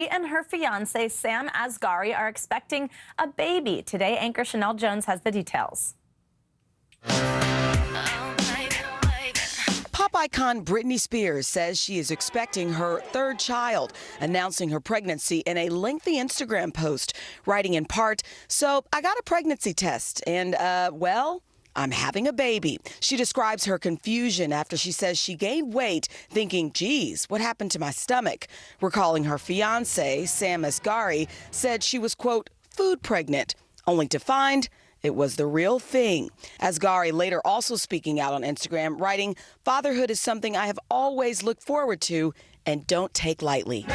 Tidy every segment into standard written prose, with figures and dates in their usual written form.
She and her fiance, Sam Asghari, are expecting a baby. Today, anchor Chanel Jones has the details. Pop icon Britney Spears says she is expecting her third child, announcing her pregnancy in a lengthy Instagram post, writing in part, "So I got a pregnancy test and, well, I'm having a baby." She describes her confusion after she says she gained weight, thinking, geez, what happened to my stomach? Recalling her fiance, Sam Asghari, said she was, quote, food pregnant, only to find it was the real thing. Asghari later also speaking out on Instagram, writing, "Fatherhood is something I have always looked forward to and don't take lightly."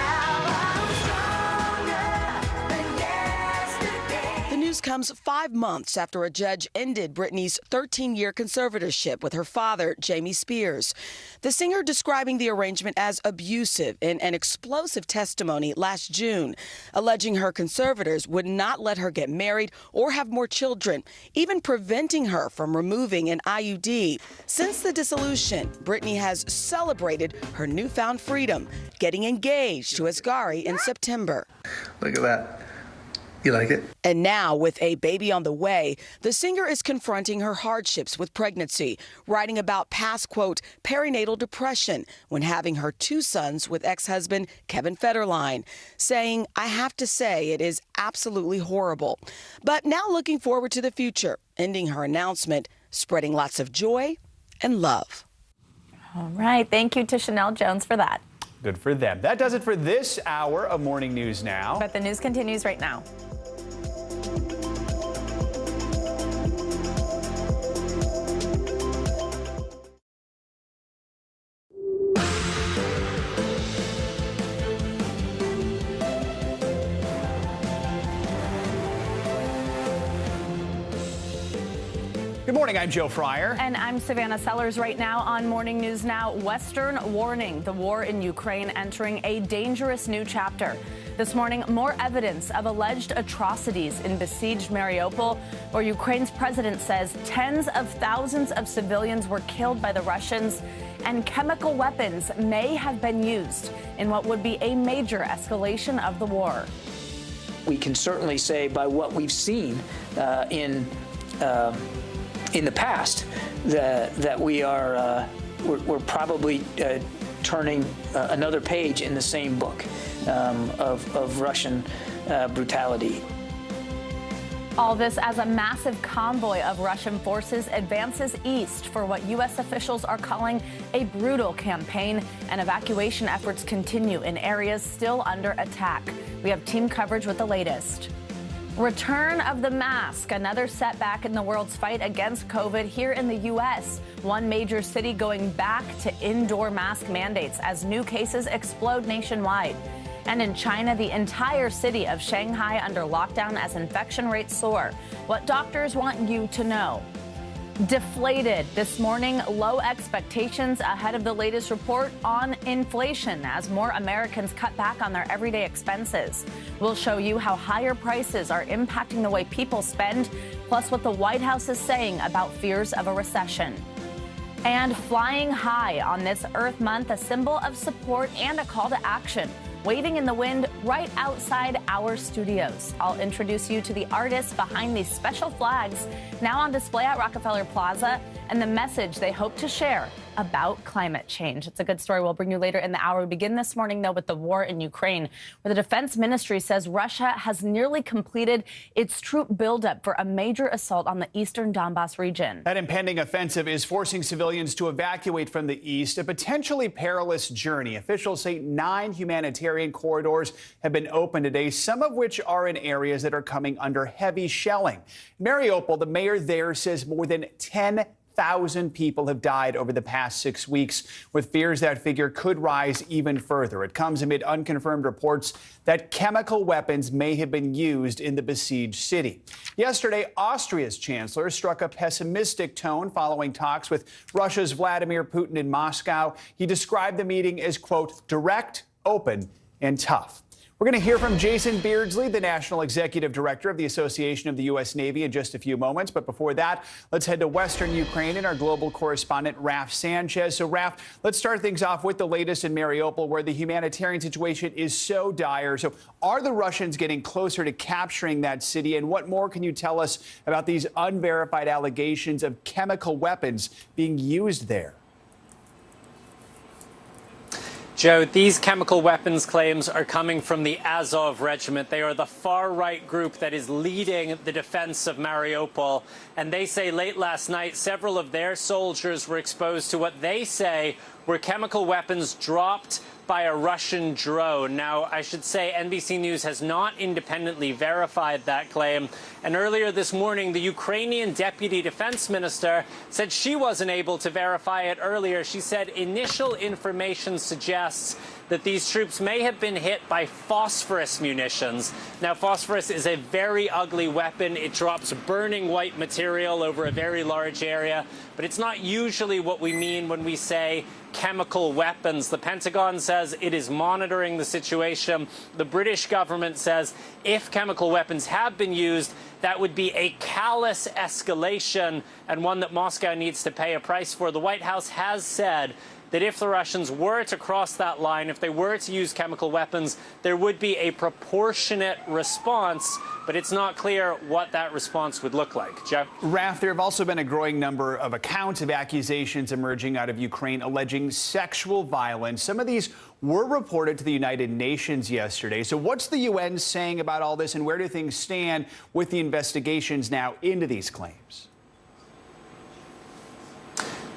The news comes 5 months after a judge ended Britney's 13-year conservatorship with her father, Jamie Spears. The singer describing the arrangement as abusive in an explosive testimony last June, alleging her conservators would not let her get married or have more children, even preventing her from removing an IUD. Since the dissolution, Britney has celebrated her newfound freedom, getting engaged to Asghari in September. Look at that. You like it? And now, with a baby on the way, the singer is confronting her hardships with pregnancy, writing about past, quote, perinatal depression when having her 2 sons with ex-husband Kevin Federline, saying, "I have to say it is absolutely horrible." But now looking forward to the future, ending her announcement, spreading lots of joy and love. All right. Thank you to Chanel Jones for that. Good for them. That does it for this hour of Morning News Now. But the news continues right now. Good morning, I'm Joe Fryer. And I'm Savannah Sellers. Right now on Morning News Now, Western warning, the war in Ukraine entering a dangerous new chapter. This morning, more evidence of alleged atrocities in besieged Mariupol, where Ukraine's president says tens of thousands of civilians were killed by the Russians, and chemical weapons may have been used in what would be a major escalation of the war. We can certainly say by what we've seen in the past that we're probably turning another page in the same book of Russian brutality. All this as a massive convoy of Russian forces advances east for what U.S. officials are calling a brutal campaign, and evacuation efforts continue in areas still under attack. We have team coverage with the latest. Return of the mask, another setback in the world's fight against COVID here in the U.S. One major city going back to indoor mask mandates as new cases explode nationwide. And in China, the entire city of Shanghai under lockdown as infection rates soar. What doctors want you to know. Deflated this morning, low expectations ahead of the latest report on inflation as more Americans cut back on their everyday expenses. We'll show you how higher prices are impacting the way people spend, plus what the White House is saying about fears of a recession. And flying high on this Earth Month, a symbol of support and a call to action, waving in the wind right outside our studios. I'll introduce you to the artists behind these special flags now on display at Rockefeller Plaza and the message they hope to share about climate change. It's a good story we'll bring you later in the hour. We begin this morning, though, with the war in Ukraine, where the Defense Ministry says Russia has nearly completed its troop buildup for a major assault on the eastern Donbas region. That impending offensive is forcing civilians to evacuate from the east, a potentially perilous journey. Officials say 9 humanitarian corridors have been opened today, some of which are in areas that are coming under heavy shelling. Mariupol, the mayor there says more than 10,000 people have died over the past 6 weeks, with fears that figure could rise even further. It comes amid unconfirmed reports that chemical weapons may have been used in the besieged city. Yesterday, Austria's chancellor struck a pessimistic tone following talks with Russia's Vladimir Putin in Moscow. He described the meeting as, quote, direct, open, and tough. We're going to hear from Jason Beardsley, the National Executive Director of the Association of the U.S. Navy, in just a few moments. But before that, let's head to Western Ukraine and our global correspondent, Raf Sanchez. So, Raf, let's start things off with the latest in Mariupol, where the humanitarian situation is so dire. So, are the Russians getting closer to capturing that city? And what more can you tell us about these unverified allegations of chemical weapons being used there? Joe, these chemical weapons claims are coming from the Azov Regiment. They are the far-right group that is leading the defense of Mariupol. And they say late last night, several of their soldiers were exposed to what they say were chemical weapons dropped by a Russian drone. Now, I should say NBC News has not independently verified that claim. And earlier this morning, the Ukrainian Deputy Defense Minister said she wasn't able to verify it earlier. She said initial information suggests that these troops may have been hit by phosphorus munitions. Now, phosphorus is a very ugly weapon. It drops burning white material over a very large area, but it's not usually what we mean when we say chemical weapons. The Pentagon says it is monitoring the situation. The British government says if chemical weapons have been used, that would be a callous escalation and one that Moscow needs to pay a price for. The White House has said that if the Russians were to cross that line, if they were to use chemical weapons, there would be a proportionate response, but it's not clear what that response would look like. Jeff? Raf, there have also been a growing number of accounts of accusations emerging out of Ukraine alleging sexual violence. Some of these were reported to the United Nations yesterday. So what's the UN saying about all this, and where do things stand with the investigations now into these claims?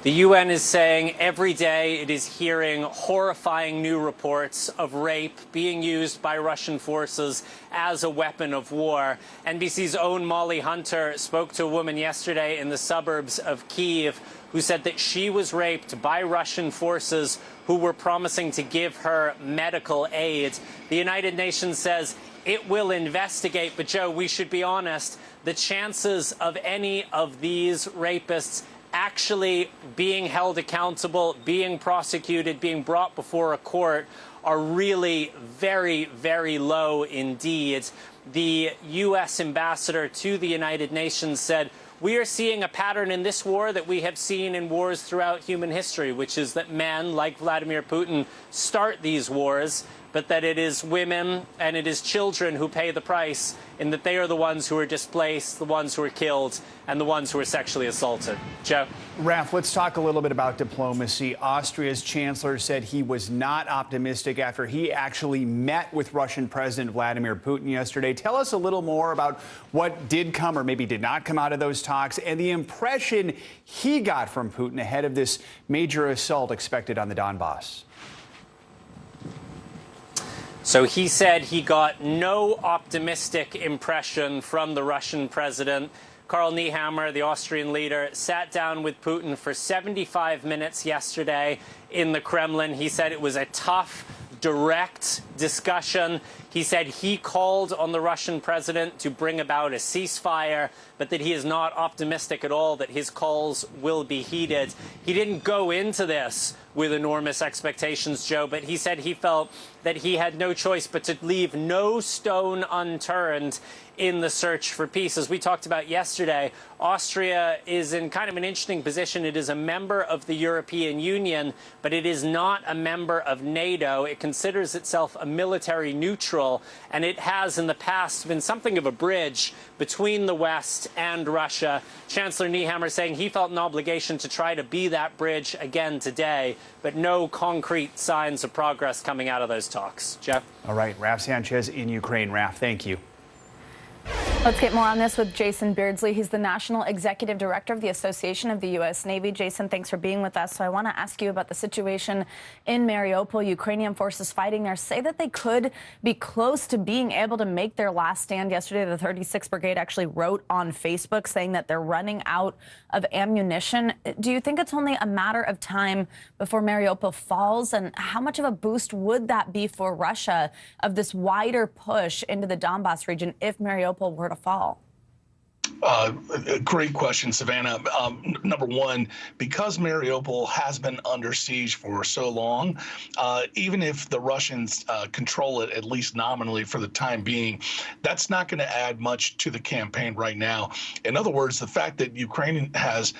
The UN is saying every day it is hearing horrifying new reports of rape being used by Russian forces as a weapon of war. NBC's own Molly Hunter spoke to a woman yesterday in the suburbs of Kyiv who said that she was raped by Russian forces who were promising to give her medical aid. The United Nations says it will investigate, but Joe, we should be honest, the chances of any of these rapists actually being held accountable, being prosecuted, being brought before a court are really very, very low indeed. The U.S. ambassador to the United Nations said, "We are seeing a pattern in this war that we have seen in wars throughout human history, which is that men like Vladimir Putin start these wars, but that it is women and it is children who pay the price, in that they are the ones who are displaced, the ones who are killed, and the ones who are sexually assaulted." Joe? Raf, let's talk a little bit about diplomacy. Austria's chancellor said he was not optimistic after he actually met with Russian President Vladimir Putin yesterday. Tell us a little more about what did come or maybe did not come out of those talks and the impression he got from Putin ahead of this major assault expected on the Donbass. So he said he got no optimistic impression from the Russian president. Karl Nehammer, the Austrian leader, sat down with Putin for 75 minutes yesterday in the Kremlin. He said it was a tough, direct discussion. He said he called on the Russian president to bring about a ceasefire, but that he is not optimistic at all that his calls will be heeded. He didn't go into this with enormous expectations, Joe, but he said he felt that he had no choice but to leave no stone unturned in the search for peace. As we talked about yesterday, Austria is in kind of an interesting position. It is a member of the European Union, but it is not a member of NATO. It considers itself a military neutral, and it has in the past been something of a bridge between the West and Russia. Chancellor Nehammer saying he felt an obligation to try to be that bridge again today, but no concrete signs of progress coming out of those talks. Jeff? All right, Raf Sanchez in Ukraine. Raf, thank you. Let's get more on this with Jason Beardsley. He's the National Executive Director of the Association of the U.S. Navy. Jason, thanks for being with us. So I want to ask you about the situation in Mariupol. Ukrainian forces fighting there say that they could be close to being able to make their last stand. Yesterday, the 36th Brigade actually wrote on Facebook saying that they're running out of ammunition. Do you think it's only a matter of time before Mariupol falls? And how much of a boost would that be for Russia of this wider push into the Donbass region if Mariupol were to fall? Great question, Savannah. Number one, because Mariupol has been under siege for so long, even if the Russians control it, at least nominally for the time being, that's not going to add much to the campaign right now. In other words, the fact that Ukraine has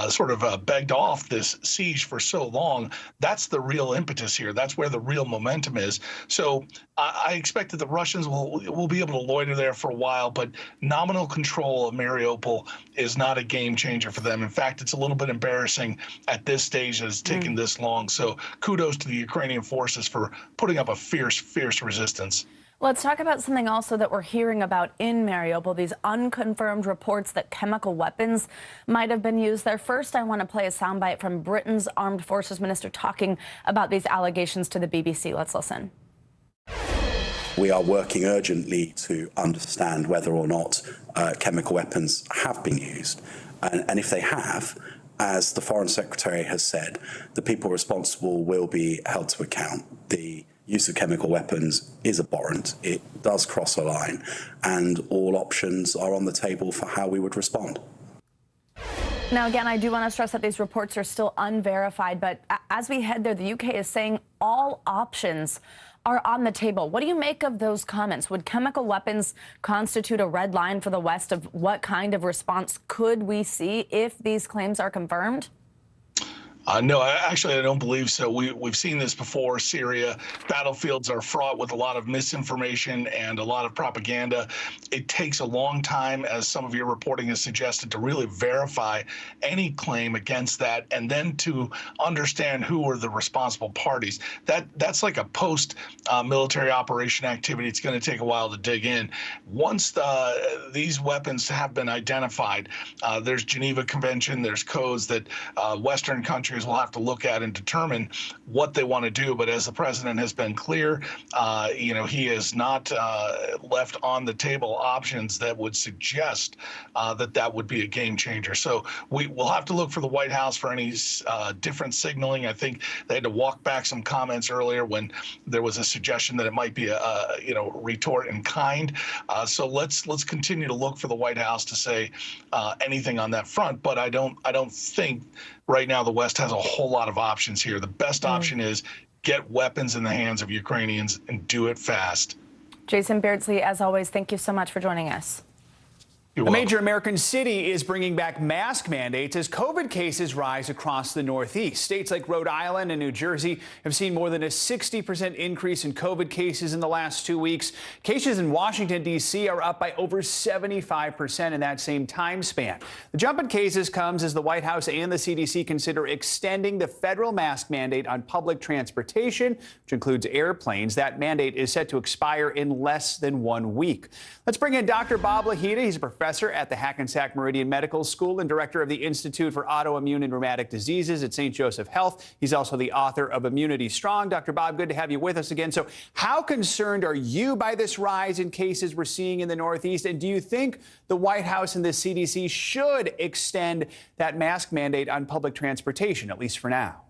sort of begged off this siege for so long, that's the real impetus here. That's where the real momentum is. So I expect that the Russians will be able to loiter there for a while, but nominal control of Mariupol is not a game changer for them. In fact, it's a little bit embarrassing at this stage that it's taken this long. So kudos to the Ukrainian forces for putting up a fierce resistance. Let's talk about something also that we're hearing about in Mariupol, these unconfirmed reports that chemical weapons might have been used there. First, I want to play a soundbite from Britain's Armed Forces Minister talking about these allegations to the BBC. Let's listen. We are working urgently to understand whether or not chemical weapons have been used. And if they have, as the Foreign Secretary has said, the people responsible will be held to account. The use of chemical weapons is abhorrent. It does cross a line, and all options are on the table for how we would respond. Now, again, I do want to stress that these reports are still unverified, but as we head there, the UK is saying all options are on the table. What do you make of those comments? Would chemical weapons constitute a red line for the West of what kind of response could we see if these claims are confirmed? No, actually, I don't believe so. We've seen this before. Syria, battlefields are fraught with a lot of misinformation and a lot of propaganda. It takes a long time, as some of your reporting has suggested, to really verify any claim against that and then to understand who are the responsible parties. That's like a post-military operation activity. It's going to take a while to dig in. Once these weapons have been identified, there's Geneva Convention, there's codes that Western countries will have to look at and determine what they want to do. But as the president has been clear, he has not left on the table options that would suggest that would be a game changer. So we'll have to look for the White House for any different signaling. I think they had to walk back some comments earlier when there was a suggestion that it might be a retort in kind. So let's continue to look for the White House to say anything on that front. But I don't think right now the West has a whole lot of options here. The best option is get weapons in the hands of Ukrainians and do it fast. Jason Beardsley, as always, thank you so much for joining us. A major American city is bringing back mask mandates as COVID cases rise across the Northeast. States like Rhode Island and New Jersey have seen more than a 60% increase in COVID cases in the last 2 weeks. Cases in Washington, D.C. are up by over 75% in that same time span. The jump in cases comes as the White House and the CDC consider extending the federal mask mandate on public transportation, which includes airplanes. That mandate is set to expire in less than 1 week. Let's bring in Dr. Bob Lahita. He's a professor at the Hackensack Meridian Medical School and director of the Institute for Autoimmune and Rheumatic Diseases at St. Joseph Health. He's also the author of Immunity Strong. Dr. Bob, good to have you with us again. So how concerned are you by this rise in cases we're seeing in the Northeast? And do you think the White House and the CDC should extend that mask mandate on public transportation, at least for now?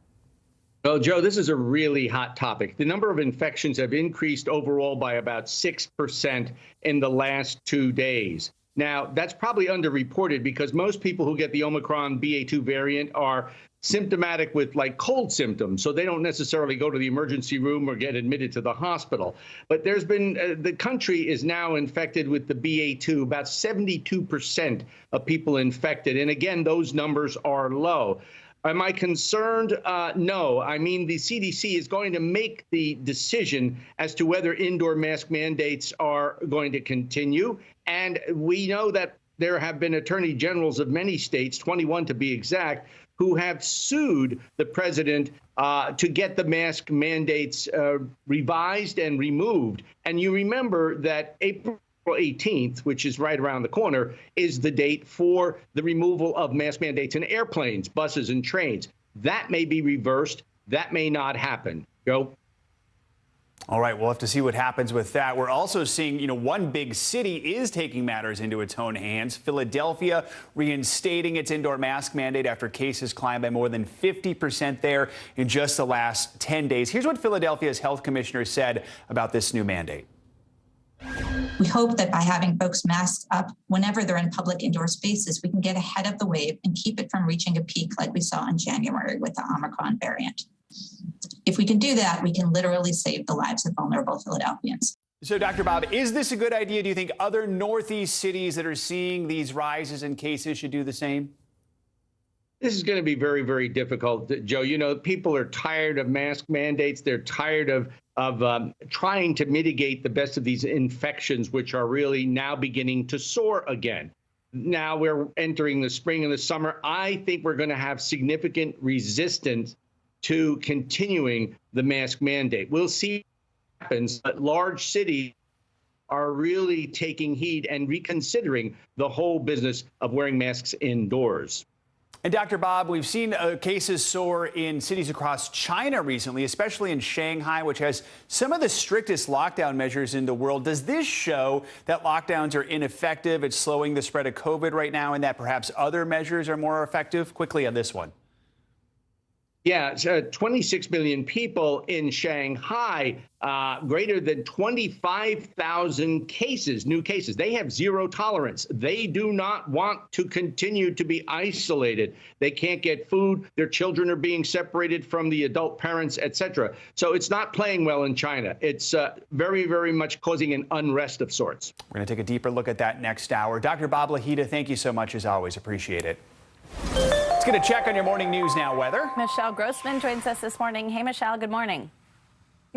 Well, Joe, this is a really hot topic. The number of infections have increased overall by about 6% in the last 2 days. Now, that's probably underreported because most people who get the Omicron BA2 variant are symptomatic with like cold symptoms, so they don't necessarily go to the emergency room or get admitted to the hospital. But there's been, the country is now infected with the BA2, about 72% of people infected. And again, those numbers are low. Am I concerned? No. I mean, the CDC is going to make the decision as to whether indoor mask mandates are going to continue. And we know that there have been attorney generals of many states, 21 to be exact, who have sued the president to get the mask mandates revised and removed. And you remember that April 18th, which is right around the corner, is the date for the removal of mask mandates in airplanes, buses, and trains. That may be reversed. That may not happen. Joe? All right, we'll have to see what happens with that. We're also seeing, one big city is taking matters into its own hands. Philadelphia reinstating its indoor mask mandate after cases climbed by more than 50% there in just the last 10 days. Here's what Philadelphia's health commissioner said about this new mandate. We hope that by having folks masked up whenever they're in public indoor spaces, we can get ahead of the wave and keep it from reaching a peak like we saw in January with the Omicron variant. If we can do that, we can literally save the lives of vulnerable Philadelphians. So, Dr. Bob, is this a good idea? Do you think other Northeast cities that are seeing these rises in cases should do the same? This is going to be very, very difficult, Joe. You know, people are tired of mask mandates. They're tired of trying to mitigate the best of these infections, which are really now beginning to soar again. Now we're entering the spring and the summer. I think we're going to have significant resistance to continuing the mask mandate. We'll see what happens, but large cities are really taking heed and reconsidering the whole business of wearing masks indoors. And Dr. Bob, we've seen cases soar in cities across China recently, especially in Shanghai, which has some of the strictest lockdown measures in the world. Does this show that lockdowns are ineffective, it's slowing the spread of COVID right now, and that perhaps other measures are more effective? Quickly on this one. Yeah, 26 million people in Shanghai, greater than 25,000 cases, new cases. They have zero tolerance. They do not want to continue to be isolated. They can't get food. Their children are being separated from the adult parents, etc. So it's not playing well in China. It's very, very much causing an unrest of sorts. We're going to take a deeper look at that next hour. Dr. Bob Lahita, thank you so much as always. Appreciate it. Let's get a check on your morning news now. Weather. Michelle Grossman joins us this morning. Hey, Michelle, good morning.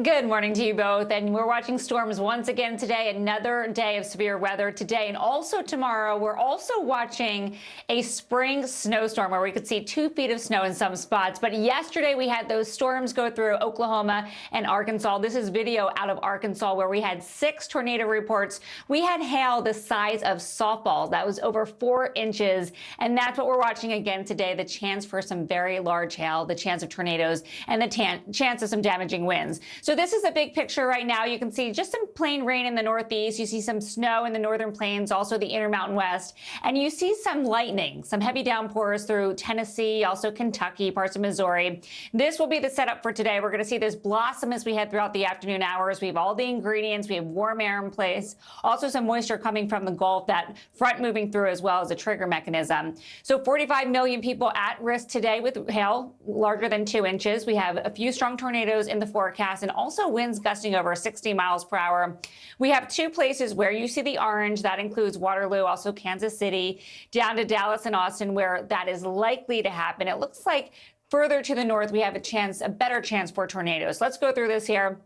Good morning to you both. And we're watching storms once again today. Another day of severe weather today. And also tomorrow, we're also watching a spring snowstorm where we could see 2 feet of snow in some spots. But yesterday, we had those storms go through Oklahoma and Arkansas. This is video out of Arkansas where we had 6 tornado reports. We had hail the size of softballs. That was over 4 inches. And that's what we're watching again today. The chance for some very large hail, the chance of tornadoes, and the chance of some damaging winds. So this is a big picture right now. You can see just some plain rain in the northeast. You see some snow in the northern plains, also the Intermountain West. And you see some lightning, some heavy downpours through Tennessee, also Kentucky, parts of Missouri. This will be the setup for today. We're going to see this blossom as we head throughout the afternoon hours. We have all the ingredients. We have warm air in place. Also some moisture coming from the Gulf, that front moving through as well as a trigger mechanism. So 45 million people at risk today with hail larger than 2 inches. We have a few strong tornadoes in the forecast and also winds gusting over 60 miles per hour. We have 2 places where you see the orange. That includes Waterloo, also Kansas City, down to Dallas and Austin, where that is likely to happen. It looks like further to the north, we have a better chance for tornadoes. Let's go through this here.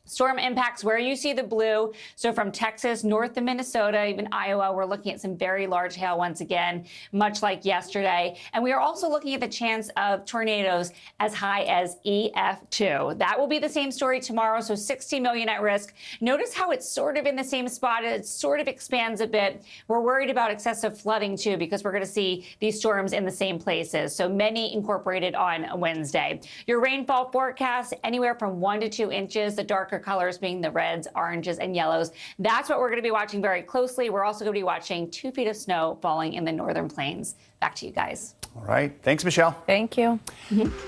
Storm impacts where you see the blue. So from Texas north to Minnesota, even Iowa, we're looking at some very large hail once again, much like yesterday. And we are also looking at the chance of tornadoes as high as EF2. That will be the same story tomorrow. So 60 million at risk. Notice how it's sort of in the same spot. It sort of expands a bit. We're worried about excessive flooding too, because we're going to see these storms in the same places. So many incorporated on Wednesday. Your rainfall forecast anywhere from 1 to 2 inches. The darker colors being the reds, oranges, and yellows. That's what we're going to be watching very closely. We're also going to be watching 2 feet of snow falling in the northern plains. Back to you guys. All right. Thanks, Michelle. Thank you.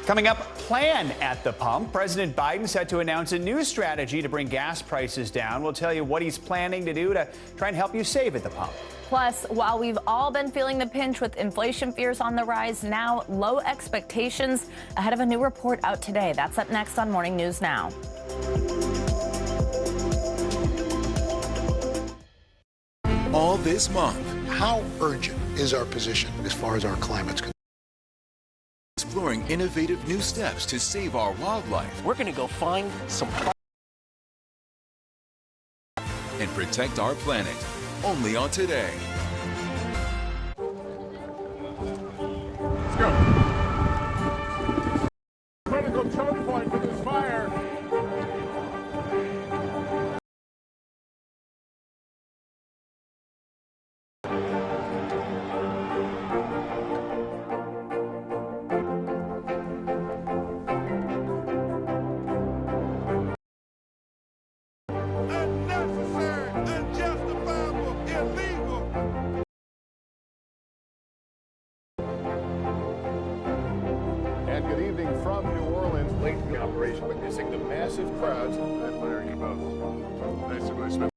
Coming up, plan at the pump. President Biden set to announce a new strategy to bring gas prices down. We'll tell you what he's planning to do to try and help you save at the pump. Plus, while we've all been feeling the pinch with inflation fears on the rise, now low expectations ahead of a new report out today. That's up next on Morning News Now. All this month, how urgent is our position as far as our climate's concerned? Exploring innovative new steps to save our wildlife. We're going to go find some and protect our planet. Only on Today. Let's go. Critical choke point for this fire. And good evening from New Orleans. Late in the operation, witnessing the massive crowds. That Larry Both. Basically spent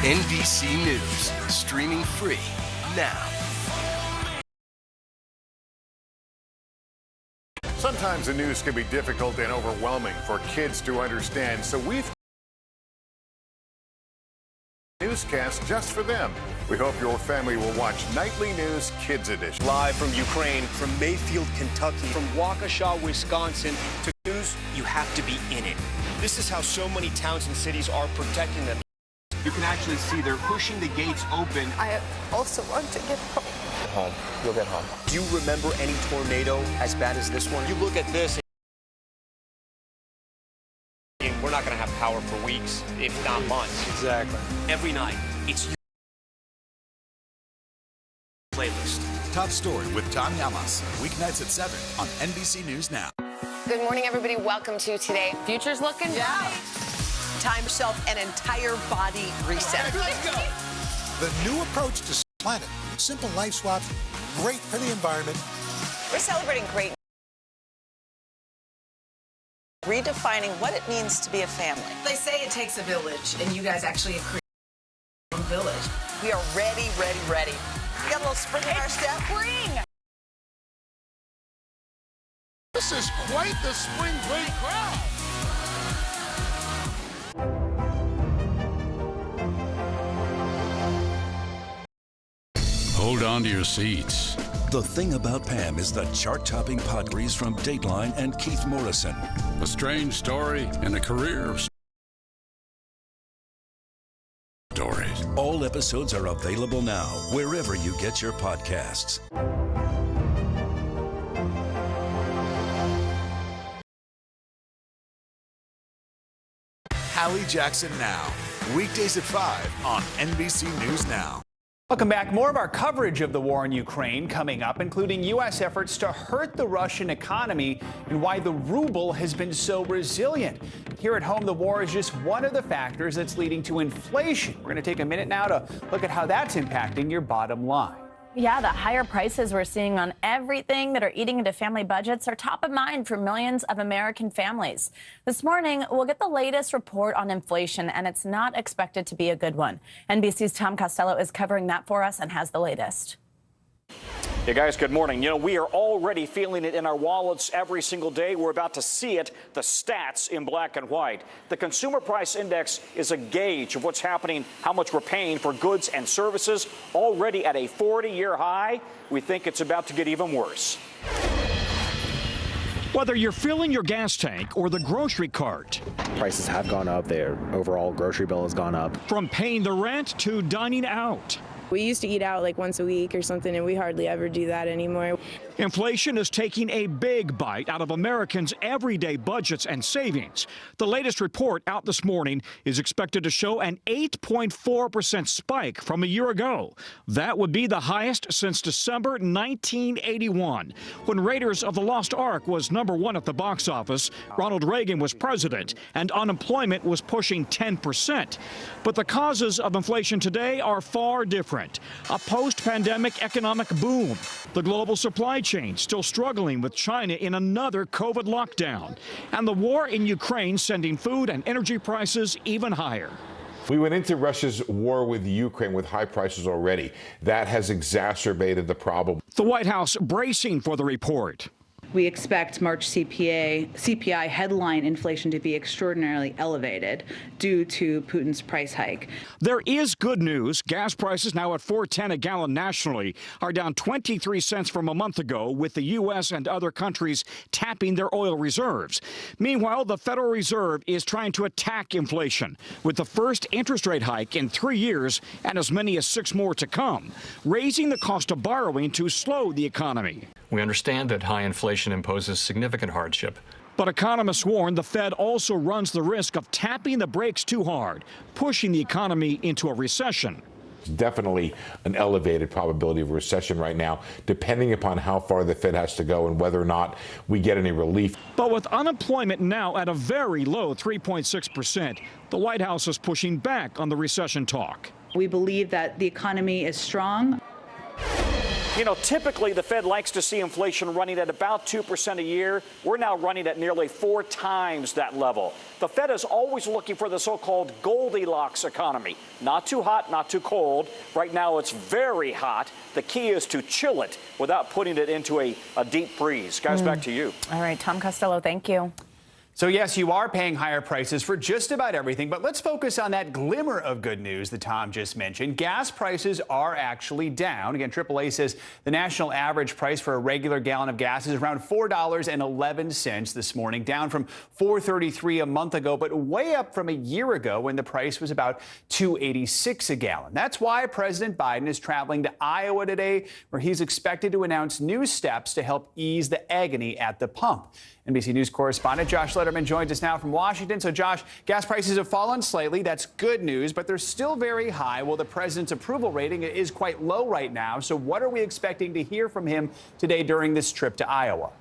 NBC News, streaming free now. Sometimes the news can be difficult and overwhelming for kids to understand, so we've newscast just for them. We hope your family will watch Nightly News Kids Edition. Live from Ukraine, from Mayfield, Kentucky, from Waukesha, Wisconsin, to news, you have to be in it. This is how so many towns and cities are protecting them. You can actually see they're pushing the gates open. I also want to get home. Home. You'll get home. Do you remember any tornado as bad as this one? You look at this. We're not going to have power for weeks, if not months. Exactly. Every night, it's your playlist. Top Story with Tom Yamas. Weeknights at 7 on NBC News Now. Good morning, everybody. Welcome to Today. Future's looking bright. Time yourself an entire body reset. Okay, let's go. The new approach to planet. Simple life swaps, great for the environment. We're celebrating great. Redefining what it means to be a family. They say it takes a village, and you guys actually create a village. We are ready, ready, ready. We got a little spring in our step. Spring! This is quite the spring break crowd. Hold on to your seats. The Thing About Pam is the chart-topping Padres from Dateline and Keith Morrison. A strange story and a career of stories. All episodes are available now, wherever you get your podcasts. Hallie Jackson Now. Weekdays at 5 on NBC News Now. Welcome back. More of our coverage of the war in Ukraine coming up, including U.S. efforts to hurt the Russian economy and why the ruble has been so resilient. Here at home, the war is just one of the factors that's leading to inflation. We're going to take a minute now to look at how that's impacting your bottom line. Yeah, the higher prices we're seeing on everything that are eating into family budgets are top of mind for millions of American families. This morning, we'll get the latest report on inflation, and it's not expected to be a good one. NBC's Tom Costello is covering that for us and has the latest. Hey guys, good morning. You know, we are already feeling it in our wallets every single day. We're about to see it, the stats in black and white. The Consumer Price Index is a gauge of what's happening, how much we're paying for goods and services, already at a 40-year high. We think it's about to get even worse. Whether you're filling your gas tank or the grocery cart. Prices have gone up. Their overall grocery bill has gone up. From paying the rent to dining out. We used to eat out like once a week or something, and we hardly ever do that anymore. Inflation is taking a big bite out of Americans' everyday budgets and savings. The latest report out this morning is expected to show an 8.4% spike from a year ago. That would be the highest since December 1981, when Raiders of the Lost Ark was #1 at the box office, Ronald Reagan was president, and unemployment was pushing 10%. But the causes of inflation today are far different. A post-pandemic economic boom, the global supply chain still struggling with China in another COVID lockdown, and the war in Ukraine sending food and energy prices even higher. We went into Russia's war with Ukraine with high prices already. That has exacerbated the problem. The White House bracing for the report. We expect March CPI headline inflation to be extraordinarily elevated due to Putin's price hike. There is good news. Gas prices, now at $4.10 a gallon nationally, are down 23 cents from a month ago, with the U.S. and other countries tapping their oil reserves. Meanwhile, the Federal Reserve is trying to attack inflation with the first interest rate hike in 3 years and as many as 6 more to come, raising the cost of borrowing to slow the economy. We understand that high inflation imposes significant hardship. But economists warn the Fed also runs the risk of tapping the brakes too hard, pushing the economy into a recession. Definitely an elevated probability of recession right now, depending upon how far the Fed has to go and whether or not we get any relief. But with unemployment now at a very low 3.6%, the White House is pushing back on the recession talk. We believe that the economy is strong. You know, typically the Fed likes to see inflation running at about 2% a year. We're now running at nearly 4 times that level. The Fed is always looking for the so-called Goldilocks economy. Not too hot, not too cold. Right now it's very hot. The key is to chill it without putting it into a deep freeze. Guys, back to you. All right, Tom Costello, thank you. So yes, you are paying higher prices for just about everything, but let's focus on that glimmer of good news that Tom just mentioned. Gas prices are actually down. Again, AAA says the national average price for a regular gallon of gas is around $4.11 this morning, down from $4.33 a month ago, but way up from a year ago when the price was about $2.86 a gallon. That's why President Biden is traveling to Iowa today, where he's expected to announce new steps to help ease the agony at the pump. NBC News correspondent Josh Letterman joins us now from Washington. So, Josh, gas prices have fallen slightly. That's good news, but they're still very high. Well, the president's approval rating is quite low right now. So what are we expecting to hear from him today during this trip to Iowa?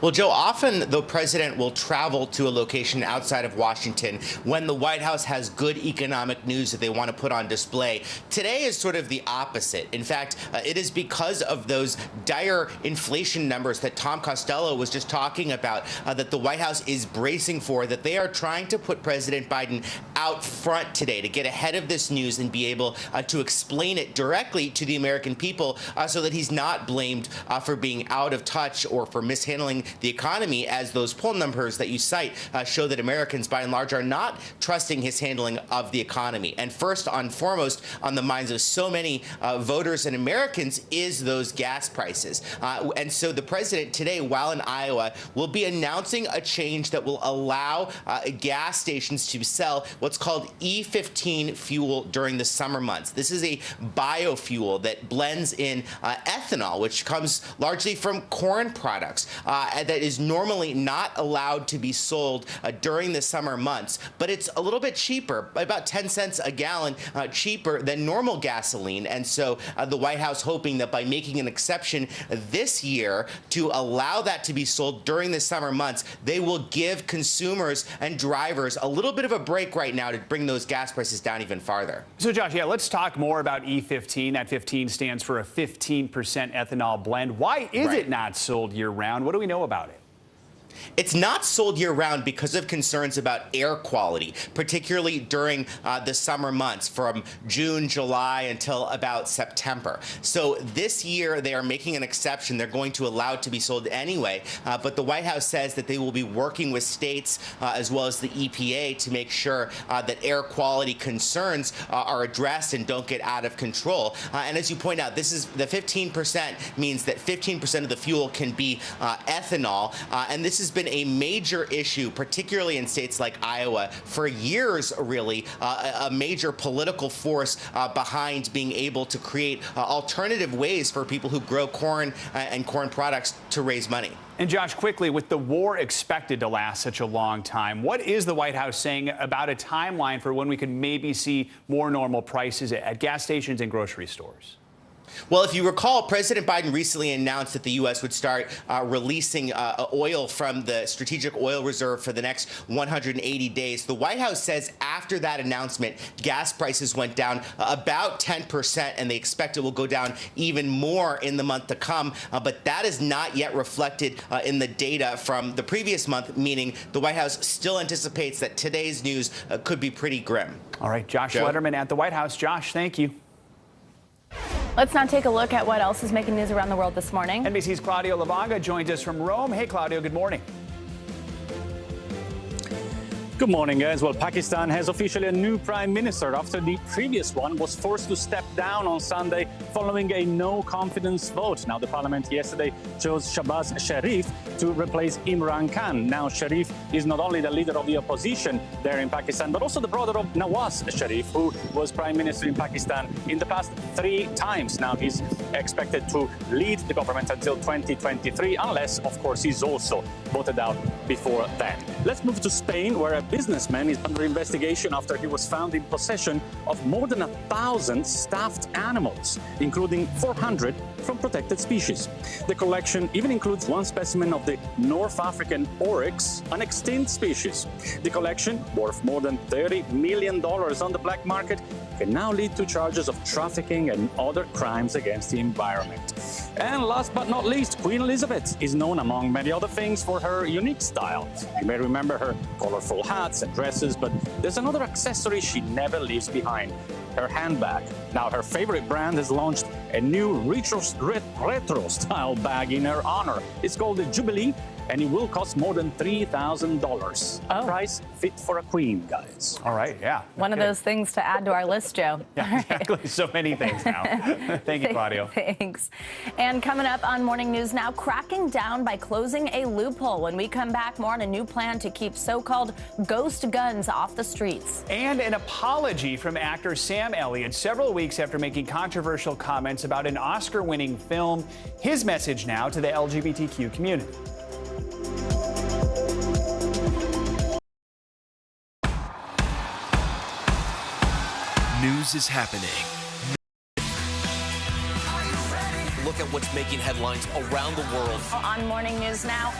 Well, Joe, often the president will travel to a location outside of Washington when the White House has good economic news that they want to put on display. Today is sort of the opposite. In fact, it is because of those dire inflation numbers that Tom Costello was just talking about that the White House is bracing for, that they are trying to put President Biden out front today to get ahead of this news and be able to explain it directly to the American people so that he's not blamed for being out of touch or for mishandling the economy, as those poll numbers that you cite show that Americans, by and large, are not trusting his handling of the economy. And first and foremost on the minds of so many voters and Americans is those gas prices. And so the president today, while in Iowa, will be announcing a change that will allow gas stations to sell what's called E15 fuel during the summer months. This is a biofuel that blends in ethanol, which comes largely from corn products. That is normally not allowed to be sold during the summer months, but it's a little bit cheaper, about 10 cents a gallon cheaper than normal gasoline. And so the White House hoping that by making an exception this year to allow that to be sold during the summer months, they will give consumers and drivers a little bit of a break right now to bring those gas prices down even farther. So, Josh, yeah, let's talk more about E15. That 15 stands for a 15% ethanol blend. Why is it not sold year-round? What do we know about it? It's not sold year-round because of concerns about air quality, particularly during the summer months from June, July until about September. So this year they are making an exception. They're going to allow it to be sold anyway. But the White House says that they will be working with states as well as the EPA to make sure that air quality concerns are addressed and don't get out of control. And as you point out, this is the 15% means that 15% of the fuel can be ethanol. And this has been a major issue, particularly in states like Iowa, for years, really, a major political force behind being able to create alternative ways for people who grow corn and corn products to raise money. And Josh, quickly, with the war expected to last such a long time, what is the White House saying about a timeline for when we could maybe see more normal prices at gas stations and grocery stores? Well, if you recall, President Biden recently announced that the U.S. would start releasing oil from the Strategic Oil Reserve for the next 180 days. The White House says after that announcement, gas prices went down about 10%, and they expect it will go down even more in the month to come. But that is not yet reflected in the data from the previous month, meaning the White House still anticipates that today's news could be pretty grim. All right, Josh Letterman at the White House. Josh, thank you. Let's now take a look at what else is making news around the world this morning. NBC's Claudio Lavanga joins us from Rome. Hey, Claudio, good morning. Good morning, guys. Well, Pakistan has officially a new prime minister after the previous one was forced to step down on Sunday following a no-confidence vote. Now, the parliament yesterday chose Shahbaz Sharif to replace Imran Khan. Now, Sharif is not only the leader of the opposition there in Pakistan, but also the brother of Nawaz Sharif, who was prime minister in Pakistan in the past 3 times. Now, he's expected to lead the government until 2023, unless, of course, he's also voted out before then. Let's move to Spain, where a businessman is under investigation after he was found in possession of more than 1,000 stuffed animals, including 400 from protected species. The collection even includes one specimen of the North African oryx, an extinct species. The collection, worth more than $30 million on the black market, can now lead to charges of trafficking and other crimes against the environment. And last but not least, Queen Elizabeth is known among many other things for her unique style. You may remember her colorful hats and dresses, but there's another accessory she never leaves behind: her handbag. Now, her favorite brand has launched a new retro-style bag in her honor. It's called the Jubilee, and it will cost more than $3,000. A price fit for a queen, guys. All right, yeah. One of those things to add to our list, Joe. Yeah, exactly. So many things now. Thank you, Claudio. Thanks. And coming up on Morning News Now, cracking down by closing a loophole. When we come back, more on a new plan to keep so-called ghost guns off the streets. And an apology from actor Sam Elliott several weeks after making controversial comments about an Oscar-winning film. His message now to the LGBTQ community. News is happening. Look at what's making headlines around the world. On Morning News Now.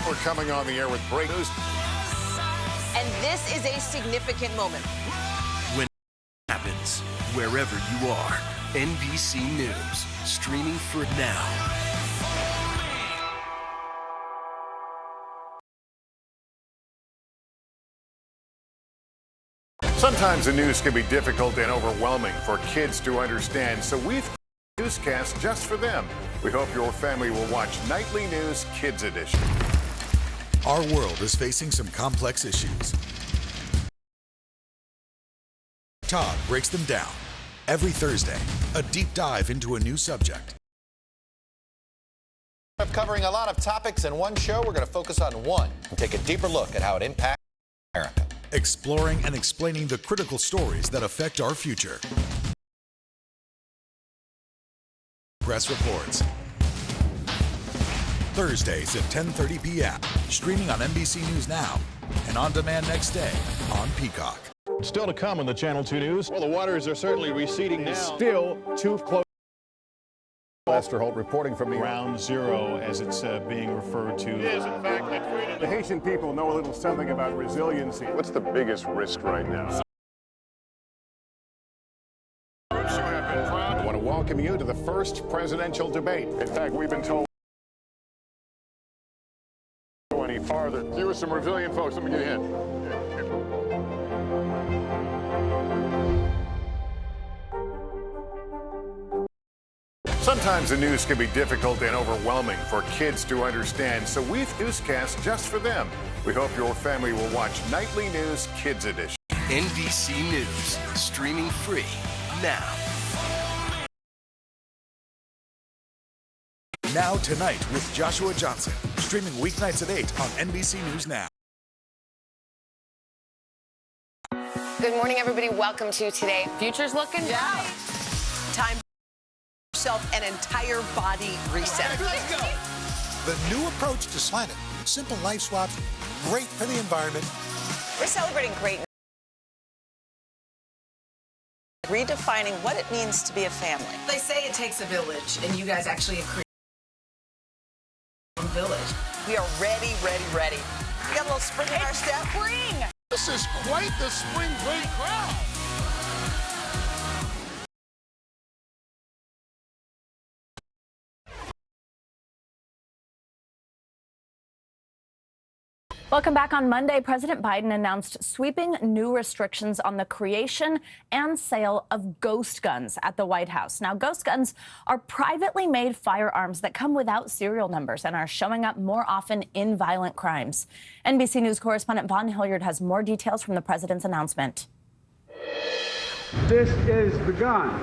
We're coming on the air with breaking news. And this is a significant moment. When it happens, wherever you are, NBC News, streaming for now. Sometimes the news can be difficult and overwhelming for kids to understand, so we've created a newscast just for them. We hope your family will watch Nightly News Kids Edition. Our world is facing some complex issues. Todd breaks them down. Every Thursday, a deep dive into a new subject. Covering a lot of topics in one show, we're going to focus on one and take a deeper look at how it impacts America. Exploring and explaining the critical stories that affect our future. Press Reports. Thursdays at 10:30 p.m. Streaming on NBC News Now and on demand next day on Peacock. Still to come on the Channel 2 News. Well, the waters are certainly receding now. Still too close. Lester Holt reporting from the Ground Zero, as it's being referred to. It is, in fact, the Haitian people know a little something about resiliency. What's the biggest risk right now? I want to welcome you to the first presidential debate. In fact, we've been told go any farther. You with some resilient folks. Let me get a hint. Sometimes the news can be difficult and overwhelming for kids to understand, so we've newscast just for them. We hope your family will watch Nightly News Kids Edition. NBC News, streaming free now. Now Tonight with Joshua Johnson. Streaming weeknights at 8 on NBC News Now. Good morning, everybody. Welcome to Today. Future's looking bright. Time yourself an entire body reset. The new approach to planet. Simple life swaps, great for the environment. We're celebrating greatness. Redefining what it means to be a family. They say it takes a village, and you guys actually create a village. We are ready, ready, ready. We got a little spring in our step. Spring! This is quite the spring break crowd. Welcome back. On Monday, President Biden announced sweeping new restrictions on the creation and sale of ghost guns at the White House. Now, ghost guns are privately made firearms that come without serial numbers and are showing up more often in violent crimes. NBC News correspondent Vaughn Hilliard has more details from the president's announcement. This is the gun.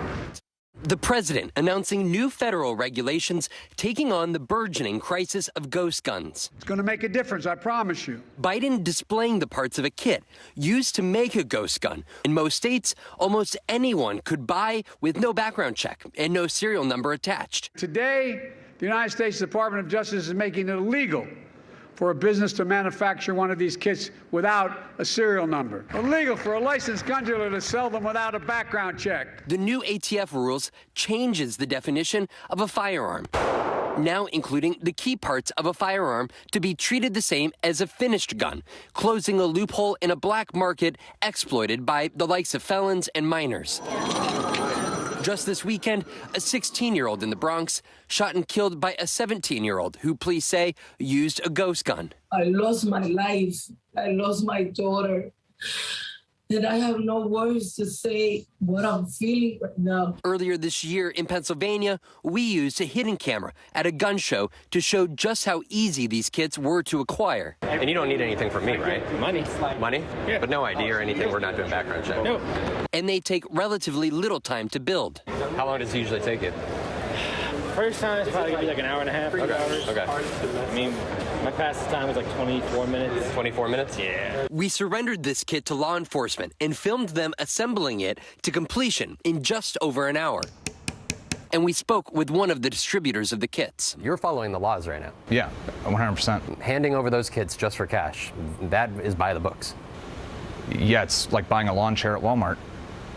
The president announcing new federal regulations taking on the burgeoning crisis of ghost guns. It's going to make a difference, I promise you. Biden displaying the parts of a kit used to make a ghost gun. In most states, almost anyone could buy with no background check and no serial number attached. Today, the United States Department of Justice is making it illegal for a business to manufacture one of these kits without a serial number. Illegal for a licensed gun dealer to sell them without a background check. The new ATF rules changes the definition of a firearm. now including the key parts of a firearm to be treated the same as a finished gun, closing a loophole in a black market exploited by the likes of felons and minors. Just this weekend, a 16-year-old in the Bronx shot and killed by a 17-year-old who police say used a ghost gun. I lost my life. I lost my daughter. And I have no words to say what I'm feeling right now. Earlier this year in Pennsylvania, we used a hidden camera at a gun show to show just how easy these kits were to acquire. And you don't need anything from me, right? Money. Money? Yeah. But no ID or anything? We're not doing background check? No. And they take relatively little time to build. How long does it usually take you? First time it's probably gonna be like an hour and a half, 2 hours. Okay. I mean, my fastest time was like 24 minutes. 24 minutes? Yeah. We surrendered this kit to law enforcement and filmed them assembling it to completion in just over an hour. And we spoke with one of the distributors of the kits. You're following the laws right now. Yeah, 100%. Handing over those kits just for cash, that is by the books. Yeah, it's like buying a lawn chair at Walmart.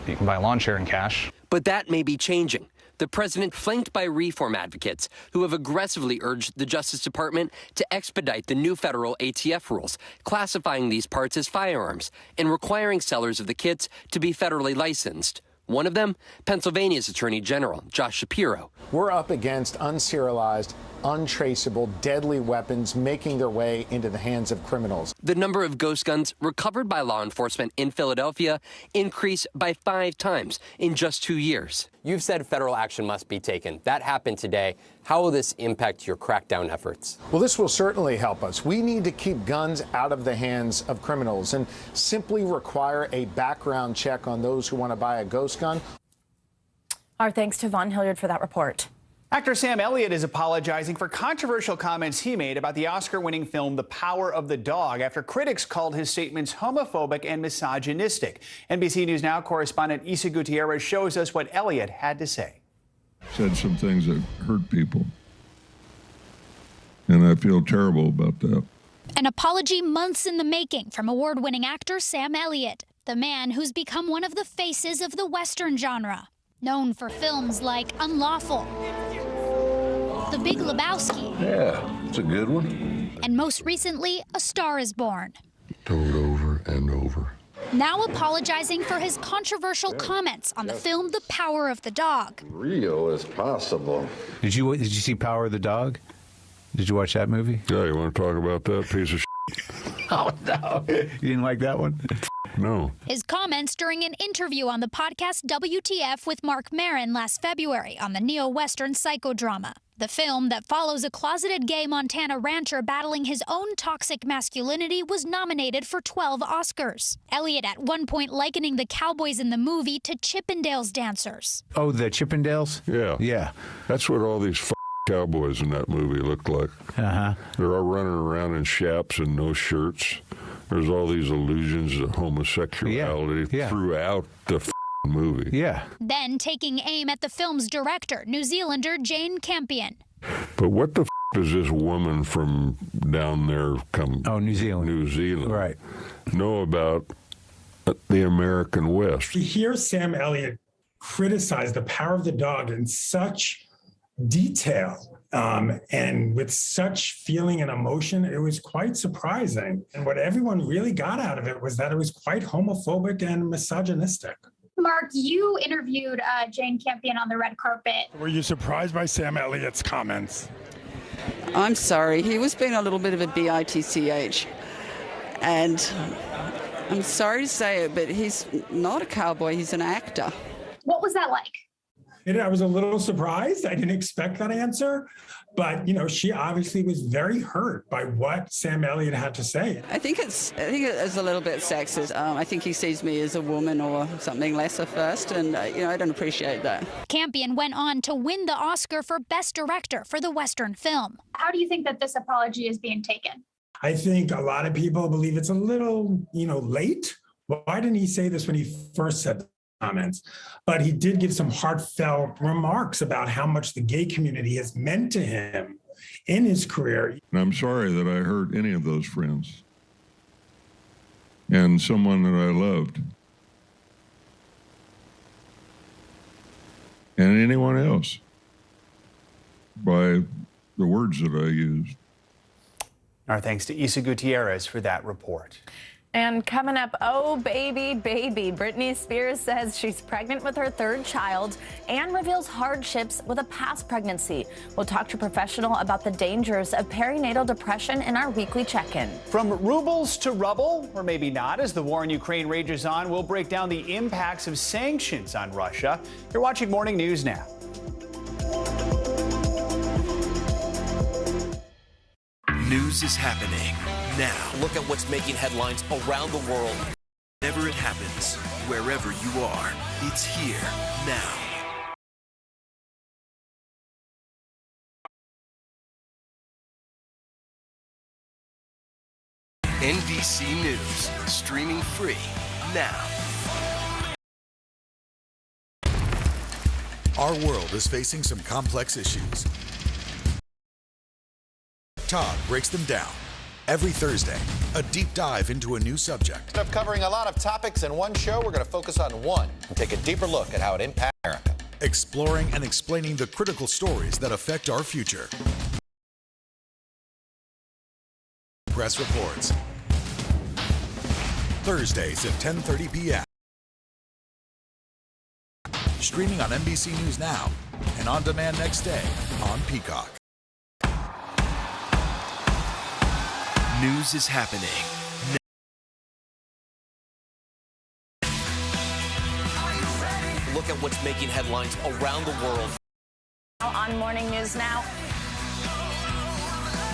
You can buy a lawn chair in cash. But that may be changing. The president, flanked by reform advocates who have aggressively urged the Justice Department to expedite the new federal ATF rules, classifying these parts as firearms and requiring sellers of the kits to be federally licensed. One of them, Pennsylvania's Attorney General, Josh Shapiro. We're up against unserialized, untraceable, deadly weapons making their way into the hands of criminals. The number of ghost guns recovered by law enforcement in Philadelphia increased by 5 times in just 2 years. You've said federal action must be taken. That happened today. How will this impact your crackdown efforts? Well, this will certainly help us. We need to keep guns out of the hands of criminals and simply require a background check on those who want to buy a ghost gun. Our thanks to Vaughn Hilliard for that report. Actor Sam Elliott is apologizing for controversial comments he made about the Oscar-winning film The Power of the Dog after critics called his statements homophobic and misogynistic. NBC News Now correspondent Isa Gutierrez shows us what Elliott had to say. Said some things that hurt people, and I feel terrible about that. An apology months in the making from award-winning actor Sam Elliott, the man who's become one of the faces of the Western genre, known for films like Unlawful, The Big Lebowski. Yeah, it's a good one. And most recently, A Star is Born. Told over and over. Now apologizing for his controversial comments on the film The Power of the Dog. Real as possible. Did you see Power of the Dog? Did you watch that movie? Yeah, you want to talk about that piece of shit? Oh, no. You didn't like that one? No. His comments during an interview on the podcast WTF with Mark Maron last February on the neo-Western psychodrama. The film that follows a closeted gay Montana rancher battling his own toxic masculinity was nominated for 12 Oscars. Elliott at one point likening the cowboys in the movie to Chippendales dancers. Oh, the Chippendales? Yeah. Yeah. That's what all these cowboys in that movie looked like. Uh-huh. They're all running around in chaps and no shirts. There's all these allusions to homosexuality throughout the movie. Yeah. Then taking aim at the film's director, New Zealander Jane Campion. But what the does this woman from down there New Zealand. New Zealand. Right. Know about the American West? To hear Sam Elliott criticize The Power of the Dog in such detail and with such feeling and emotion, it was quite surprising. And what everyone really got out of it was that it was quite homophobic and misogynistic. Mark, you interviewed Jane Campion on the red carpet. Were you surprised by Sam Elliott's comments? I'm sorry. He was being a little bit of a bitch. And I'm sorry to say it, but he's not a cowboy. He's an actor. What was that like? I was a little surprised. I didn't expect that answer. But, she obviously was very hurt by what Sam Elliott had to say. I think it's a little bit sexist. I think he sees me as a woman or something lesser first. And, I don't appreciate that. Campion went on to win the Oscar for Best Director for the Western film. How do you think that this apology is being taken? I think a lot of people believe it's a little, late. Why didn't he say this when he first said comments? But he did give some heartfelt remarks about how much the gay community has meant to him in his career. And I'm sorry that I hurt any of those friends and someone that I loved and anyone else by the words that I used. Our thanks to Isa Gutierrez for that report. And coming up, oh, baby, baby. Britney Spears says she's pregnant with her third child and reveals hardships with a past pregnancy. We'll talk to a professional about the dangers of perinatal depression in our weekly check-in. From rubles to rubble, or maybe not, as the war in Ukraine rages on, we'll break down the impacts of sanctions on Russia. You're watching Morning News Now. News is happening now. Look at what's making headlines around the world. Whenever it happens, wherever you are, it's here now. NBC News, streaming free now. Our world is facing some complex issues. Todd breaks them down. Every Thursday, a deep dive into a new subject. Of covering a lot of topics in one show, we're going to focus on one and take a deeper look at how it impacts America. Exploring and explaining the critical stories that affect our future. Press Reports. Thursdays at 10:30 p.m. Streaming on NBC News Now and on demand next day on Peacock. News is happening. Look at what's making headlines around the world. On Morning News Now.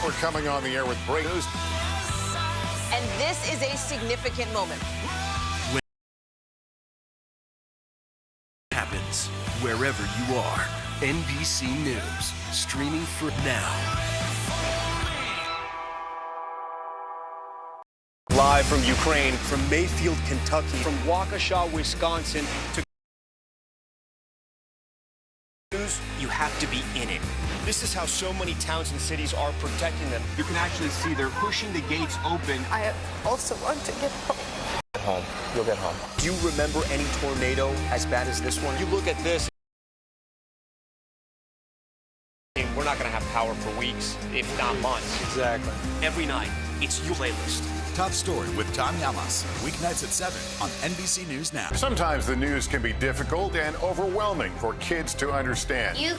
We're coming on the air with breaking news. And this is a significant moment. When it happens, wherever you are, NBC News, streaming for now. Live from Ukraine, from Mayfield, Kentucky, from Waukesha, Wisconsin, to news, you have to be in it. This is how so many towns and cities are protecting them. You can actually see they're pushing the gates open. I also want to get home. Get home. You'll get home. Do you remember any tornado as bad as this one? You look at this. We're not going to have power for weeks, if not months. Exactly. Every night, it's your playlist. Top Story with Tom Llamas, weeknights at 7 on NBC News Now. Sometimes the news can be difficult and overwhelming for kids to understand. In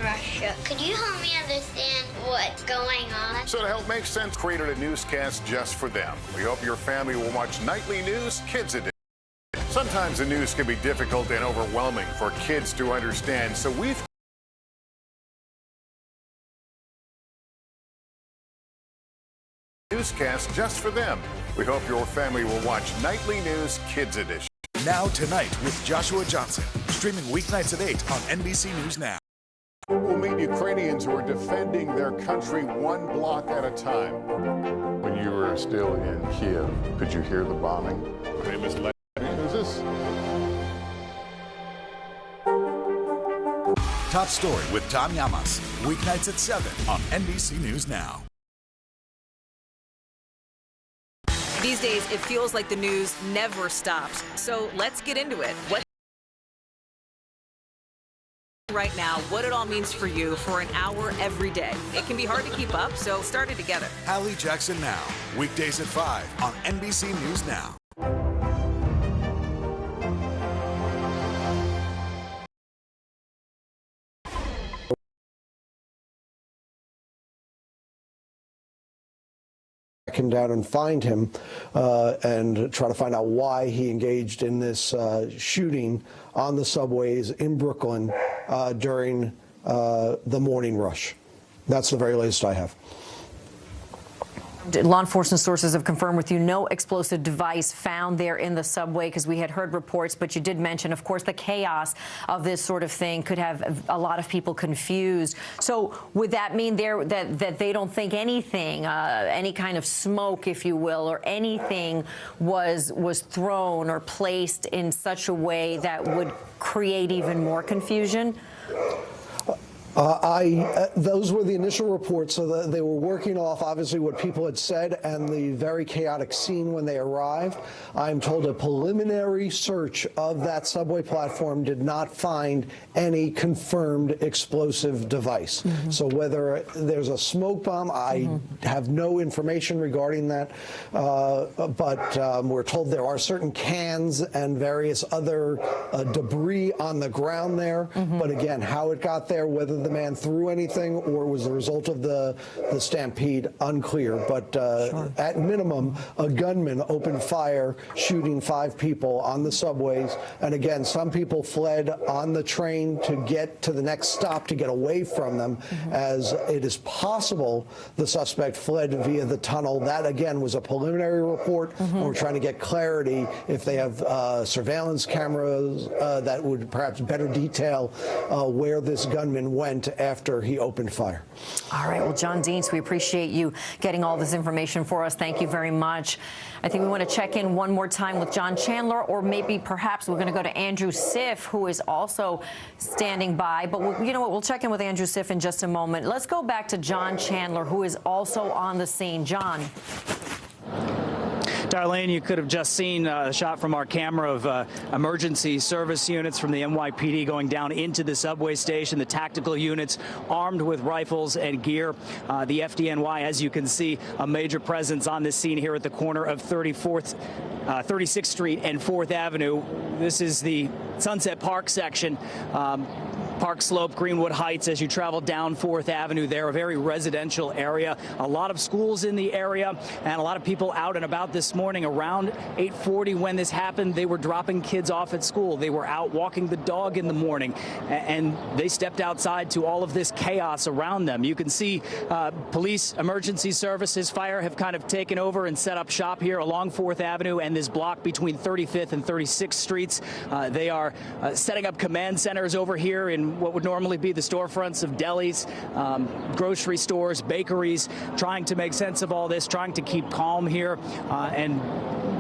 Russia, could you help me understand what's going on? So to help make sense, created a newscast just for them. We hope your family will watch Nightly News Kids Edition. Sometimes the news can be difficult and overwhelming for kids to understand, so we've newscast just for them. We hope your family will watch Nightly News Kids Edition. Now Tonight with Joshua Johnson, streaming weeknights at 8 on NBC News Now. We'll meet Ukrainians who are defending their country one block at a time. When you were still in Kiev, could you hear the bombing? My name is Larry. Who's this? Top Story with Tom Llamas, weeknights at 7 on NBC News Now. These days, it feels like the news never stops. So let's get into it. What right now, what it all means for you for an hour every day. It can be hard to keep up, so start it together. Hallie Jackson Now, weekdays at 5 on NBC News Now. Him down and find him and try to find out why he engaged in this shooting on the subways in Brooklyn during the morning rush. That's the very latest I have. Law enforcement sources have confirmed with you no explosive device found there in the subway, because we had heard reports, but you did mention, of course, the chaos of this sort of thing could have a lot of people confused. So would that mean that they don't think anything, any kind of smoke, if you will, or anything was thrown or placed in such a way that would create even more confusion? Those were the initial reports, so they were working off, obviously, what people had said and the very chaotic scene when they arrived. I'm told a preliminary search of that subway platform did not find any confirmed explosive device. So whether there's a smoke bomb, I have no information regarding that, but we're told there are certain cans and various other debris on the ground there. But again, how it got there, whether the man threw anything or was the result of the stampede, unclear. But at minimum, a gunman opened fire, shooting 5 people on the subways. And again, some people fled on the train to get to the next stop to get away from them, as it is possible the suspect fled via the tunnel. That, again, was a preliminary report. And we're trying to get clarity if they have surveillance cameras that would perhaps better detail where this gunman went after he opened fire. All right. Well, John Deans, we appreciate you getting all this information for us. Thank you very much. I think we want to check in one more time with John Chandler, or maybe perhaps we're going to go to Andrew Siff, who is also standing by. But you know what? We'll check in with Andrew Siff in just a moment. Let's go back to John Chandler, who is also on the scene. John. Darlene, you could have just seen a shot from our camera of emergency service units from the NYPD going down into the subway station, the tactical units armed with rifles and gear. The FDNY, as you can see, a major presence on this scene here at the corner of 36th Street and 4th Avenue. This is the Sunset Park section. Park Slope, Greenwood Heights, as you travel down 4th Avenue there, a very residential area. A lot of schools in the area and a lot of people out and about this morning. Around 8:40 when this happened, they were dropping kids off at school. They were out walking the dog in the morning, and they stepped outside to all of this chaos around them. You can see police, emergency services, fire have kind of taken over and set up shop here along 4th Avenue and this block between 35th and 36th Streets. They are setting up command centers over here in what would normally be the storefronts of delis, grocery stores, bakeries, trying to make sense of all this, trying to keep calm here and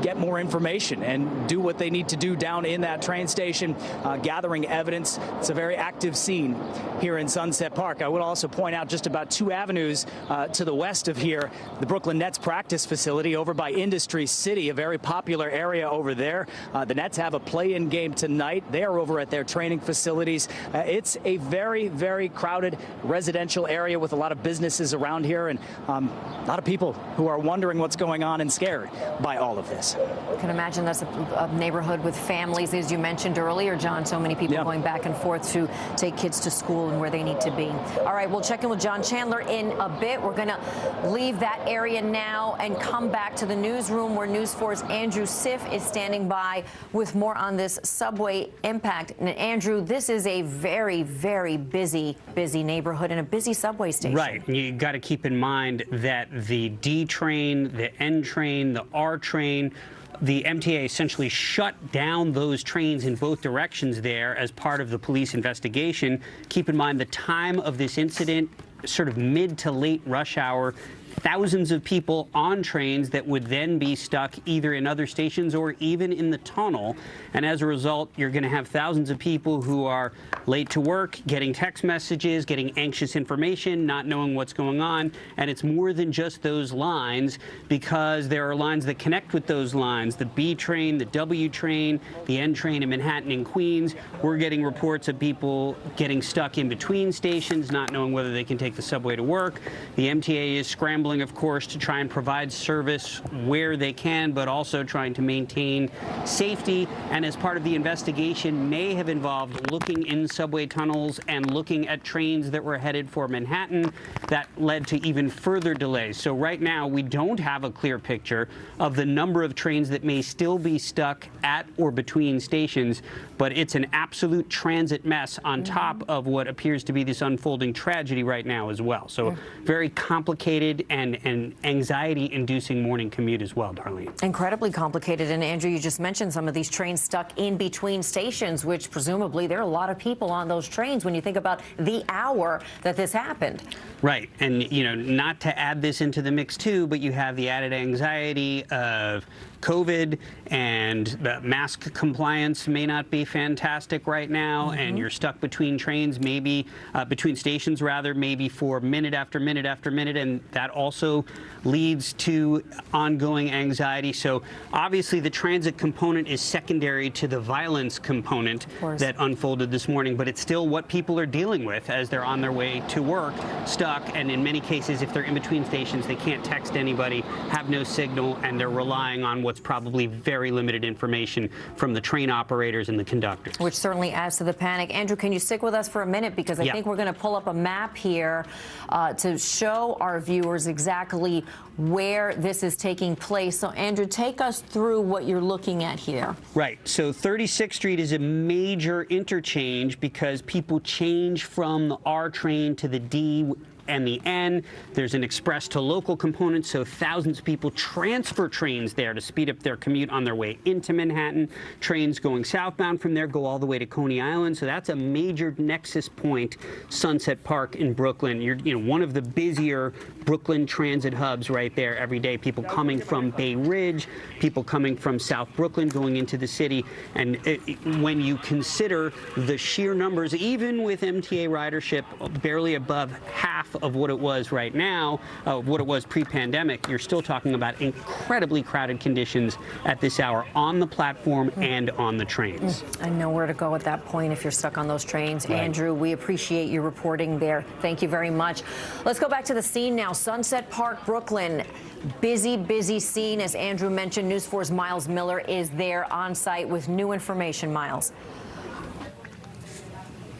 get more information and do what they need to do down in that train station, gathering evidence. It's a very active scene here in Sunset Park. I would also point out just about 2 avenues to the west of here, the Brooklyn Nets practice facility over by Industry City, a very popular area over there. The Nets have a play-in game tonight. They are over at their training facilities. It's a very, very crowded residential area with a lot of businesses around here and a lot of people who are wondering what's going on and scared by all of this. I can imagine that's a neighborhood with families, as you mentioned earlier, John, so many people going back and forth to take kids to school and where they need to be. All right, we'll check in with John Chandler in a bit. We're going to leave that area now and come back to the newsroom where News 4's Andrew Siff is standing by with more on this subway impact. And Andrew, this is a very, very busy neighborhood and a busy subway station. Right. And you got to keep in mind that the D train, the N train, the R train, the MTA essentially shut down those trains in both directions there as part of the police investigation. Keep in mind the time of this incident, sort of mid to late rush hour. Thousands of people on trains that would then be stuck either in other stations or even in the tunnel. And as a result, you're going to have thousands of people who are late to work, getting text messages, getting anxious information, not knowing what's going on. And it's more than just those lines, because there are lines that connect with those lines. The B train, the W train, the N train in Manhattan and Queens. We're getting reports of people getting stuck in between stations, not knowing whether they can take the subway to work. The MTA is scrambling, of course, to try and provide service where they can, but also trying to maintain safety. And as part of the investigation, may have involved looking in subway tunnels and looking at trains that were headed for Manhattan. That led to even further delays. So right now, we don't have a clear picture of the number of trains that may still be stuck at or between stations, but it's an absolute transit mess on top of what appears to be this unfolding tragedy right now as well. So very complicated and anxiety-inducing morning commute as well, Darlene. Incredibly complicated. And Andrew, you just mentioned some of these trains stuck in between stations, which presumably there are a lot of people on those trains when you think about the hour that this happened. Right. And, you know, not to add this into the mix too, but you have the added anxiety of COVID, and the mask compliance may not be fantastic right now, and you're stuck between trains, maybe between stations rather, maybe for minute after minute after minute, and that also leads to ongoing anxiety. So obviously the transit component is secondary to the violence component that unfolded this morning, but it's still what people are dealing with as they're on their way to work, stuck, and in many cases, if they're in between stations, they can't text anybody, have no signal, and they're relying on what's probably very limited information from the train operators and the conductors. Which certainly adds to the panic. Andrew, can you stick with us for a minute? Because I think we're going to pull up a map here to show our viewers exactly where this is taking place. So, Andrew, take us through what you're looking at here. Right. So 36th Street is a major interchange because people change from the R train to the D and the N. There's an express to local component, so thousands of people transfer trains there to speed up their commute on their way into Manhattan. Trains going southbound from there go all the way to Coney Island, so that's a major nexus point, Sunset Park in Brooklyn. You're one of the busier Brooklyn transit hubs right there every day. People coming from Bay Ridge, people coming from South Brooklyn going into the city. And when you consider the sheer numbers, even with MTA ridership barely above half of what it was right now, what it was pre-pandemic, you're still talking about incredibly crowded conditions at this hour on the platform and on the trains. I know where to go at that point if you're stuck on those trains. Right. Andrew, we appreciate you reporting there. Thank you very much. Let's go back to the scene now. Sunset Park, Brooklyn. Busy, busy scene. As Andrew mentioned, News 4's Miles Miller is there on site with new information. Miles.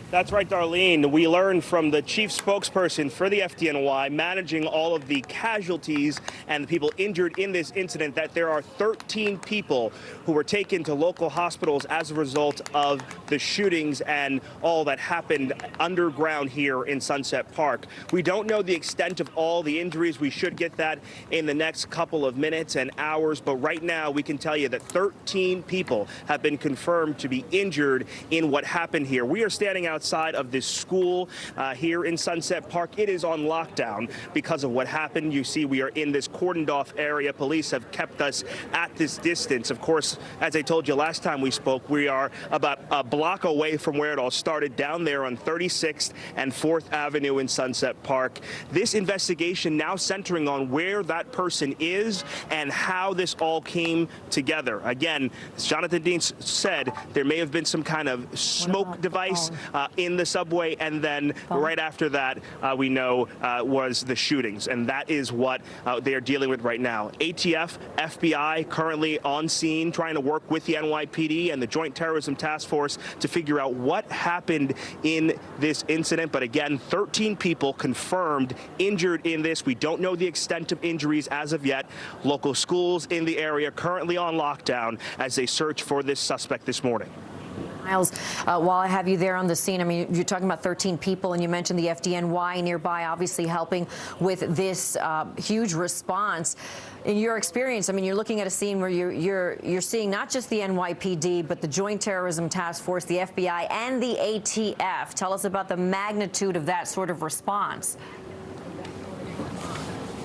That's right, Darlene. We learned from the chief spokesperson for the FDNY managing all of the casualties and the people injured in this incident that there are 13 people who were taken to local hospitals as a result of the shootings and all that happened underground here in Sunset Park. We don't know the extent of all the injuries. We should get that in the next couple of minutes and hours. But right now, we can tell you that 13 people have been confirmed to be injured in what happened here. We are standing outside of this school here in Sunset Park. It is on lockdown because of what happened. You see, we are in this cordoned off area. Police have kept us at this distance. Of course, as I told you last time we spoke, we are about a block away from where it all started, down there on 36th and 4th Avenue in Sunset Park. This investigation now centering on where that person is and how this all came together. Again, as Jonathan Dean said, there may have been some kind of smoke device in the subway, and then right after that, we know was the shootings, and that is what they are dealing with right now. ATF, FBI currently on scene trying to work with the NYPD and the Joint Terrorism Task Force to figure out what happened in this incident. But again, 13 people confirmed injured in this. We don't know the extent of injuries as of yet. Local schools in the area currently on lockdown as they search for this suspect this morning. Miles, while I have you there on the scene, I mean, you're talking about 13 people, and you mentioned the FDNY nearby, obviously helping with this huge response. In your experience, I mean, you're looking at a scene where you're seeing not just the NYPD, but the Joint Terrorism Task Force, the FBI, and the ATF. Tell us about the magnitude of that sort of response.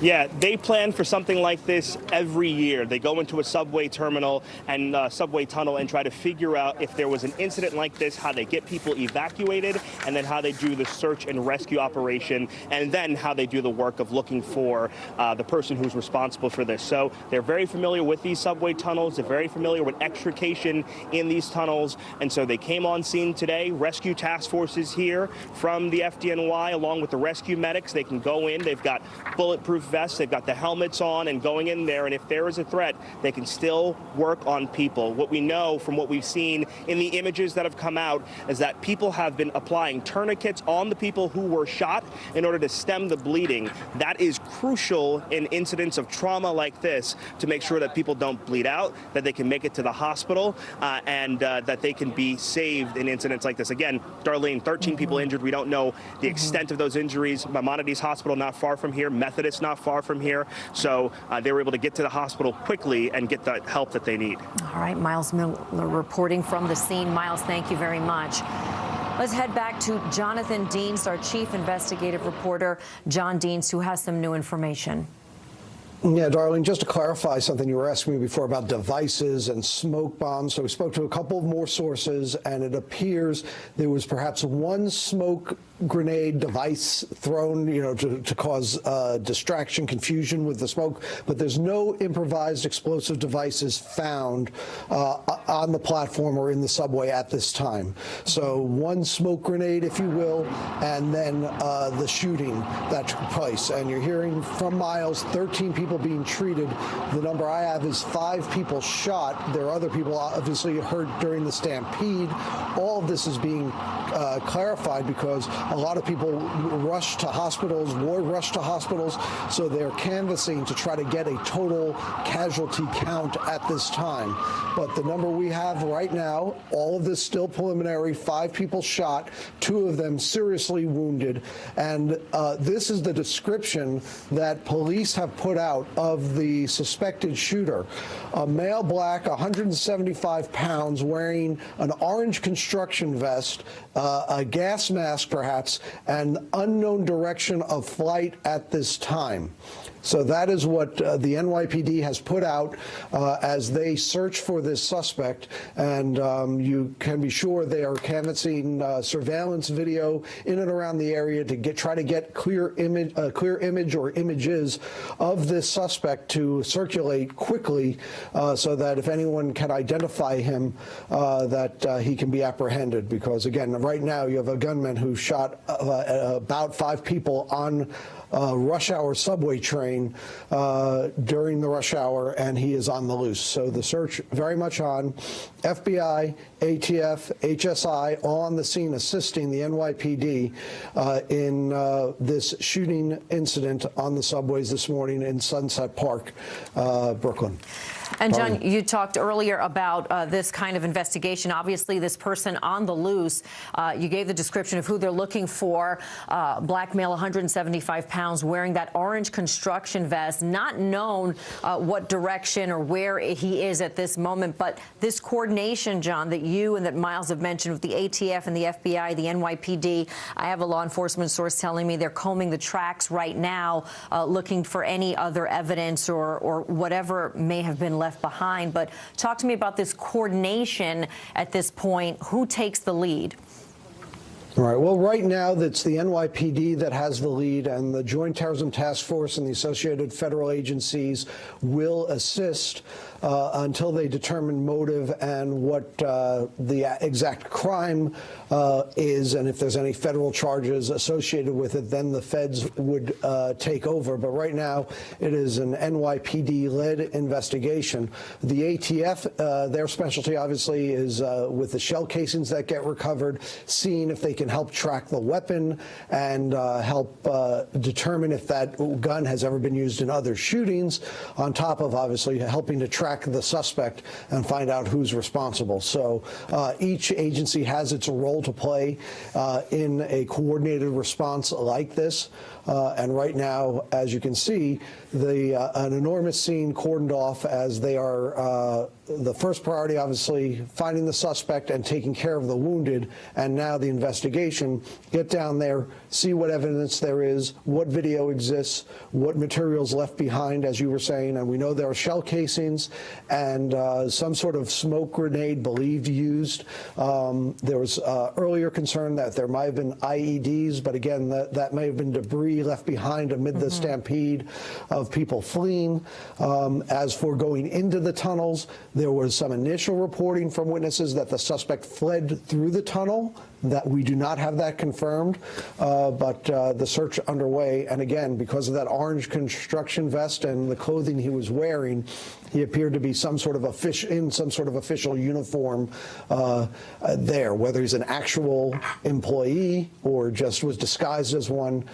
Yeah, they plan for something like this every year. They go into a subway terminal and subway tunnel and try to figure out if there was an incident like this, how they get people evacuated, and then how they do the search and rescue operation, and then how they do the work of looking for the person who's responsible for this. So they're very familiar with these subway tunnels. They're very familiar with extrication in these tunnels. And so they came on scene today. Rescue task forces here from the FDNY, along with the rescue medics. They can go in. They've got bulletproof vests. They've got the helmets on and going in there. And if there is a threat, they can still work on people. What we know from what we've seen in the images that have come out is that people have been applying tourniquets on the people who were shot in order to stem the bleeding. That is crucial in incidents of trauma like this to make sure that people don't bleed out, that they can make it to the hospital, and that they can be saved in incidents like this. Again, Darlene, 13 people injured. We don't know the extent of those injuries. Maimonides Hospital not far from here. Methodist not far from here. So they were able to get to the hospital quickly and get the help that they need. All right, Miles Miller reporting from the scene. Miles, thank you very much. Let's head back to Jonathan Deans, our chief investigative reporter. John Deans, who has some new information. Yeah, Darlene, just to clarify something you were asking me before about devices and smoke bombs. So we spoke to a couple of more sources, and it appears there was perhaps one smoke grenade device thrown, to cause distraction, confusion with the smoke, but there's no improvised explosive devices found on the platform or in the subway at this time. So one smoke grenade, if you will, and then the shooting that took place. And you're hearing from Miles, 13 people being treated. The number I have is 5 people shot. There are other people obviously hurt during the stampede. All of this is being clarified because a lot of people rushed to hospitals, were rushed to hospitals, so they're canvassing to try to get a total casualty count at this time. But the number we have right now, all of this still preliminary, 5 people shot, 2 of them seriously wounded, and this is the description that police have put out of the suspected shooter. A male, black, 175 pounds, wearing an orange construction vest, a gas mask perhaps, and unknown direction of flight at this time. So that is what the NYPD has put out as they search for this suspect, and you can be sure they are canvassing surveillance video in and around the area to try to get clear image or images of this suspect to circulate quickly, so that if anyone can identify him, that he can be apprehended. Because again, right now you have a gunman who shot about 5 people on rush hour subway train during the rush hour, and he is on the loose. So the search very much on. FBI, ATF, HSI all on the scene assisting the NYPD in this shooting incident on the subways this morning in Sunset Park, Brooklyn. And John, you talked earlier about this kind of investigation. Obviously, this person on the loose, you gave the description of who they're looking for. Black male, 175 pounds, wearing that orange construction vest, not known what direction or where he is at this moment. But this coordination, John, that you and that Miles have mentioned with the ATF and the FBI, the NYPD, I have a law enforcement source telling me they're combing the tracks right now, looking for any other evidence or whatever may have been left behind. But talk to me about this coordination at this point. Who takes the lead? All right. Well, right now, it's the NYPD that has the lead, and the Joint Terrorism Task Force and the associated federal agencies will assist until they determine motive and what the exact crime is, and if there's any federal charges associated with it, then the feds would take over. But right now, it is an NYPD-led investigation. The ATF, their specialty obviously is with the shell casings that get recovered, seeing if they can help track the weapon and help determine if that gun has ever been used in other shootings, on top of obviously helping to track the suspect and find out who's responsible. So each agency has its role to play in a coordinated response like this. And right now, as you can see, an enormous scene cordoned off as they are the first priority, obviously, finding the suspect and taking care of the wounded. And now the investigation, get down there, see what evidence there is, what video exists, what materials left behind, as you were saying. And we know there are shell casings and some sort of smoke grenade believed used. There was earlier concern that there might have been IEDs, but again, that may have been debris left behind amid the stampede of people fleeing. As for going into the tunnels, there was some initial reporting from witnesses that the suspect fled through the tunnel. That we do not have that confirmed, but the search underway. And again, because of that orange construction vest and the clothing he was wearing, he appeared to be some sort of official uniform there. Whether he's an actual employee or just was disguised as one,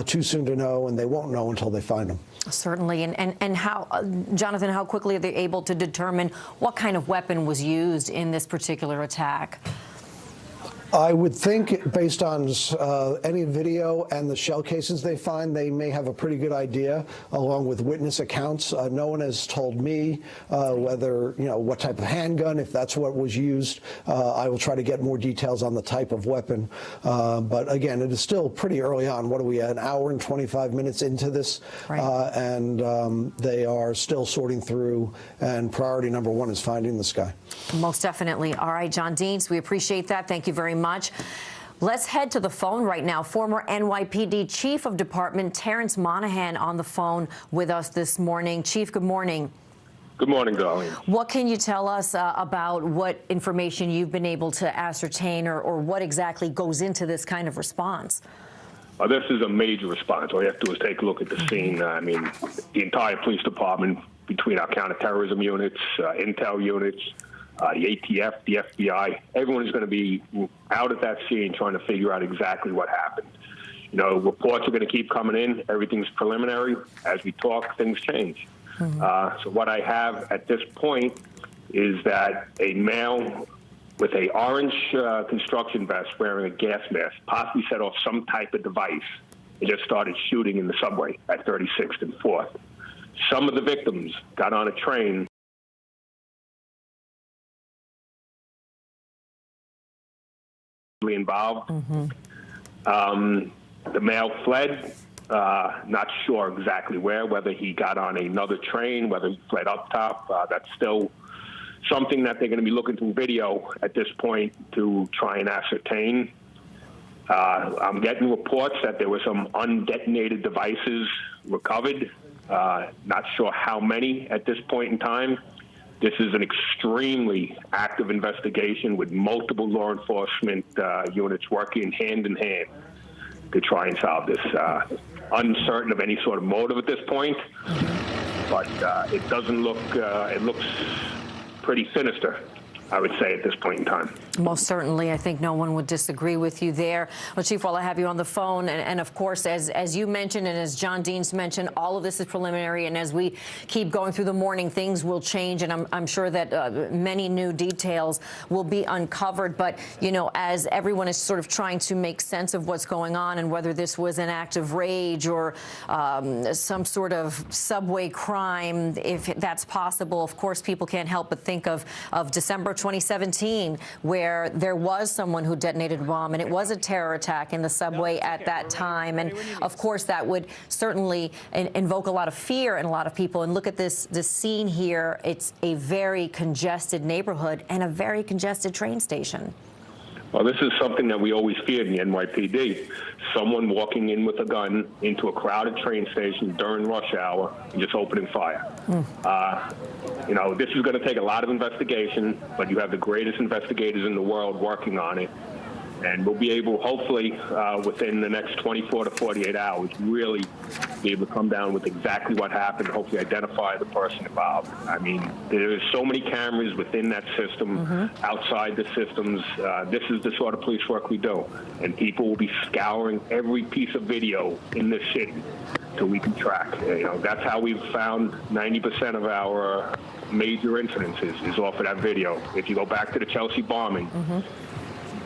too soon to know, and they won't know until they find him. Certainly. And how, Jonathan, how quickly are they able to determine what kind of weapon was used in this particular attack? I would think, based on any video and the shell cases they find, they may have a pretty good idea, along with witness accounts. No one has told me whether, what type of handgun, if that's what was used. I will try to get more details on the type of weapon. But again, it is still pretty early on. What are we, an hour and 25 minutes into this? Right. And they are still sorting through, and priority number one is finding this guy. Most definitely. All right, John Deans, we appreciate that. Thank you very much. Let's head to the phone right now. Former NYPD Chief of Department Terrence Monahan on the phone with us this morning. Chief, good morning. Good morning, Darlene. What can you tell us about what information you've been able to ascertain, or what exactly goes into this kind of response? This is a major response. All you have to do is take a look at the scene. I mean, the entire police department, between our counterterrorism units, intel units, the ATF, the FBI, everyone is going to be out at that scene trying to figure out exactly what happened. Reports are going to keep coming in. Everything's preliminary. As we talk, things change. So what I have at this point is that a male with a orange construction vest wearing a gas mask possibly set off some type of device and just started shooting in the subway at 36th and 4th. Some of the victims got on a train involved. The male fled, not sure exactly whether he got on another train, whether he fled up top. That's still something that they're going to be looking through video at this point to try and ascertain. I'm getting reports that there were some undetonated devices recovered. Not sure how many at this point in time. This is an extremely active investigation with multiple law enforcement units working hand in hand to try and solve this. Uncertain of any sort of motive at this point, but it doesn't look, it looks pretty sinister, I would say, at this point in time. Most certainly. I think no one would disagree with you there. Well, Chief, while I have you on the phone, and of course, as you mentioned and as John Deans mentioned, all of this is preliminary, and as we keep going through the morning, things will change, and I'm sure that many new details will be uncovered. But, as everyone is sort of trying to make sense of what's going on and whether this was an act of rage or some sort of subway crime, if that's possible, of course, people can't help but think of December 2017, where there was someone who detonated a bomb, and it was a terror attack in the subway at that time. And of course, that would certainly invoke a lot of fear in a lot of people. And look at this scene here. It's a very congested neighborhood and a very congested train station. Well, this is something that we always feared in the NYPD. Someone walking in with a gun into a crowded train station during rush hour and just opening fire. This is going to take a lot of investigation, but you have the greatest investigators in the world working on it. And we'll be able, hopefully, within the next 24 to 48 hours, really be able to come down with exactly what happened, hopefully identify the person involved. I mean, there's so many cameras within that system, outside the systems. This is the sort of police work we do. And people will be scouring every piece of video in this city so we can track. That's how we've found 90% of our major incidents is off of that video. If you go back to the Chelsea bombing,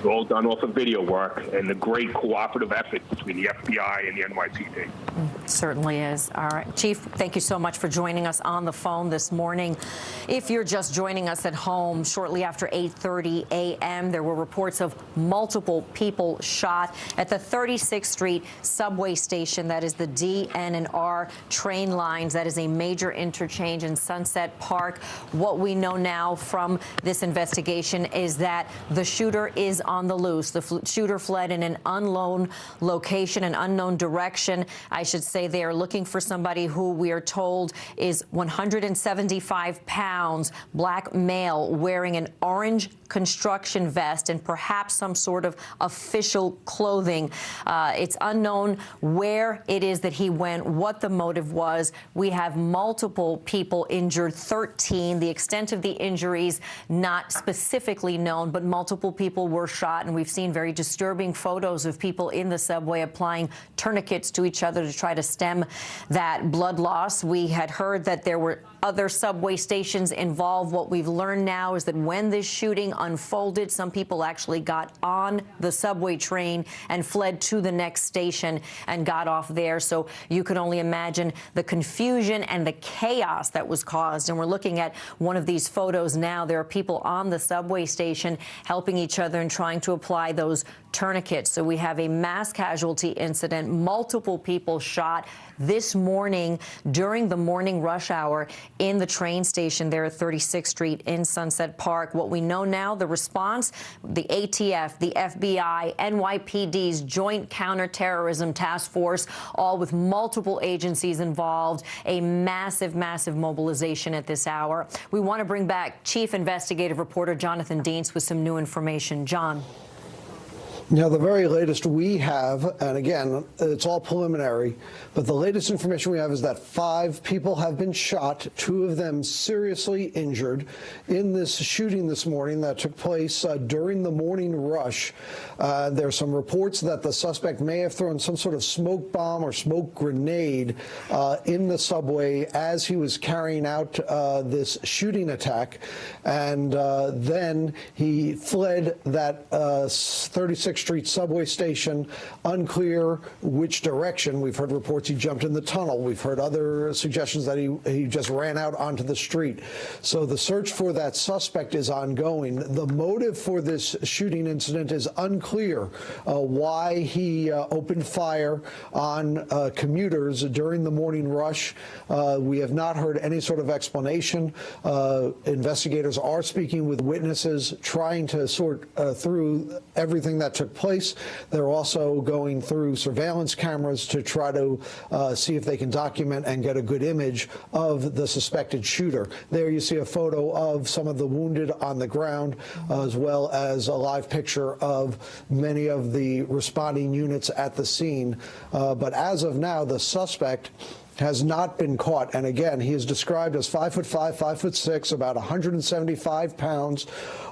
all done off of video work and the great cooperative effort between the FBI and the NYPD. Certainly is. All right, Chief, thank you so much for joining us on the phone this morning. If you're just joining us at home, shortly after 8:30 a.m., there were reports of multiple people shot at the 36th Street subway station. That is the D, N, and R train lines. That is a major interchange in Sunset Park. What we know now from this investigation is that the shooter is on the loose. The shooter fled in an unknown location, an unknown direction. I should say they are looking for somebody who we are told is 175 pounds, black male, wearing an orange construction vest and perhaps some sort of official clothing. It's unknown where it is that he went, what the motive was. We have multiple people injured, 13. The extent of the injuries not specifically known, but multiple people were shot, and we've seen very disturbing photos of people in the subway applying tourniquets to each other to to try to stem that blood loss. We had heard that there were other subway stations involved. What we've learned now is that when this shooting unfolded, some people actually got on the subway train and fled to the next station and got off there. So you can only imagine the confusion and the chaos that was caused. And we're looking at one of these photos now. There are people on the subway station helping each other and trying to apply those tourniquets. So we have a mass casualty incident, multiple people shot this morning during the morning rush hour in the train station there at 36th Street in Sunset Park. What we know now, the response, the ATF, the FBI, NYPD's Joint Counterterrorism Task Force, all with multiple agencies involved, a massive, massive mobilization at this hour. We want to bring back Chief Investigative Reporter Jonathan Dienst with some new information. John. Now, the very latest we have, and again, it's all preliminary, but the latest information we have is that 5 people have been shot, 2 of them seriously injured in this shooting this morning that took place during the morning rush. There are some reports that the suspect may have thrown some sort of smoke bomb or smoke grenade in the subway as he was carrying out this shooting attack, and then he fled that 36th Street subway station. Unclear which direction. We've heard reports he jumped in the tunnel. We've heard other suggestions that he just ran out onto the street. So the search for that suspect is ongoing. The motive for this shooting incident is unclear. Why he opened fire on commuters during the morning rush, we have not heard any sort of explanation. Investigators are speaking with witnesses, trying to sort through everything that took place. They're also going through surveillance cameras to try to see if they can document and get a good image of the suspected shooter. There you see a photo of some of the wounded on the ground, as well as a live picture of many of the responding units at the scene. But as of now, the suspect has not been caught. And again, he is described as 5'5", 5'6", about 175 pounds,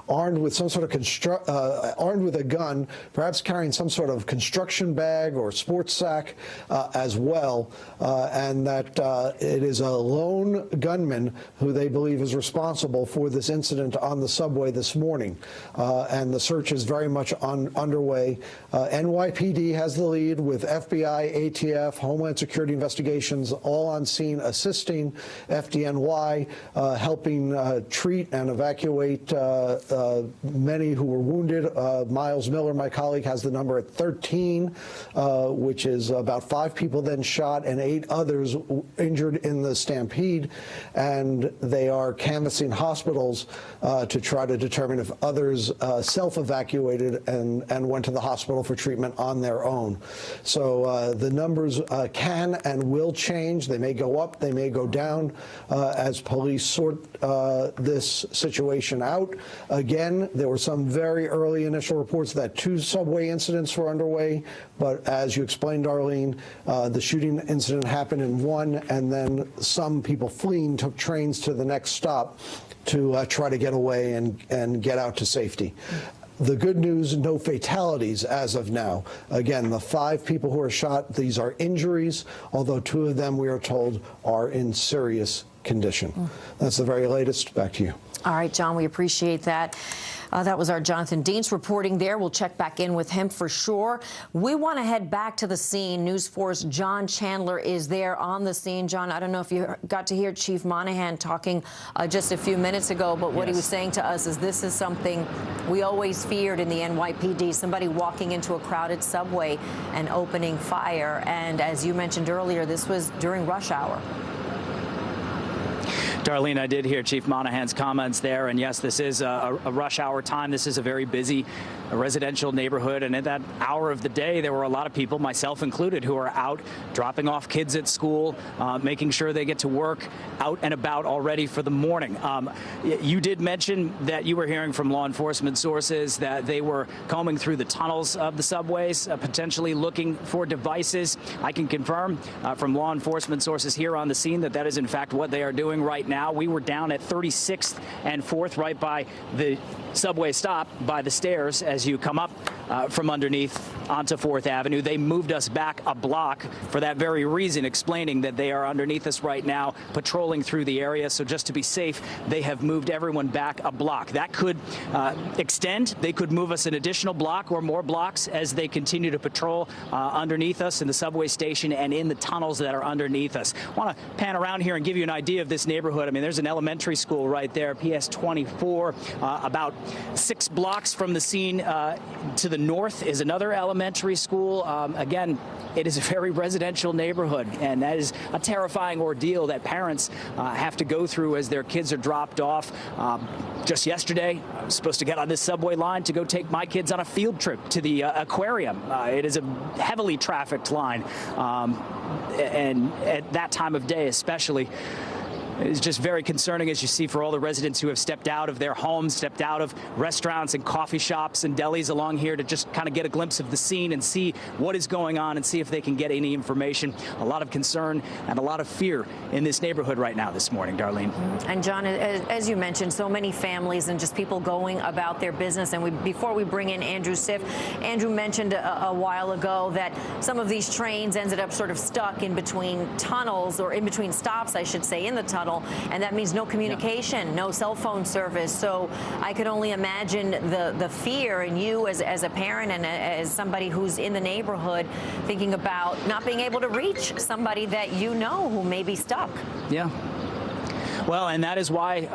armed with some sort of armed with a gun, perhaps carrying some sort of construction bag or sports sack as well, and that it is a lone gunman who they believe is responsible for this incident on the subway this morning. And the search is very much underway. NYPD has the lead with FBI, ATF, Homeland Security Investigations all on scene assisting. FDNY helping treat and evacuate many who were wounded. Miles Miller, my colleague, has the number at 13, which is about 5 people then shot and 8 others injured in the stampede. And they are canvassing hospitals to try to determine if others self-evacuated and went to the hospital for treatment on their own. So the numbers can and will change. They may go up, they may go down as police sort this situation out. Again, there were some very early initial reports that 2 subway incidents were underway, but as you explained, Darlene, the shooting incident happened in one, and then some people fleeing took trains to the next stop to try to get away and get out to safety. The good news, no fatalities as of now. Again, the 5 people who are shot, these are injuries, although 2 of them, we are told, are in serious condition. That's the very latest. Back to you. All right, John, we appreciate that. That was our Jonathan Dienst reporting there. We'll check back in with him for sure. We want to head back to the scene. News 4's John Chandler is there on the scene. John, I don't know if you got to hear Chief Monahan talking just a few minutes ago, but what he was saying to us is this is something we always feared in the NYPD, somebody walking into a crowded subway and opening fire. And as you mentioned earlier, this was during rush hour. Darlene, I did hear Chief Monahan's comments there, and yes, this is a rush hour time. This is a very busy residential neighborhood, and at that hour of the day, there were a lot of people, myself included, who are out dropping off kids at school, making sure they get to work, out and about already for the morning. You did mention that you were hearing from law enforcement sources that they were combing through the tunnels of the subways, potentially looking for devices. I can confirm from law enforcement sources here on the scene that that is in fact what they are doing right now. We were down at 36th and 4th, right by the subway stop by the stairs as you come up from underneath onto 4th Avenue. They moved us back a block for that very reason, explaining that they are underneath us right now, patrolling through the area. So just to be safe, they have moved everyone back a block. That could extend. They could move us an additional block or more blocks as they continue to patrol underneath us in the subway station and in the tunnels that are underneath us. I want to pan around here and give you an idea of this neighborhood. I mean, there's an elementary school right there, PS 24, about 6 blocks from the scene to the north is another elementary school. Again, it is a very residential neighborhood, and that is a terrifying ordeal that parents have to go through as their kids are dropped off. Just yesterday, I was supposed to get on this subway line to go take my kids on a field trip to the aquarium. It is a heavily trafficked line, and at that time of day especially. It's just very concerning, as you see, for all the residents who have stepped out of their homes, stepped out of restaurants and coffee shops and delis along here to just kind of get a glimpse of the scene and see what is going on and see if they can get any information. A lot of concern and a lot of fear in this neighborhood right now this morning, Darlene. And John, as you mentioned, so many families and just people going about their business. And before we bring in Andrew Siff, Andrew mentioned a while ago that some of these trains ended up sort of stuck in between tunnels, or in between stops, I should say, in the tunnel. And that means no communication, no cell phone service. So I could only imagine the fear in you as a parent and as somebody who's in the neighborhood thinking about not being able to reach somebody that you know who may be stuck. Yeah. Well, and that is why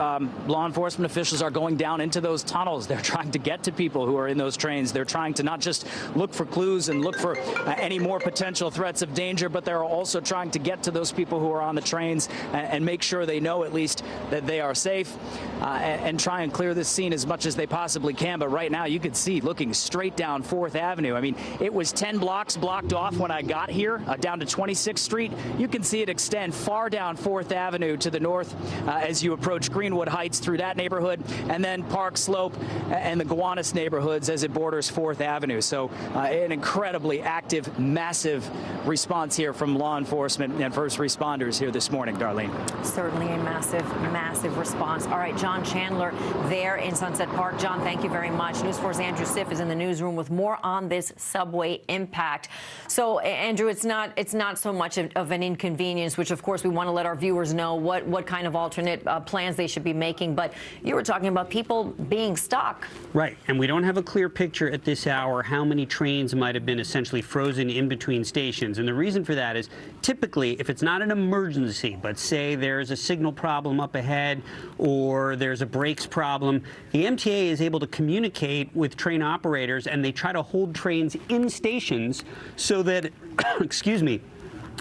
law enforcement officials are going down into those tunnels. They're trying to get to people who are in those trains. They're trying to not just look for clues and look for any more potential threats of danger, but they're also trying to get to those people who are on the trains and make sure they know at least that they are safe and try and clear this scene as much as they possibly can. But right now, you could see, looking straight down 4th Avenue. I mean, it was 10 blocks blocked off when I got here, down to 26th Street. You can see it extend far down 4th Avenue to the north as you approach Greenwood Heights through that neighborhood, and then Park Slope and the Gowanus neighborhoods as it borders 4th Avenue. So an incredibly active, massive response here from law enforcement and first responders here this morning, Darlene. Certainly a massive, massive response. All right, John Chandler there in Sunset Park. John, thank you very much. News 4's Andrew Siff is in the newsroom with more on this subway impact. So, Andrew, it's not so much of an inconvenience, which, of course, we want to let our viewers know what kind of alternate plans they should be making. But you were talking about people being stuck. Right. And we don't have a clear picture at this hour how many trains might have been essentially frozen in between stations. And the reason for that is typically, if it's not an emergency, but say there's a signal problem up ahead or there's a brakes problem, the MTA is able to communicate with train operators, and they try to hold trains in stations so that, excuse me,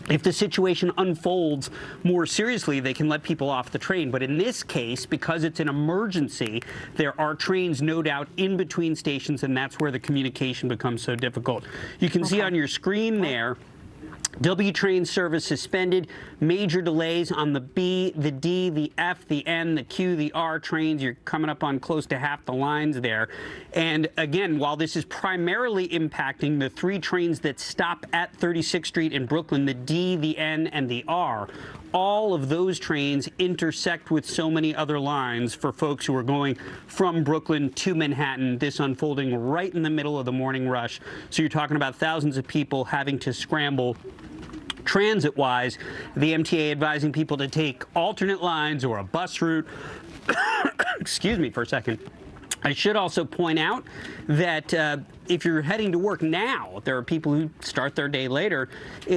if the situation unfolds more seriously, they can let people off the train. But in this case, because it's an emergency, there are trains, no doubt, in between stations, and that's where the communication becomes so difficult. You can see on your screen there, W train service suspended, major delays on the B, the D, the F, the N, the Q, the R trains. You're coming up on close to half the lines there. And again, while this is primarily impacting the 3 trains that stop at 36th Street in Brooklyn, the D, the N, and the R, all of those trains intersect with so many other lines for folks who are going from Brooklyn to Manhattan, this unfolding right in the middle of the morning rush. So you're talking about thousands of people having to scramble transit-wise, the MTA advising people to take alternate lines or a bus route. Excuse me for a second. I should also point out that if you're heading to work now, there are people who start their day later.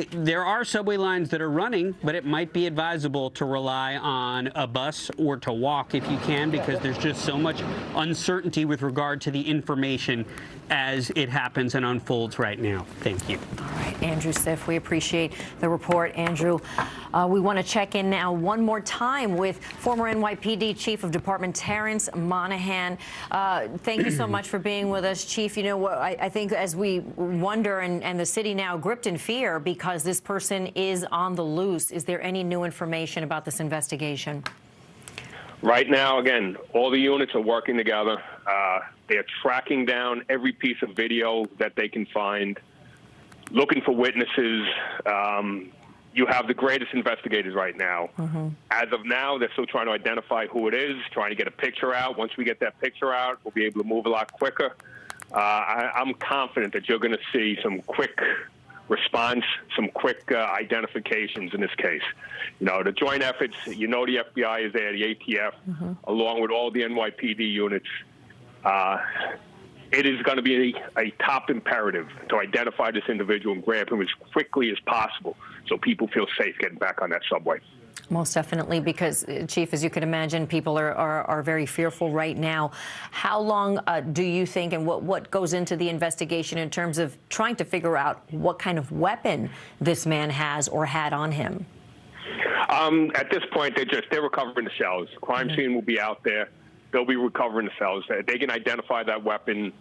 There are subway lines that are running, but it might be advisable to rely on a bus or to walk if you can, because there's just so much uncertainty with regard to the information as it happens and unfolds right now. Thank you. All right, Andrew Siff, we appreciate the report. Andrew, we want to check in now one more time with former NYPD Chief of Department Terrence Monahan. Thank you so much for being with us, Chief. You know what, I think as we wonder, and the city now gripped in fear because this person is on the loose, is there any new information about this investigation? Right now, again, all the units are working together. They're tracking down every piece of video that they can find, looking for witnesses. you have the greatest investigators right now. As of now, they're still trying to identify who it is, trying to get a picture out. Once we get that picture out, we'll be able to move a lot quicker. I'm confident that you're going to see some quick response, some quick identifications in this case. You know, the joint efforts, you know, the FBI is there, the ATF, along with all the NYPD units. It is going to be a top imperative to identify this individual and grab him as quickly as possible so people feel safe getting back on that subway. Most definitely, because, Chief, as you can imagine, people are very fearful right now. How long do you think, and what goes into the investigation in terms of trying to figure out what kind of weapon this man has or had on him? At this point, they're recovering the shells. Crime scene will be out there. They'll be recovering the shells. They can identify that weapon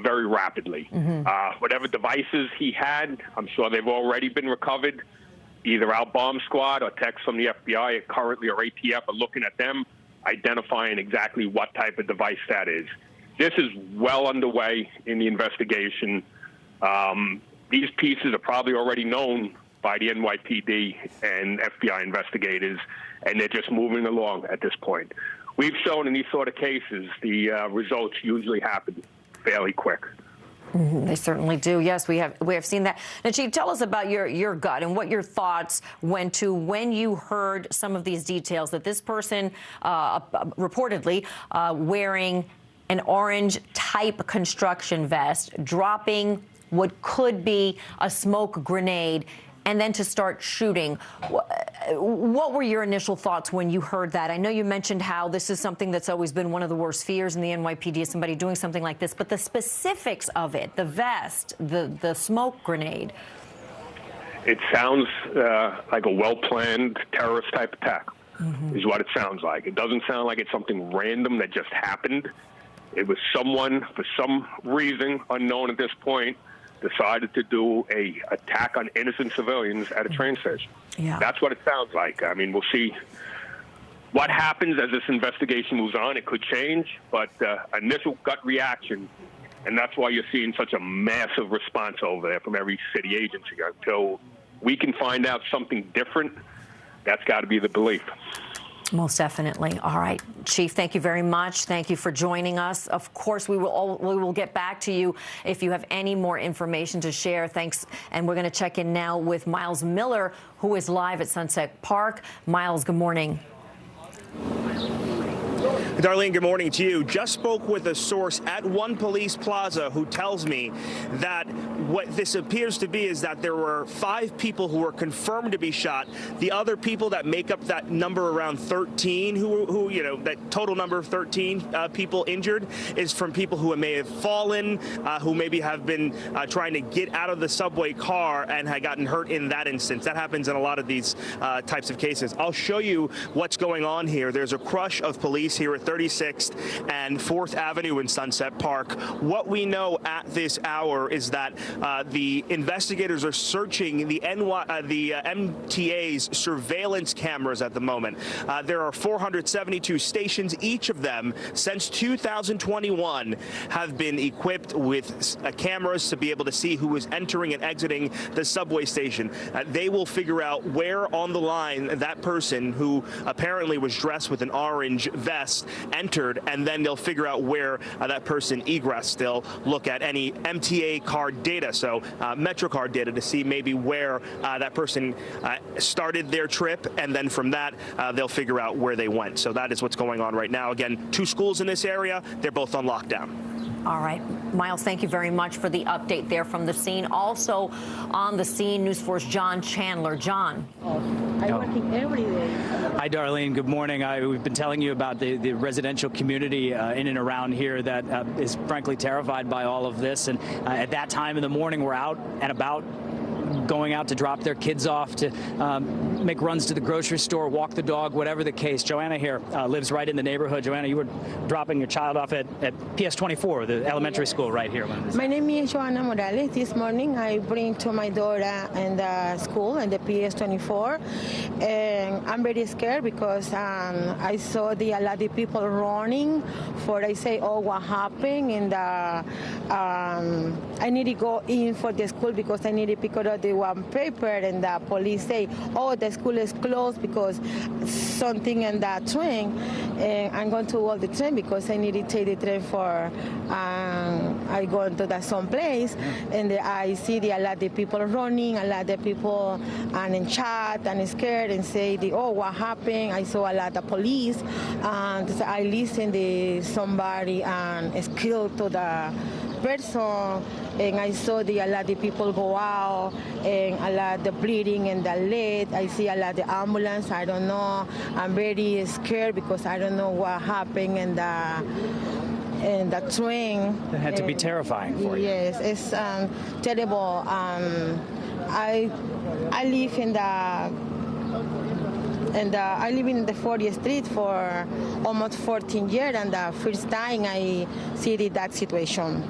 very rapidly. Whatever devices he had, I'm sure they've already been recovered. Either our bomb squad or techs from the FBI currently or ATF are looking at them, identifying exactly what type of device that is. This is well underway in the investigation. These pieces are probably already known by the NYPD and FBI investigators, and they're just moving along at this point. We've shown in these sort of cases the results usually happen fairly quick. They certainly do. Yes, we have seen that. Now, Chief, tell us about your gut and what your thoughts went to when you heard some of these details that this person reportedly wearing an orange type construction vest, dropping what could be a smoke grenade, and then to start shooting. What were your initial thoughts when you heard that? I know you mentioned how this is something that's always been one of the worst fears in the NYPD, is somebody doing something like this, but the specifics of it, the vest, the smoke grenade. It sounds like a well-planned terrorist type attack, is what it sounds like. It doesn't sound like it's something random that just happened. It was someone, for some reason unknown at this point, decided to do a attack on innocent civilians at a train station. Yeah. That's what it sounds like. I mean, we'll see what happens as this investigation moves on. It could change, but initial gut reaction, and that's why you're seeing such a massive response over there from every city agency. Until we can find out something different, that's got to be the belief. Most definitely. All right, Chief, thank you very much. Thank you for joining us. Of course, we will get back to you if you have any more information to share. Thanks. And we're going to check in now with Miles Miller, who is live at Sunset Park. Miles, good morning. Darlene, good morning to you. Just spoke with a source at One Police Plaza who tells me that what this appears to be is that there were 5 people who were confirmed to be shot. The other people that make up that number around 13, who you know, that total number of 13 people injured, is from people who may have fallen, who maybe have been trying to get out of the subway car and had gotten hurt in that instance. That happens in a lot of these types of cases. I'll show you what's going on here. There's a crush of police here at 36th and 4th Avenue in Sunset Park. What we know at this hour is that the investigators are searching the MTA's surveillance cameras at the moment. There are 472 stations. Each of them, since 2021, have been equipped with cameras to be able to see who is entering and exiting the subway station. They will figure out where on the line that person, who apparently was dressed with an orange vest, entered, and then they'll figure out where that person egressed. They'll look at any MTA card data, so MetroCard data, to see maybe where that person started their trip, and then from that they'll figure out where they went. So that is what's going on right now. Again, 2 schools in this area, they're both on lockdown. All right, Miles, thank you very much for the update there from the scene. Also on the scene, News 4's John Chandler. John. I'm working every day. Hi, Darlene. Good morning. We've been telling you about the residential community in and around here that is frankly terrified by all of this. And at that time in the morning, we're out and about, going out to drop their kids off, to make runs to the grocery store, walk the dog, whatever the case. Joanna here lives right in the neighborhood. Joanna, you were dropping your child off at PS24, the elementary school right here. My name is Joanna Morales. This morning I bring to my daughter in the school in the PS24, and I'm very scared because I saw a lot of people running for, I say, oh, what happened? And I need to go in for the school because I need to pick up the one paper, and the police say, oh, the school is closed because something in that train. And I'm going to walk the train because I need to take the train for, I go to that some place, and I see a lot of people running, a lot of people and in chat and scared and say, oh, what happened? I saw a lot of police, and so I listened to somebody and killed to the person, and I saw a lot of people go out, and a lot of bleeding in the leg. I see a lot of ambulance. I don't know. I'm very scared because I don't know what happened in the train. That had to be terrifying for you. Yes, it's terrible. I live in I live in the 40th Street for almost 14 years, and the first time I see that situation.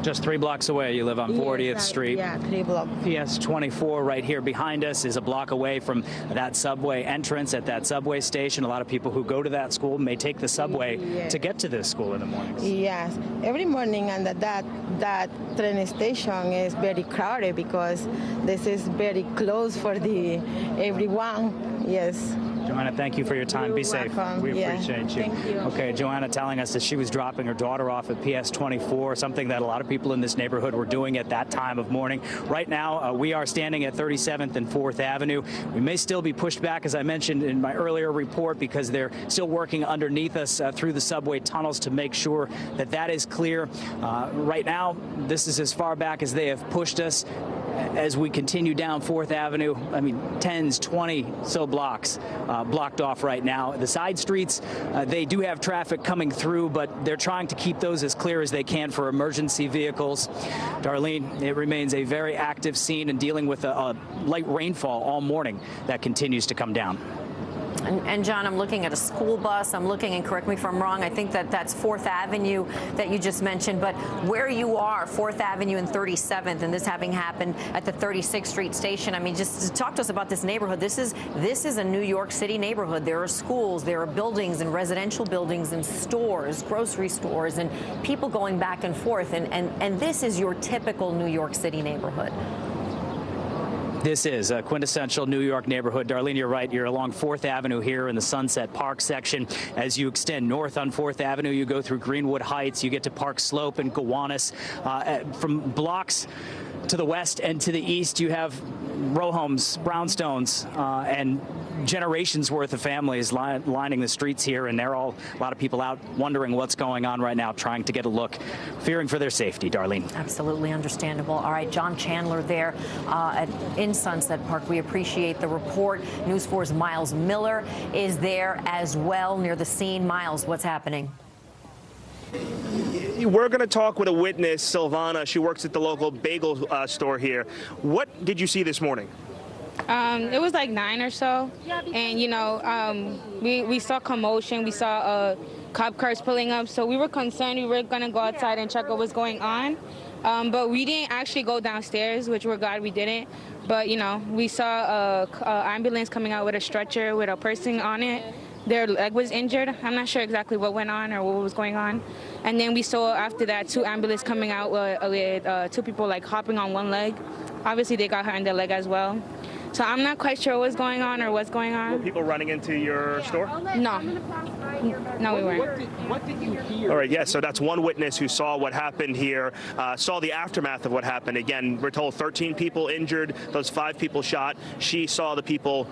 Just 3 blocks away, you live on 40th Street. Yeah, 3 blocks. PS 24 right here behind us is a block away from that subway entrance at that subway station. A lot of people who go to that school may take the subway to get to this school in the mornings. Yes, every morning, and that train station is very crowded because this is very close for everyone. Yes. Joanna, thank you for your time. Be safe. We appreciate you. Thank you. Okay, Joanna telling us that she was dropping her daughter off at PS 24, something that a lot of people in this neighborhood were doing at that time of morning. Right now, we are standing at 37th and 4th Avenue. We may still be pushed back, as I mentioned in my earlier report, because they're still working underneath us through the subway tunnels to make sure that that is clear. Right now, this is as far back as they have pushed us. As we continue down 4th Avenue, I mean, 10s, 20 so blocks blocked off right now. The side streets, they do have traffic coming through, but they're trying to keep those as clear as they can for emergency vehicles. Darlene, it remains a very active scene and dealing with a light rainfall all morning that continues to come down. And John, I'm looking at a school bus. I'm looking, and correct me if I'm wrong, I think that's 4th Avenue that you just mentioned. But where you are, 4th Avenue and 37th, and this having happened at the 36th Street station, I mean, just talk to us about this neighborhood. This is a New York City neighborhood. There are schools, there are buildings and residential buildings and stores, grocery stores, and people going back and forth. And this is your typical New York City neighborhood. This is a quintessential New York neighborhood. Darlene, you're right. You're along 4th Avenue here in the Sunset Park section. As you extend north on 4th Avenue, you go through Greenwood Heights. You get to Park Slope and Gowanus. From blocks to the west and to the east, you have row homes, brownstones, and generations worth of families lining the streets here, and a lot of people out wondering what's going on right now, trying to get a look, fearing for their safety. Darlene. Absolutely understandable. All right, John Chandler there in Sunset Park. We appreciate the report. News 4's Miles Miller is there as well near the scene. Miles, what's happening? We're going to talk with a witness, Silvana. She works at the local bagel store here. What did you see this morning? It was like 9 or so, and we saw commotion. We saw cop cars pulling up, so we were concerned. We were gonna go outside and check what was going on, but we didn't actually go downstairs, which we're glad we didn't. But we saw a ambulance coming out with a stretcher with a person on it. Their leg was injured. I'm not sure exactly what went on or what was going on. And then we saw after that 2 ambulances coming out with 2 people like hopping on one leg. Obviously, they got hurt in their leg as well. So I'm not quite sure what's going on or what's going on. Were people running into your store? No. No, we weren't. What did you hear? All right, yes, so that's one witness who saw what happened here, saw the aftermath of what happened. Again, we're told 13 people injured, those 5 people shot. She saw the people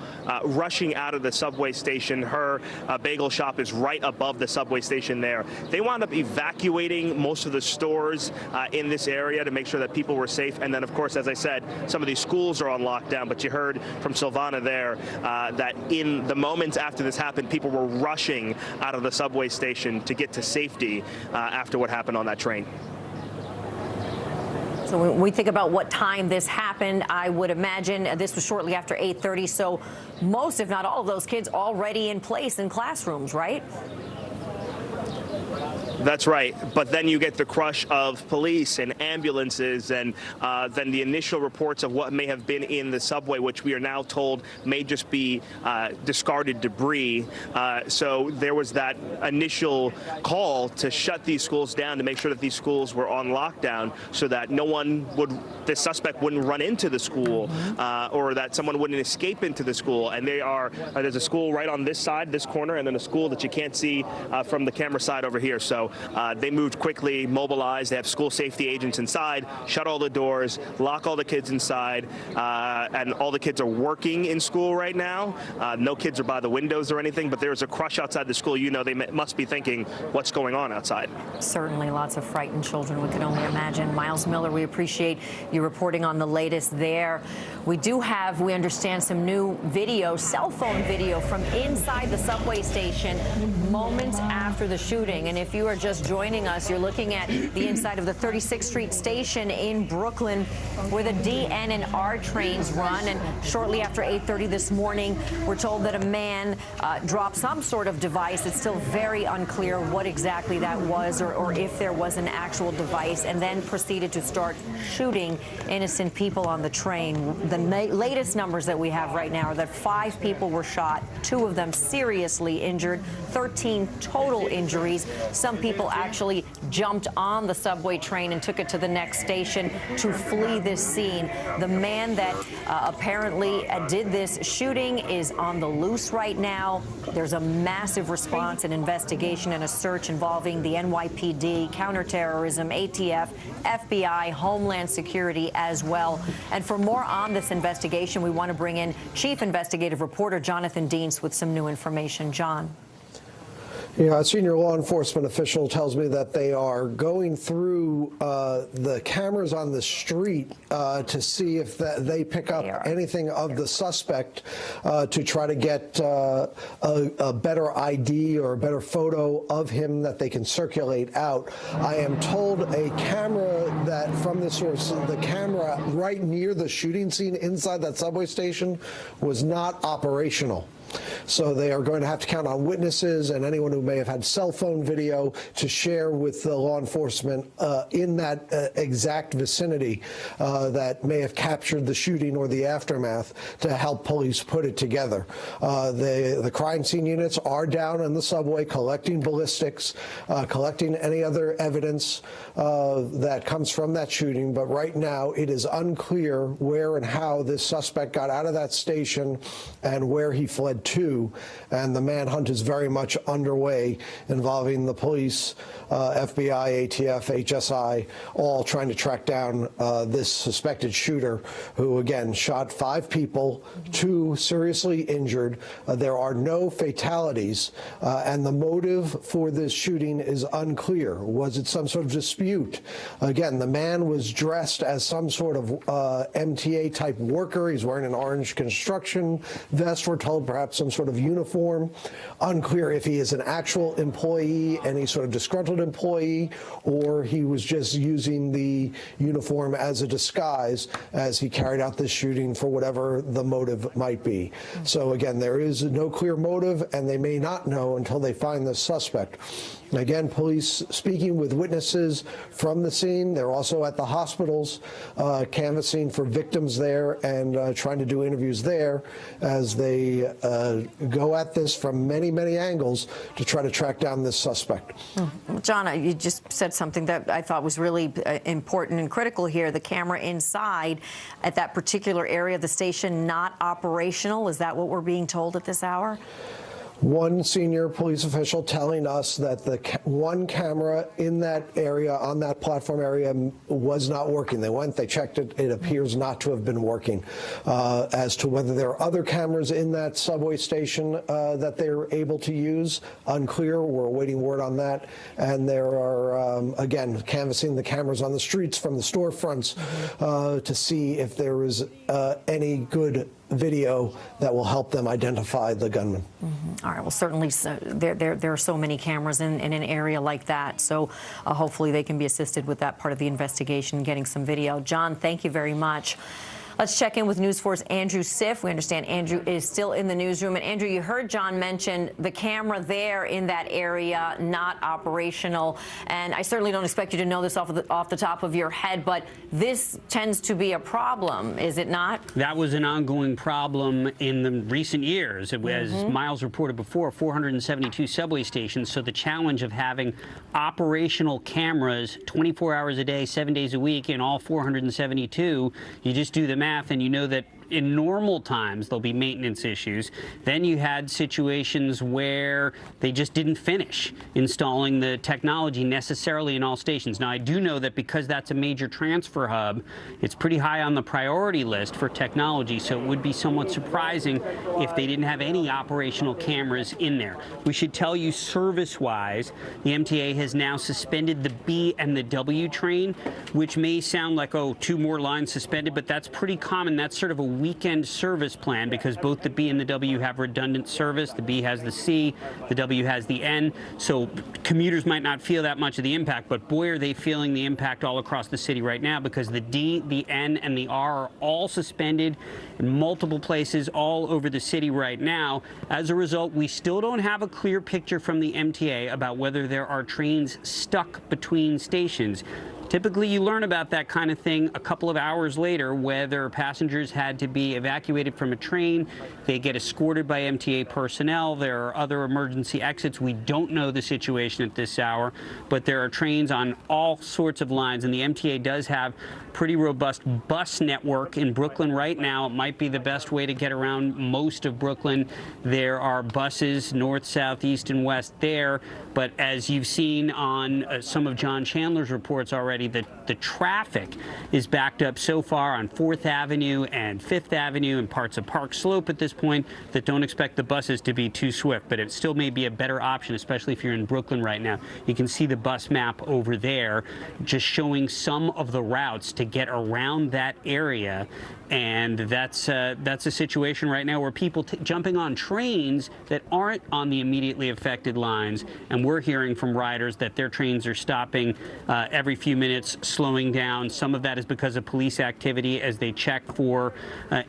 rushing out of the subway station. Her bagel shop is right above the subway station there. They wound up evacuating most of the stores in this area to make sure that people were safe. And then, of course, as I said, some of these schools are on lockdown, but you heard from Silvana there that in the moments after this happened, people were rushing out of the subway station to get to safety after what happened on that train. So when we think about what time this happened, I would imagine this was shortly after 8:30. So most, if not all of those kids already in place in classrooms, right? That's right. But then you get the crush of police and ambulances, and then the initial reports of what may have been in the subway, which we are now told may just be discarded debris. So there was that initial call to shut these schools down, to make sure that these schools were on lockdown, so that the suspect wouldn't run into the school, or that someone wouldn't escape into the school. And there's a school right on this side, this corner, and then a school that you can't see from the camera side over here. So they moved quickly, mobilized. They have school safety agents inside, shut all the doors, lock all the kids inside, and all the kids are working in school right now. No kids are by the windows or anything, but there's a crush outside the school. You know, they must be thinking, what's going on outside? Certainly lots of frightened children, we can only imagine. Miles Miller, we appreciate you reporting on the latest there. We do have, we understand, some new video, cell phone video from inside the subway station moments after the shooting. And if you are just joining us, you're looking at the inside of the 36th Street station in Brooklyn, where the D, N, and R trains run. And shortly after 8:30 this morning, we're told that a man dropped some sort of device. It's still very unclear what exactly that was, or if there was an actual device, and then proceeded to start shooting innocent people on the train. The latest numbers that we have right now are that 5 people were shot, 2 of them seriously injured, 13 total injuries. Some people actually jumped on the subway train and took it to the next station to flee this scene. The man that apparently did this shooting is on the loose right now. There's a massive response and investigation and a search involving the NYPD, counterterrorism, ATF, FBI, Homeland Security as well. And for more on this investigation, we want to bring in Chief Investigative Reporter Jonathan Deans with some new information. John. Yeah, a senior law enforcement official tells me that they are going through the cameras on the street to see if they pick up anything of the suspect to try to get a better ID or a better photo of him that they can circulate out. I am told a camera that from the source, the camera right near the shooting scene inside that subway station was not operational. So they are going to have to count on witnesses and anyone who may have had cell phone video to share with the law enforcement in that exact vicinity that may have captured the shooting or the aftermath to help police put it together. The crime scene units are down in the subway collecting ballistics, collecting any other evidence that comes from that shooting. But right now it is unclear where and how this suspect got out of that station and where he fled to, and the manhunt is very much underway involving the police, FBI, ATF, HSI, all trying to track down this suspected shooter who, again, shot 5 people, 2 seriously injured. There are no fatalities, and the motive for this shooting is unclear. Was it some sort of dispute? Again, the man was dressed as some sort of MTA-type worker. He's wearing an orange construction vest, we're told, perhaps some sort of uniform. Unclear if he is an actual employee, any sort of disgruntled employee, or he was just using the uniform as a disguise as he carried out this shooting for whatever the motive might be. So again, there is no clear motive, and they may not know until they find the suspect. Again, police speaking with witnesses from the scene. They're also at the hospitals canvassing for victims there and trying to do interviews there as they go at this from many, many angles to try to track down this suspect. John, you just said something that I thought was really important and critical here. The camera inside at that particular area of the station not operational. Is that what we're being told at this hour? One senior police official telling us that the one camera in that area, on that platform area, was not working. They went, they checked it, it appears not to have been working. As to whether there are other cameras in that subway station that they're able to use, unclear. We're awaiting word on that. And there are, again, canvassing the cameras on the streets from the storefronts to see if there is any good video that will help them identify the gunman. All right. Well, certainly there are so many cameras in an area like that. So hopefully they can be assisted with that part of the investigation, getting some video. John, thank you very much. Let's check in with News 4's Andrew Siff. We understand Andrew is still in the newsroom. And Andrew, you heard John mention the camera there in that area not operational. And I certainly don't expect you to know this off the top of your head, but this tends to be a problem, is it not? That was an ongoing problem in the recent years. As Miles reported before, 472 subway stations. So the challenge of having operational cameras 24 hours a day, 7 days a week in all 472, you just do the math and you know that in normal times, there'll be maintenance issues. Then you had situations where they just didn't finish installing the technology necessarily in all stations. Now, I do know that because that's a major transfer hub, it's pretty high on the priority list for technology, so it would be somewhat surprising if they didn't have any operational cameras in there. We should tell you, service-wise, the MTA has now suspended the B and the W train, which may sound like, oh, 2 more lines suspended, but that's pretty common. That's sort of a weekend service plan because both the B and the W have redundant service. The B has the C, the W has the N. So commuters might not feel that much of the impact, but boy, are they feeling the impact all across the city right now because the D, the N, and the R are all suspended in multiple places all over the city right now. As a result, we still don't have a clear picture from the MTA about whether there are trains stuck between stations. Typically, you learn about that kind of thing a couple of hours later, whether passengers had to be evacuated from a train, they get escorted by MTA personnel, there are other emergency exits. We don't know the situation at this hour, but there are trains on all sorts of lines, and the MTA does have pretty robust bus network in Brooklyn right now. It might be the best way to get around most of Brooklyn. There are buses north, south, east, and west there, but as you've seen on some of John Chandler's reports already, the traffic is backed up so far on 4th Avenue and 5th Avenue and parts of Park Slope at this point that don't expect the buses to be too swift, but it still may be a better option, especially if you're in Brooklyn right now. You can see the bus map over there just showing some of the routes to get around that area, and that's a situation right now where people jumping on trains that aren't on the immediately affected lines, and we're hearing from riders that their trains are stopping every few minutes, slowing down. Some of that is because of police activity as they check for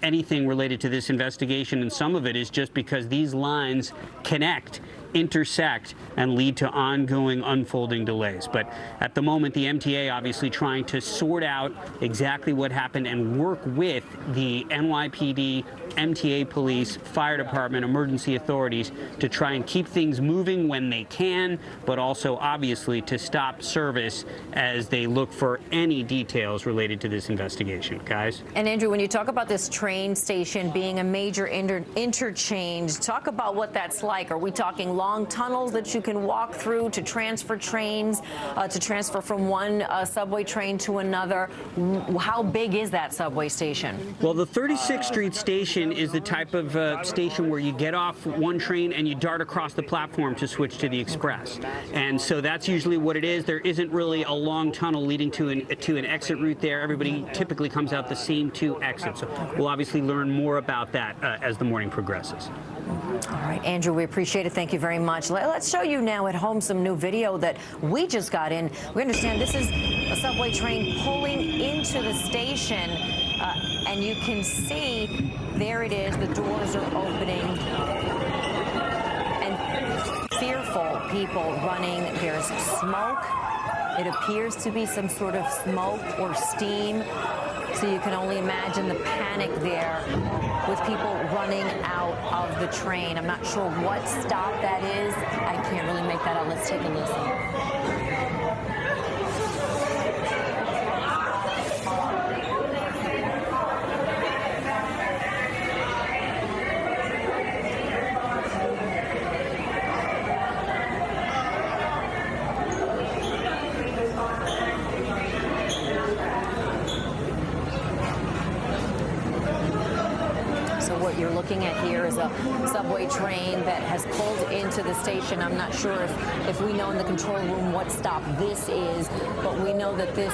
anything related to this investigation, and some of it is just because these lines connect, intersect, and lead to ongoing unfolding delays. But at the moment, the MTA obviously trying to sort out exactly what happened and work with the NYPD, MTA police, fire department, emergency authorities to try and keep things moving when they can, but also obviously to stop service as they look for any details related to this investigation. Guys? And Andrew, when you talk about this train station being a major interchange, talk about what that's like. Are we talking long tunnels that you can walk through to transfer trains, to transfer from one subway train to another? How big is that subway station? Well, the 36th Street station is the type of station where you get off one train and you dart across the platform to switch to the express. And so that's usually what it is. There isn't really a long tunnel leading to an exit route there. Everybody typically comes out the same 2 exits. So we'll obviously learn more about that as the morning progresses. All right, Andrew, we appreciate it. Thank you very much. Let's show you now at home some new video that we just got in. We understand this is a subway train pulling into the station, and you can see there it is. The doors are opening, and fearful people running. There's smoke. It appears to be some sort of smoke or steam. So you can only imagine the panic there with people running out of the train. I'm not sure what stop that is. I can't really make that out. Let's take a listen. What you're looking at here is a subway train that has pulled into the station. I'm not sure if we know in the control room what stop this is, but we know that this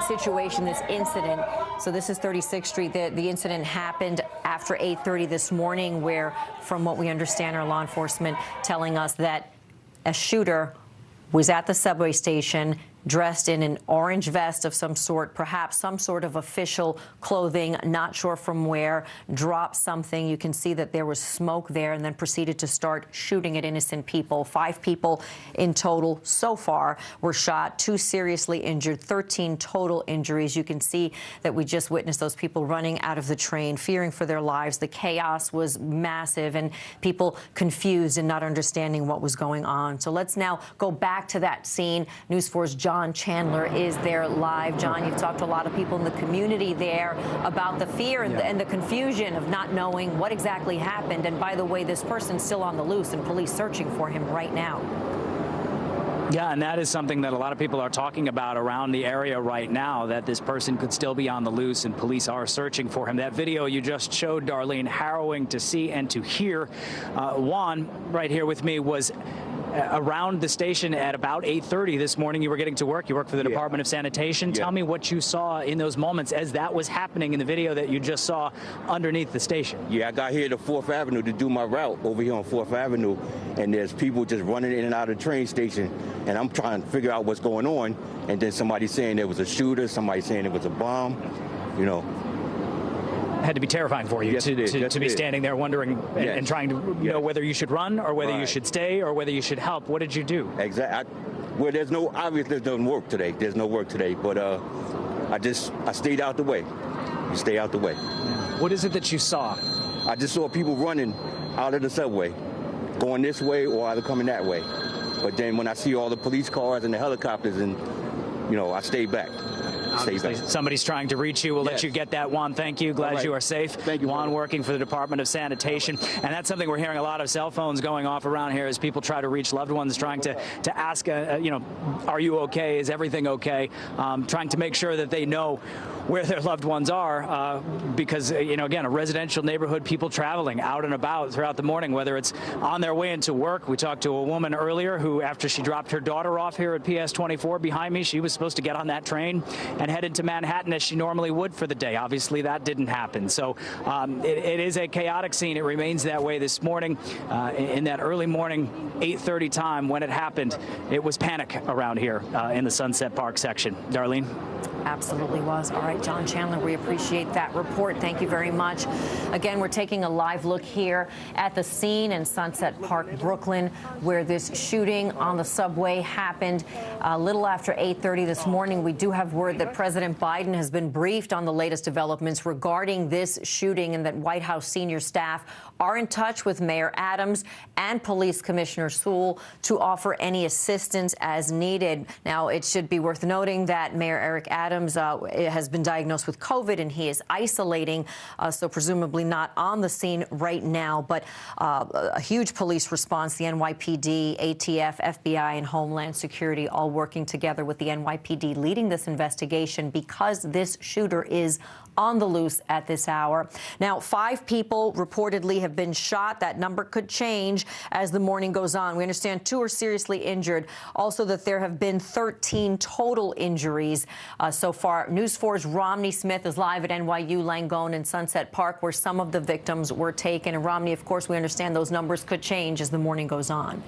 situation, this incident, so this is 36th Street. The incident happened after 8:30 this morning, where, from what we understand, our law enforcement telling us that a shooter was at the subway station, dressed in an orange vest of some sort, perhaps some sort of official clothing, not sure from where, dropped something. You can see that there was smoke there, and then proceeded to start shooting at innocent people. 5 people in total so far were shot, 2 seriously injured, 13 total injuries. You can see that we just witnessed those people running out of the train, fearing for their lives. The chaos was massive, and people confused and not understanding what was going on. So let's now go back to that scene. News 4's John Chandler is there live. John, you've talked to a lot of people in the community there about the fear and the confusion of not knowing what exactly happened. And by the way, this person's still on the loose and police searching for him right now. Yeah, and that is something that a lot of people are talking about around the area right now, that this person could still be on the loose and police are searching for him. That video you just showed, Darlene, harrowing to see and to hear. Juan, right here with me, was around the station at about 8:30 this morning. You were getting to work. You work for the Department of Sanitation. Tell me what you saw in those moments as that was happening in the video that you just saw underneath the station. Yeah, I got here to 4th Avenue to do my route over here on 4th Avenue, and there's people just running in and out of the train station, and I'm trying to figure out what's going on, and then somebody saying there was a shooter, somebody saying it was a bomb, you know. Had to be terrifying for you to be standing there wondering and trying to know whether you should run or whether you should stay or whether you should help. What did you do? Exactly. Well, obviously there's no work today. There's no work today, but I stayed out the way. You stay out the way. What is it that you saw? I just saw people running out of the subway, going this way or either coming that way. But then when I see all the police cars and the helicopters, and I stayed back. Somebody's trying to reach you. We'll let you get that, Juan. Thank you. Glad you are safe. Thank you, Juan, working for the Department of Sanitation. And that's something we're hearing a lot of cell phones going off around here as people try to reach loved ones, trying to ask, are you okay? Is everything okay? Trying to make sure that they know where their loved ones are, because, again, a residential neighborhood, people traveling out and about throughout the morning, whether it's on their way into work. We talked to a woman earlier who, after she dropped her daughter off here at PS 24 behind me, she was supposed to get on that train and head into Manhattan as she normally would for the day. Obviously, that didn't happen. So it is a chaotic scene. It remains that way this morning. In that early morning, 8:30 time when it happened, it was panic around here in the Sunset Park section. Darlene? Absolutely was. All right, John Chandler, we appreciate that report. Thank you very much. Again, we're taking a live look here at the scene in Sunset Park, Brooklyn, where this shooting on the subway happened a little after 8:30 this morning. We do have word that President Biden has been briefed on the latest developments regarding this shooting, and that White House senior staff are in touch with Mayor Adams and Police Commissioner Sewell to offer any assistance as needed. Now, it should be worth noting that Mayor Eric Adams has been diagnosed with COVID, and he is isolating, so presumably not on the scene right now. But a huge police response, the NYPD, ATF, FBI, and Homeland Security all working together with the NYPD leading this investigation because this shooter is on the loose at this hour. Now, 5 people reportedly have been shot. That number could change as the morning goes on. We understand 2 are seriously injured. Also, that there have been 13 total injuries so far. News 4's Romney Smith is live at NYU Langone and Sunset Park, where some of the victims were taken. And Romney, of course, we understand those numbers could change as the morning goes on.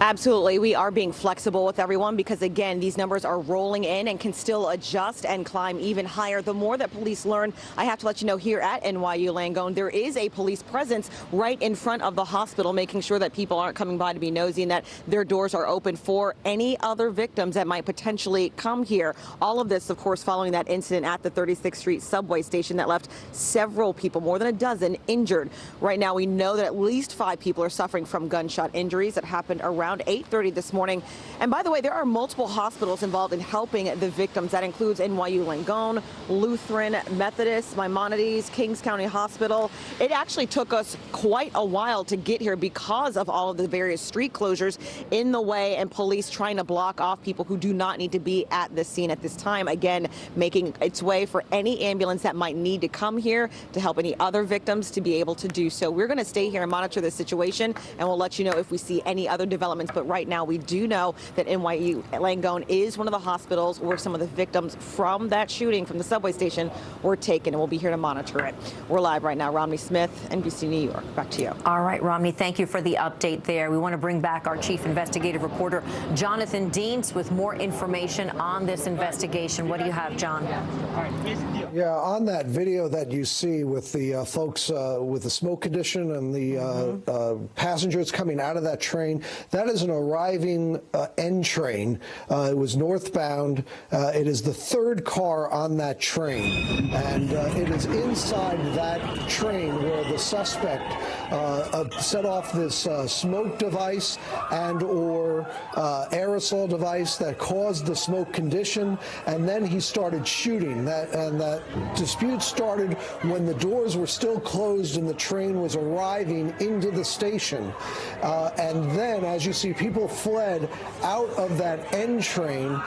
Absolutely. We are being flexible with everyone because, again, these numbers are rolling in and can still adjust and climb even higher. The more that police learn, I have to let you know, here at NYU Langone, there is a police presence right in front of the hospital, making sure that people aren't coming by to be nosy and that their doors are open for any other victims that might potentially come here. All of this, of course, following that incident at the 36th Street subway station that left several people, more than a dozen, injured. Right now, we know that at least 5 people are suffering from gunshot injuries that happened around 8:30 this morning. And by the way, there are multiple hospitals involved in helping the victims. That includes NYU Langone, Lutheran, Methodist, Maimonides, Kings County Hospital. It actually took us quite a while to get here because of all of the various street closures in the way and police trying to block off people who do not need to be at the scene at this time. Again, making its way for any ambulance that might need to come here to help any other victims to be able to do so. We're going to stay here and monitor the situation, and we'll let you know if we see any other developments developments, but right now we do know that NYU Langone is one of the hospitals where some of the victims from that shooting from the subway station were taken, and we'll be here to monitor it. We're live right now. Romney Smith, NBC New York. Back to you. All right, Romney, thank you for the update there. We want to bring back our chief investigative reporter, Jonathan Deans, with more information on this investigation. What do you have, John? Yeah, on that video that you see with the folks with the smoke condition and the passengers coming out of that train, that is an arriving N train. It was northbound. It is the third car on that train, and it is inside that train where the suspect set off this smoke device and or aerosol device that caused the smoke condition, and then he started shooting. That dispute started when the doors were still closed and the train was arriving into the station. And then, as you see, people fled out of that N train.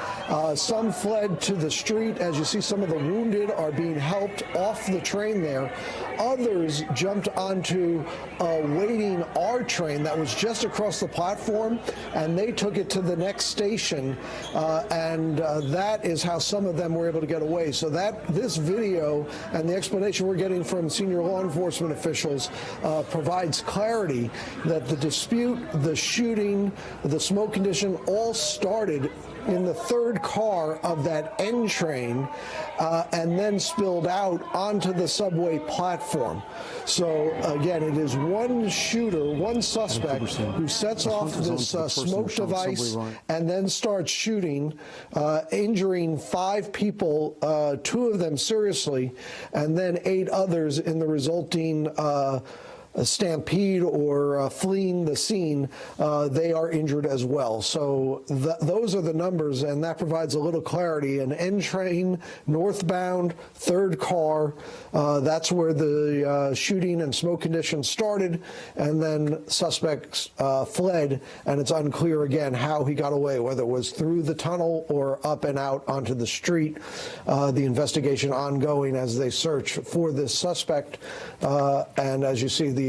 Some fled to the street. As you see, some of the wounded are being helped off the train there. Others jumped onto a waiting R train that was just across the platform, and they took it to the next station, and that is how some of them were able to get away. So this video and the explanation we're getting from senior law enforcement officials provides clarity that the dispute, the shooting, the smoke condition all started in the third car of that N train and then spilled out onto the subway platform. So again, it is one shooter, one suspect who sets off this smoke device and then starts shooting, injuring 5 people, 2 of them seriously, and then 8 others in the resulting a stampede or fleeing the scene. They are injured as well. So those are the numbers, and that provides a little clarity. An N train, northbound, third car, that's where the shooting and smoke conditions started, and then suspects fled, and it's unclear again how he got away, whether it was through the tunnel or up and out onto the street. The investigation ongoing as they search for this suspect, and as you see, the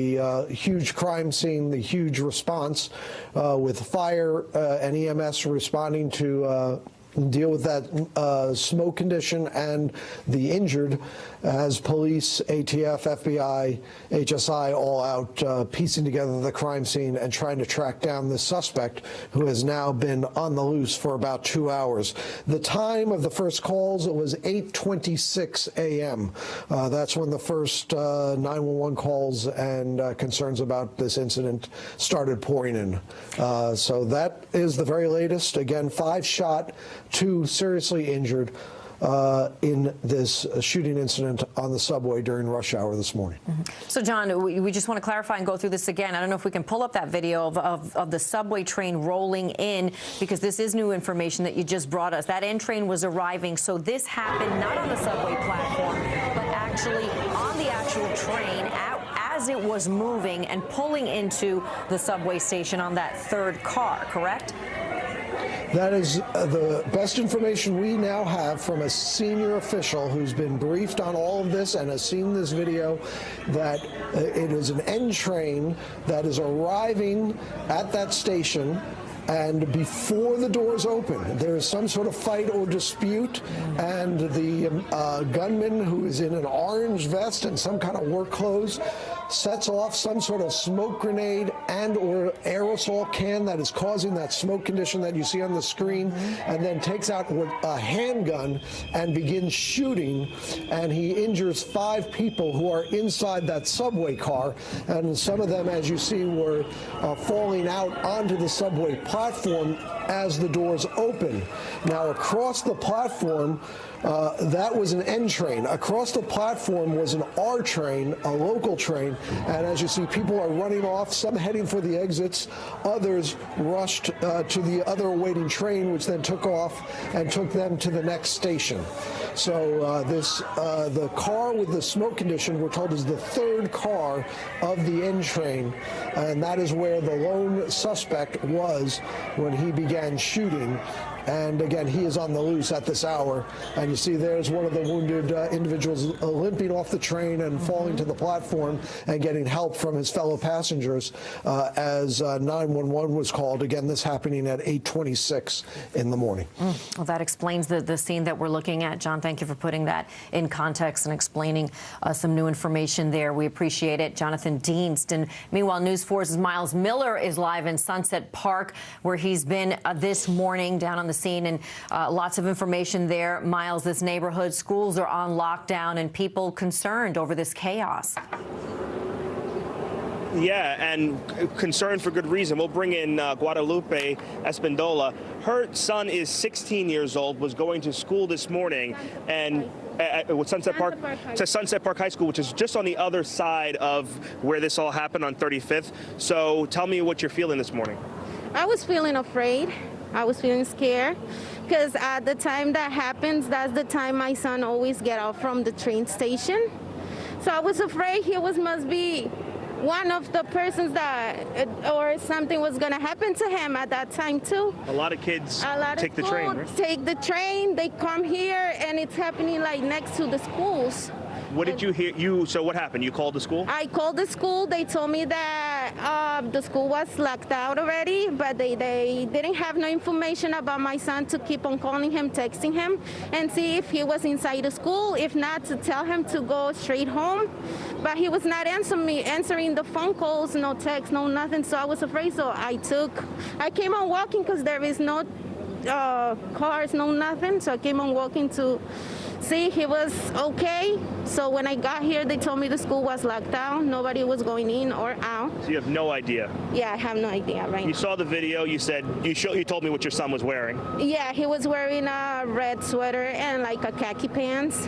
huge crime scene, the huge response with fire and EMS responding to deal with that smoke condition and the injured, as police, ATF, FBI, HSI all out piecing together the crime scene and trying to track down the suspect, who has now been on the loose for about 2 hours. The time of the first calls, it was 8:26 a.m. That's when the first 911 calls and concerns about this incident started pouring in. So that is the very latest. Again, 5 shot, 2 seriously injured in this shooting incident on the subway during rush hour this morning. So, John, we just want to clarify and go through this again. I don't know if we can pull up that video of the subway train rolling in, because this is new information that you just brought us. That N train was arriving, so this happened not on the subway platform, but actually on the actual train as it was moving and pulling into the subway station on that third car, correct? That is the best information we now have from a senior official who's been briefed on all of this and has seen this video, that it is an N train that is arriving at that station, and before the doors open, there is some sort of fight or dispute, and the gunman, who is in an orange vest and some kind of work clothes, sets off some sort of smoke grenade and or aerosol can that is causing that smoke condition that you see on the screen, and then takes out a handgun and begins shooting, and he injures 5 people who are inside that subway car, and some of them, as you see, were falling out onto the subway platform as the doors open. Now, across the platform, that was an N train. Across the platform was an R train, a local train, and as you see, people are running off, some heading for the exits, others rushed to the other awaiting train, which then took off and took them to the next station. So the car with the smoke condition, we're told, is the third car of the N train, and that is where the lone suspect was when he began shooting. And again, he is on the loose at this hour. And you see there's one of the wounded individuals limping off the train and falling to the platform and getting help from his fellow passengers as 911 was called. Again, this happening at 8:26 in the morning. Well, that explains the scene that we're looking at. John, thank you for putting that in context and explaining some new information there. We appreciate it. Jonathan Dienst. And meanwhile, News 4's Miles Miller is live in Sunset Park, where he's been this morning down on the scene, and lots of information there. Miles, this neighborhood, schools are on lockdown and people concerned over this chaos. Yeah, and concerned for good reason. We'll bring in Guadalupe Espindola. Her son is 16 years old, was going to school this morning, and with Sunset Park High School, which is just on the other side of where this all happened on 35th. So tell me what you're feeling this morning. I was feeling afraid. I was feeling scared because at the time that happens, that's the time my son always get off from the train station. So I was afraid he must be one of the persons that, or something was going to happen to him at that time too. A lot of kids take the train, right? Take the train, they come here, and it's happening like next to the schools. What did you hear? So what happened? You called the school? I called the school. They told me that the school was locked out already, but they didn't have no information about my son to keep on calling him, texting him, and see if he was inside the school. If not, to tell him to go straight home. But he was not answering the phone calls, no text, no nothing. So I was afraid. So I came on walking because there is no cars, no nothing. So I came on walking to see he was okay. So when I got here, they told me the school was locked down. Nobody was going in or out. So you have no idea? Yeah, I have no idea right now. You saw the video. You said you told me what your son was wearing. Yeah, he was wearing a red sweater and like a khaki pants.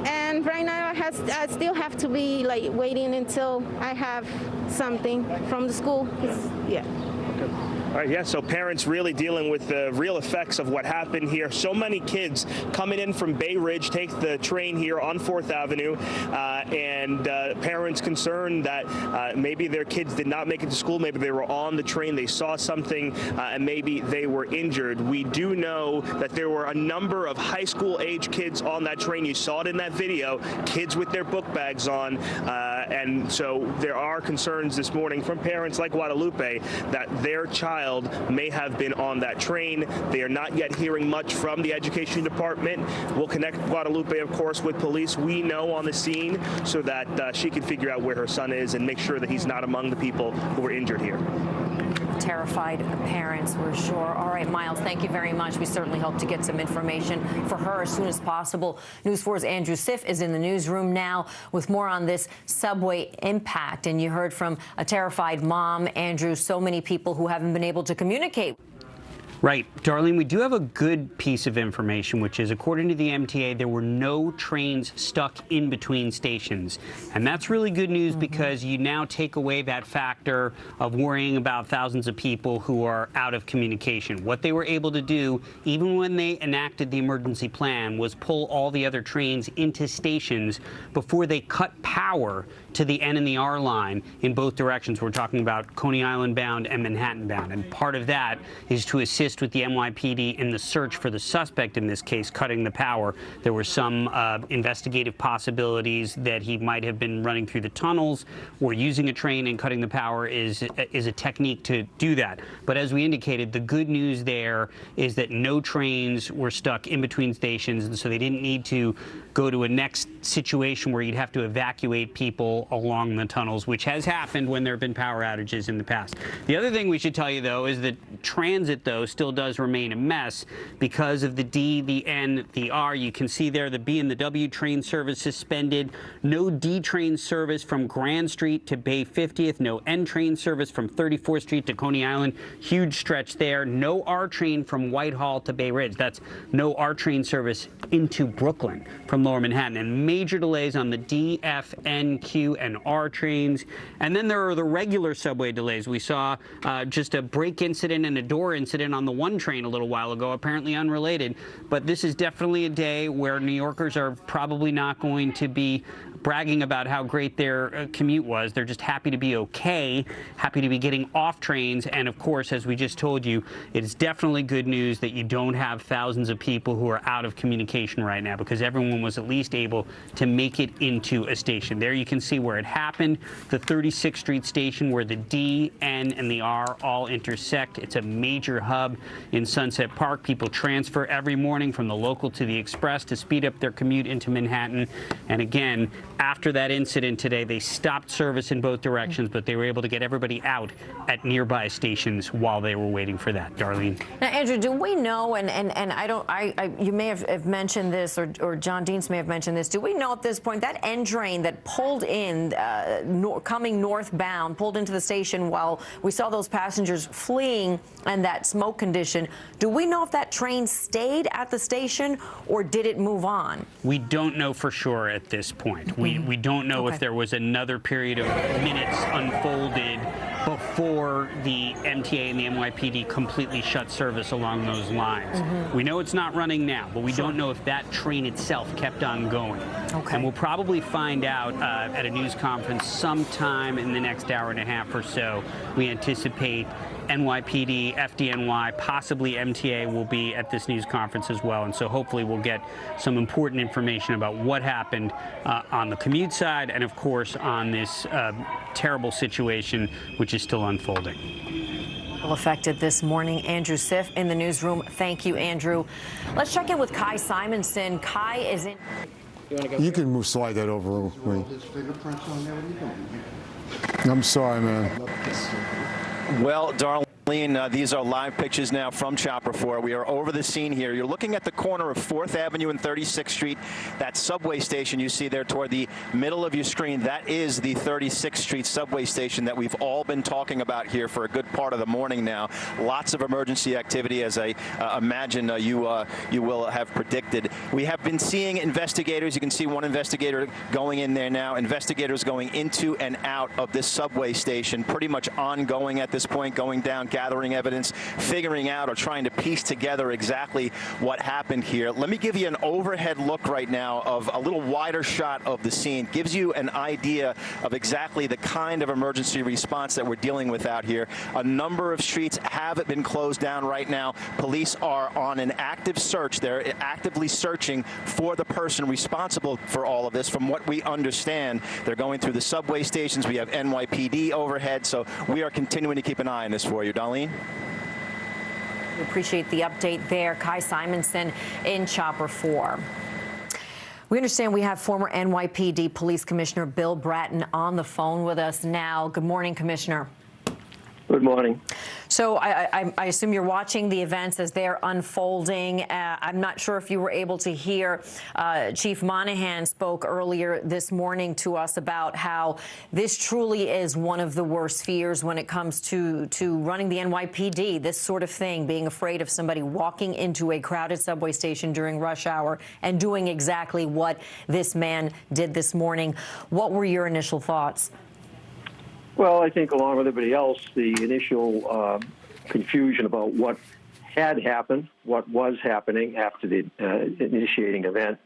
And right now I still have to be like waiting until I have something from the school. Yeah. All right, yeah, so parents really dealing with the real effects of what happened here. So many kids coming in from Bay Ridge, take the train here on 4th Avenue, and parents concerned that maybe their kids did not make it to school, maybe they were on the train, they saw something, and maybe they were injured. We do know that there were a number of high school age kids on that train. You saw it in that video, kids with their book bags on, and so there are concerns this morning from parents like Guadalupe that their child may have been on that train. They are not yet hearing much from the education department. We'll connect Guadalupe, of course, with police we know on the scene so that she can figure out where her son is and make sure that he's not among the people who were injured here. Terrified parents, we're sure. All right, Miles, thank you very much. We certainly hope to get some information for her as soon as possible. News 4's Andrew Siff is in the newsroom now with more on this subway impact. And you heard from a terrified mom, Andrew, so many people who haven't been able to communicate. Right. Darlene, we do have a good piece of information, which is, according to the MTA, there were no trains stuck in between stations. And that's really good news because you now take away that factor of worrying about thousands of people who are out of communication. What they were able to do, even when they enacted the emergency plan, was pull all the other trains into stations before they cut power to the N and the R line in both directions. We're talking about Coney Island bound and Manhattan bound. And part of that is to assist with the NYPD in the search for the suspect in this case, cutting the power. There were some investigative possibilities that he might have been running through the tunnels or using a train, and cutting the power is a technique to do that. But as we indicated, the good news there is that no trains were stuck in between stations, and so they didn't need to go to a next situation where you'd have to evacuate people along the tunnels, which has happened when there have been power outages in the past. The other thing we should tell you, though, is that transit, though, still does remain a mess because of the D, the N, the R. You can see there the B and the W train service suspended. No D train service from Grand Street to Bay 50th. No N train service from 34th Street to Coney Island. Huge stretch there. No R train from Whitehall to Bay Ridge. That's no R train service into Brooklyn from Lower Manhattan. And major delays on the D, F, N, Q, and R trains. And then there are the regular subway delays. We saw just a brake incident and a door incident on on the one train a little while ago, apparently unrelated. But this is definitely a day where New Yorkers are probably not going to be bragging about how great their commute was. They're just happy to be okay, happy to be getting off trains. And of course, as we just told you, it is definitely good news that you don't have thousands of people who are out of communication right now, because everyone was at least able to make it into a station. There you can see where it happened, the 36th Street station where the D, N, and the R all intersect. It's a major hub in Sunset Park. People transfer every morning from the local to the express to speed up their commute into Manhattan. And again, after that incident today, they stopped service in both directions, but they were able to get everybody out at nearby stations while they were waiting for that. Darlene. Now, Andrew, do we know, and you may have mentioned this, or John Deans may have mentioned this, do we know at this point that N train that pulled in, coming northbound, pulled into the station while we saw those passengers fleeing and that smoke condition, do we know if that train stayed at the station or did it move on? We don't know for sure at this point. We don't know if there was another period of minutes unfolded before the MTA and the NYPD completely shut service along those lines. We know it's not running now, but we don't know if that train itself kept on going. And we'll probably find out at a news conference sometime in the next hour and a half or so. We anticipate NYPD, FDNY, possibly MTA will be at this news conference as well. And so hopefully we'll get some important information about what happened on the commute side and, of course, on this terrible situation, which is still unfolding. Affected this morning. Andrew Siff in the newsroom. Thank you, Andrew. Let's check in with Kai Simonson. Kai is in. You can slide that over me. I'm sorry, man. Well, Darlene, these are live pictures now from Chopper 4. We are over the scene here. You're looking at the corner of 4th Avenue and 36th Street. That subway station you see there toward the middle of your screen, that is the 36th Street subway station that we've all been talking about here for a good part of the morning now. Lots of emergency activity, as I imagine you will have predicted. We have been seeing investigators. You can see one investigator going in there now. Investigators going into and out of this subway station, pretty much ongoing at this point, going down, gathering evidence, figuring out or trying to piece together exactly what happened here. Let me give you an overhead look right now of a little wider shot of the scene. Gives you an idea of exactly the kind of emergency response that we're dealing with out here. A number of streets have been closed down right now. Police are on an active search. They're actively searching for the person responsible for all of this. From what we understand, they're going through the subway stations. We have NYPD overhead, so we are continuing to keep an eye on this for you. Darlene? We appreciate the update there. Kai Simonson in Chopper 4. We understand we have former NYPD Police Commissioner Bill Bratton on the phone with us now. Good morning, Commissioner. Good morning. So I assume you're watching the events as they're unfolding. I'm not sure if you were able to hear Chief Monahan spoke earlier this morning to us about how this truly is one of the worst fears when it comes to running the NYPD, this sort of thing, being afraid of somebody walking into a crowded subway station during rush hour and doing exactly what this man did this morning. What were your initial thoughts? Well, I think along with everybody else, the initial confusion about what had happened, what was happening after the initiating event.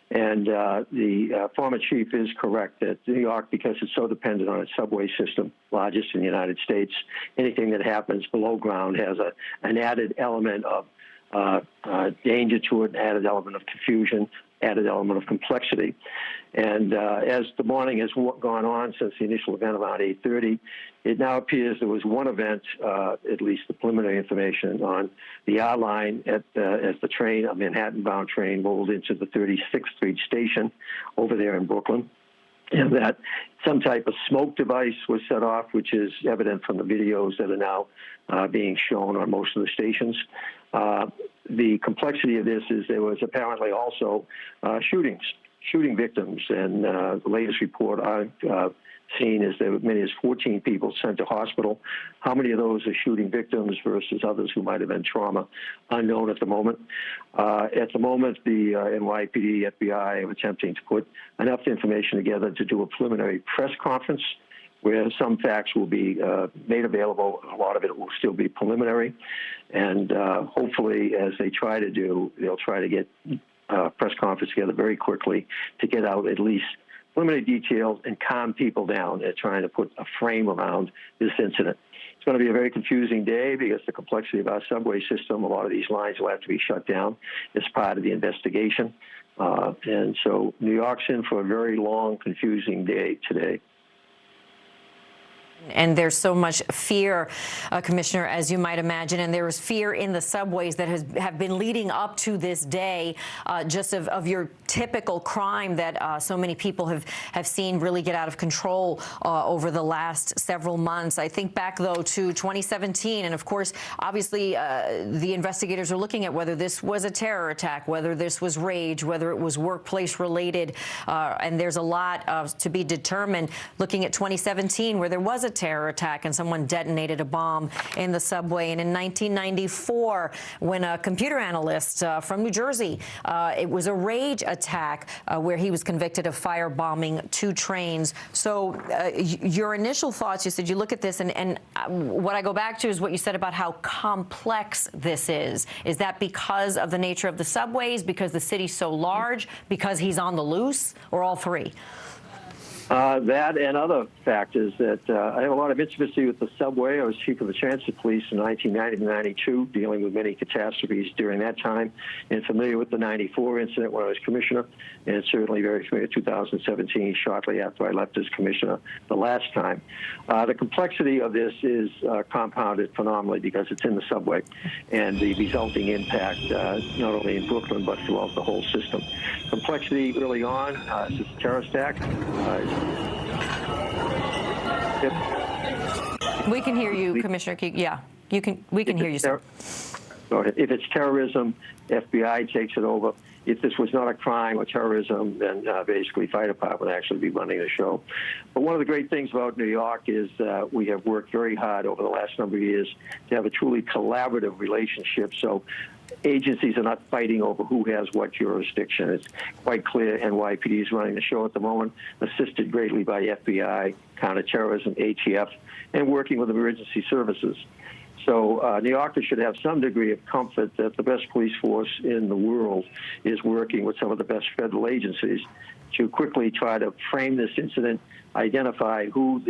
And the former chief is correct that New York, because it's so dependent on its subway system, largest in the United States, anything that happens below ground has an added element of danger to it, an added element of confusion, added element of complexity. And as the morning has gone on since the initial event around 8:30, it now appears there was one event, at least the preliminary information, on the R line as the train, a Manhattan-bound train, rolled into the 36th Street station over there in Brooklyn, and that some type of smoke device was set off, which is evident from the videos that are now being shown on most of the stations. The complexity of this is there was apparently also shooting victims, and the latest report I've seen is there were many as 14 people sent to hospital. How many of those are shooting victims versus others who might have been trauma, unknown at the moment. At the moment, the NYPD, FBI are attempting to put enough information together to do a preliminary press conference where some facts will be made available. A lot of it will still be preliminary. And hopefully, as they try to do, they'll try to get press conference together very quickly to get out at least preliminary details and calm people down at trying to put a frame around this incident. It's going to be a very confusing day because the complexity of our subway system, a lot of these lines will have to be shut down as part of the investigation. And so New York's in for a very long, confusing day today. And there's so much fear, Commissioner, as you might imagine, and there is fear in the subways that have been leading up to this day, just of your typical crime that so many people have seen really get out of control over the last several months. I think back, though, to 2017, and of course, obviously, the investigators are looking at whether this was a terror attack, whether this was rage, whether it was workplace-related, and there's a lot to be determined. Looking at 2017, where there was a terror attack and someone detonated a bomb in the subway. And in 1994, when a computer analyst from New Jersey, it was a rage attack where he was convicted of firebombing 2 trains. So your initial thoughts, you said you look at this, and what I go back to is what you said about how complex this is. Is that because of the nature of the subways, because the city's so large, because he's on the loose, or all three? That and other factors that I have a lot of intimacy with the subway. I was chief of the transit police in 1990 to 92, dealing with many catastrophes during that time, and familiar with the 94 incident when I was commissioner, and certainly very familiar with 2017, shortly after I left as commissioner the last time. The complexity of this is compounded phenomenally because it's in the subway, and the resulting impact not only in Brooklyn but throughout the whole system. Complexity early on, it's a terror stack. We can hear you, Commissioner. Yeah, we can hear you, sir. Go ahead. If it's terrorism, FBI takes it over. If this was not a crime or terrorism, then basically fire department would actually be running the show. But one of the great things about New York is we have worked very hard over the last number of years to have a truly collaborative relationship. So agencies are not fighting over who has what jurisdiction. It's quite clear NYPD is running the show at the moment, assisted greatly by FBI, counterterrorism, ATF, and working with emergency services. So New Yorkers should have some degree of comfort that the best police force in the world is working with some of the best federal agencies to quickly try to frame this incident, identify who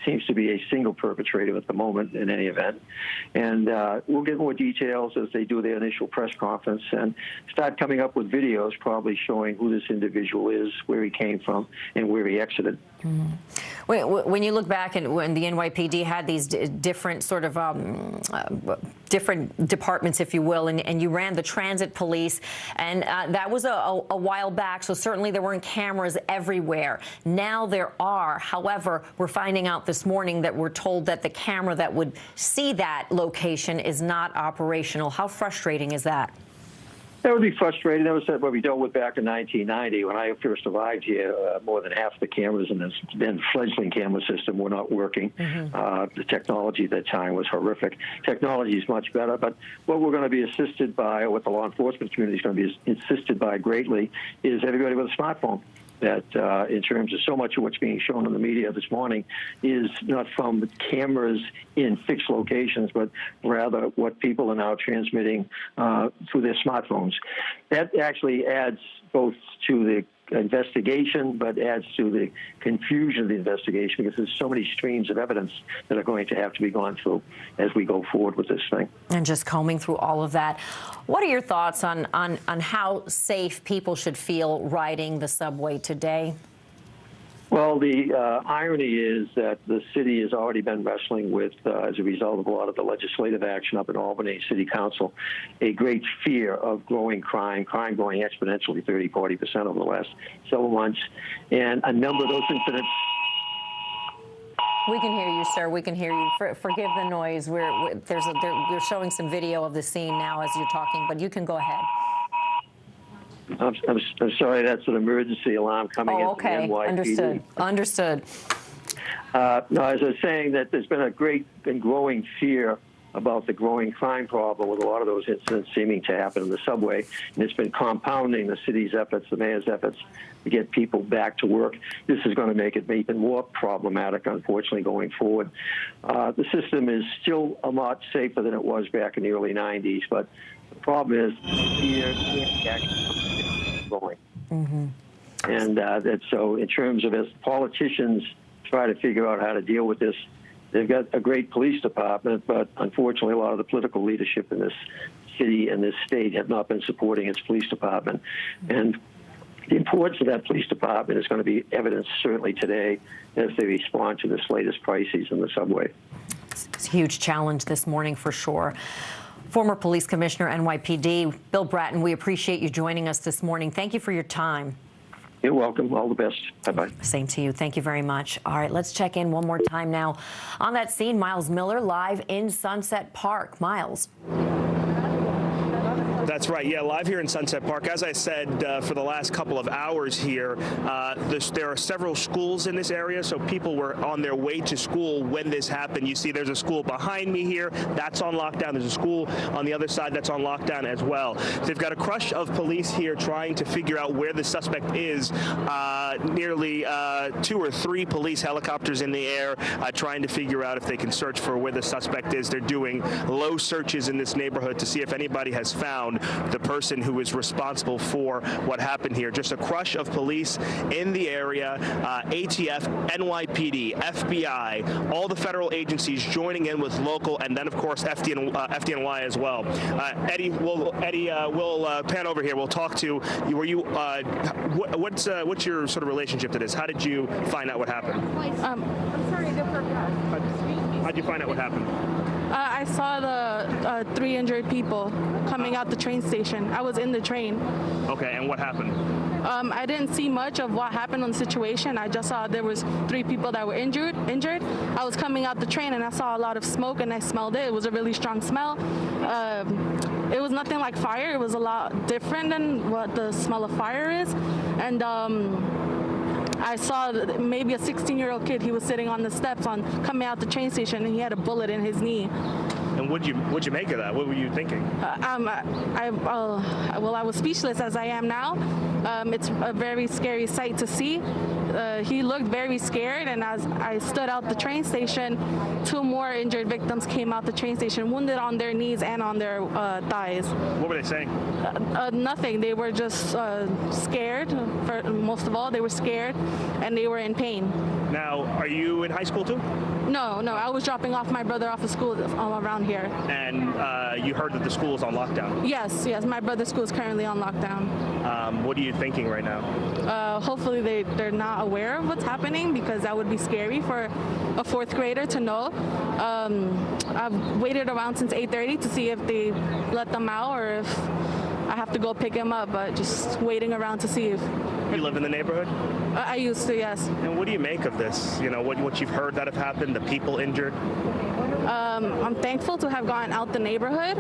seems to be a single perpetrator at the moment in any event. And we'll get more details as they do their initial press conference and start coming up with videos probably showing who this individual is, where he came from, and where he exited. Mm. When you look back and when the NYPD had these different sort of different departments, if you will, and you ran the transit police, and that was a while back, so certainly there weren't cameras everywhere. Now there are. However, we're finding out this morning that we're told that the camera that would see that location is not operational. How frustrating is that? That would be frustrating. That was what we dealt with back in 1990 when I first arrived here. More than half the cameras in this then fledgling camera system were not working. Mm-hmm. The technology at that time was horrific. Technology is much better, but what we're going to be assisted by, or what the law enforcement community is going to be assisted by greatly, is everybody with a smartphone. That in terms of so much of what's being shown in the media this morning is not from cameras in fixed locations, but rather what people are now transmitting through their smartphones. That actually adds both to the investigation, but adds to the confusion of the investigation because there's so many streams of evidence that are going to have to be gone through as we go forward with this thing. And just combing through all of that, what are your thoughts on how safe people should feel riding the subway today? Well, the irony is that the city has already been wrestling with, as a result of a lot of the legislative action up in Albany City Council, a great fear of growing crime growing exponentially 30–40% over the last several months. And a number of those incidents... We can hear you, sir. We can hear you. Forgive the noise. We're showing some video of the scene now as you're talking, but you can go ahead. I'm sorry, that's an emergency alarm coming in from the NYPD. Understood. No, as I was saying, that there's been a great and growing fear about the growing crime problem with a lot of those incidents seeming to happen in the subway. And it's been compounding the city's efforts, the mayor's efforts to get people back to work. This is going to make it even more problematic, unfortunately, going forward. The system is still a lot safer than it was back in the early 90s, but the problem is here going. And so in terms of as politicians try to figure out how to deal with this, they've got a great police department, but unfortunately a lot of the political leadership in this city and this state have not been supporting its police department. And the importance of that police department is going to be evidenced certainly today as they respond to this latest crises in the subway. It's a huge challenge this morning for sure. Former Police Commissioner, NYPD, Bill Bratton, we appreciate you joining us this morning. Thank you for your time. You're welcome. All the best. Bye-bye. Same to you. Thank you very much. All right, let's check in one more time now. On that scene, Miles Miller live in Sunset Park. Miles. That's right. Yeah, live here in Sunset Park. As I said for the last couple of hours here, there are several schools in this area, so people were on their way to school when this happened. You see there's a school behind me here. That's on lockdown. There's a school on the other side that's on lockdown as well. They've got a crush of police here trying to figure out where the suspect is. Nearly 2 or 3 police helicopters in the air trying to figure out if they can search for where the suspect is. They're doing low searches in this neighborhood to see if anybody has found the person who is responsible for what happened here. Just a crush of police in the area, ATF, NYPD, FBI, all the federal agencies joining in with local, and then of course FDNY as well. Eddie, we'll pan over here. We'll talk to you. Were you? What's your sort of relationship to this? How did you find out what happened? I'm sorry, how'd you find out what happened? I saw the 3 injured people coming out the train station. I was in the train. Okay, and what happened? I didn't see much of what happened on the situation. I just saw there was 3 people that were injured. I was coming out the train and I saw a lot of smoke and I smelled it. It was a really strong smell. It was nothing like fire. It was a lot different than what the smell of fire is. And I saw maybe a 16-year-old kid. He was sitting on the steps coming out the train station, and he had a bullet in his knee. And what'd you make of that? What were you thinking? Well, I was speechless as I am now. It's a very scary sight to see. He looked very scared, and as I stood out the train station, 2 more injured victims came out the train station, wounded on their knees and on their thighs. What were they saying? Nothing. They were just scared. Most of all, they were scared, and they were in pain. Now, are you in high school too? No. I was dropping off my brother off of school around here. And you heard that the school is on lockdown? Yes. My brother's school is currently on lockdown. What are you thinking right now? Hopefully they're not aware of what's happening, because that would be scary for a 4th grader to know. I've waited around since 8:30 to see if they let them out or if I have to go pick him up, but just waiting around to see if... You live in the neighborhood? I used to, yes. And what do you make of this? You know, what you've heard that have happened, the people injured? I'm thankful to have gotten out the neighborhood.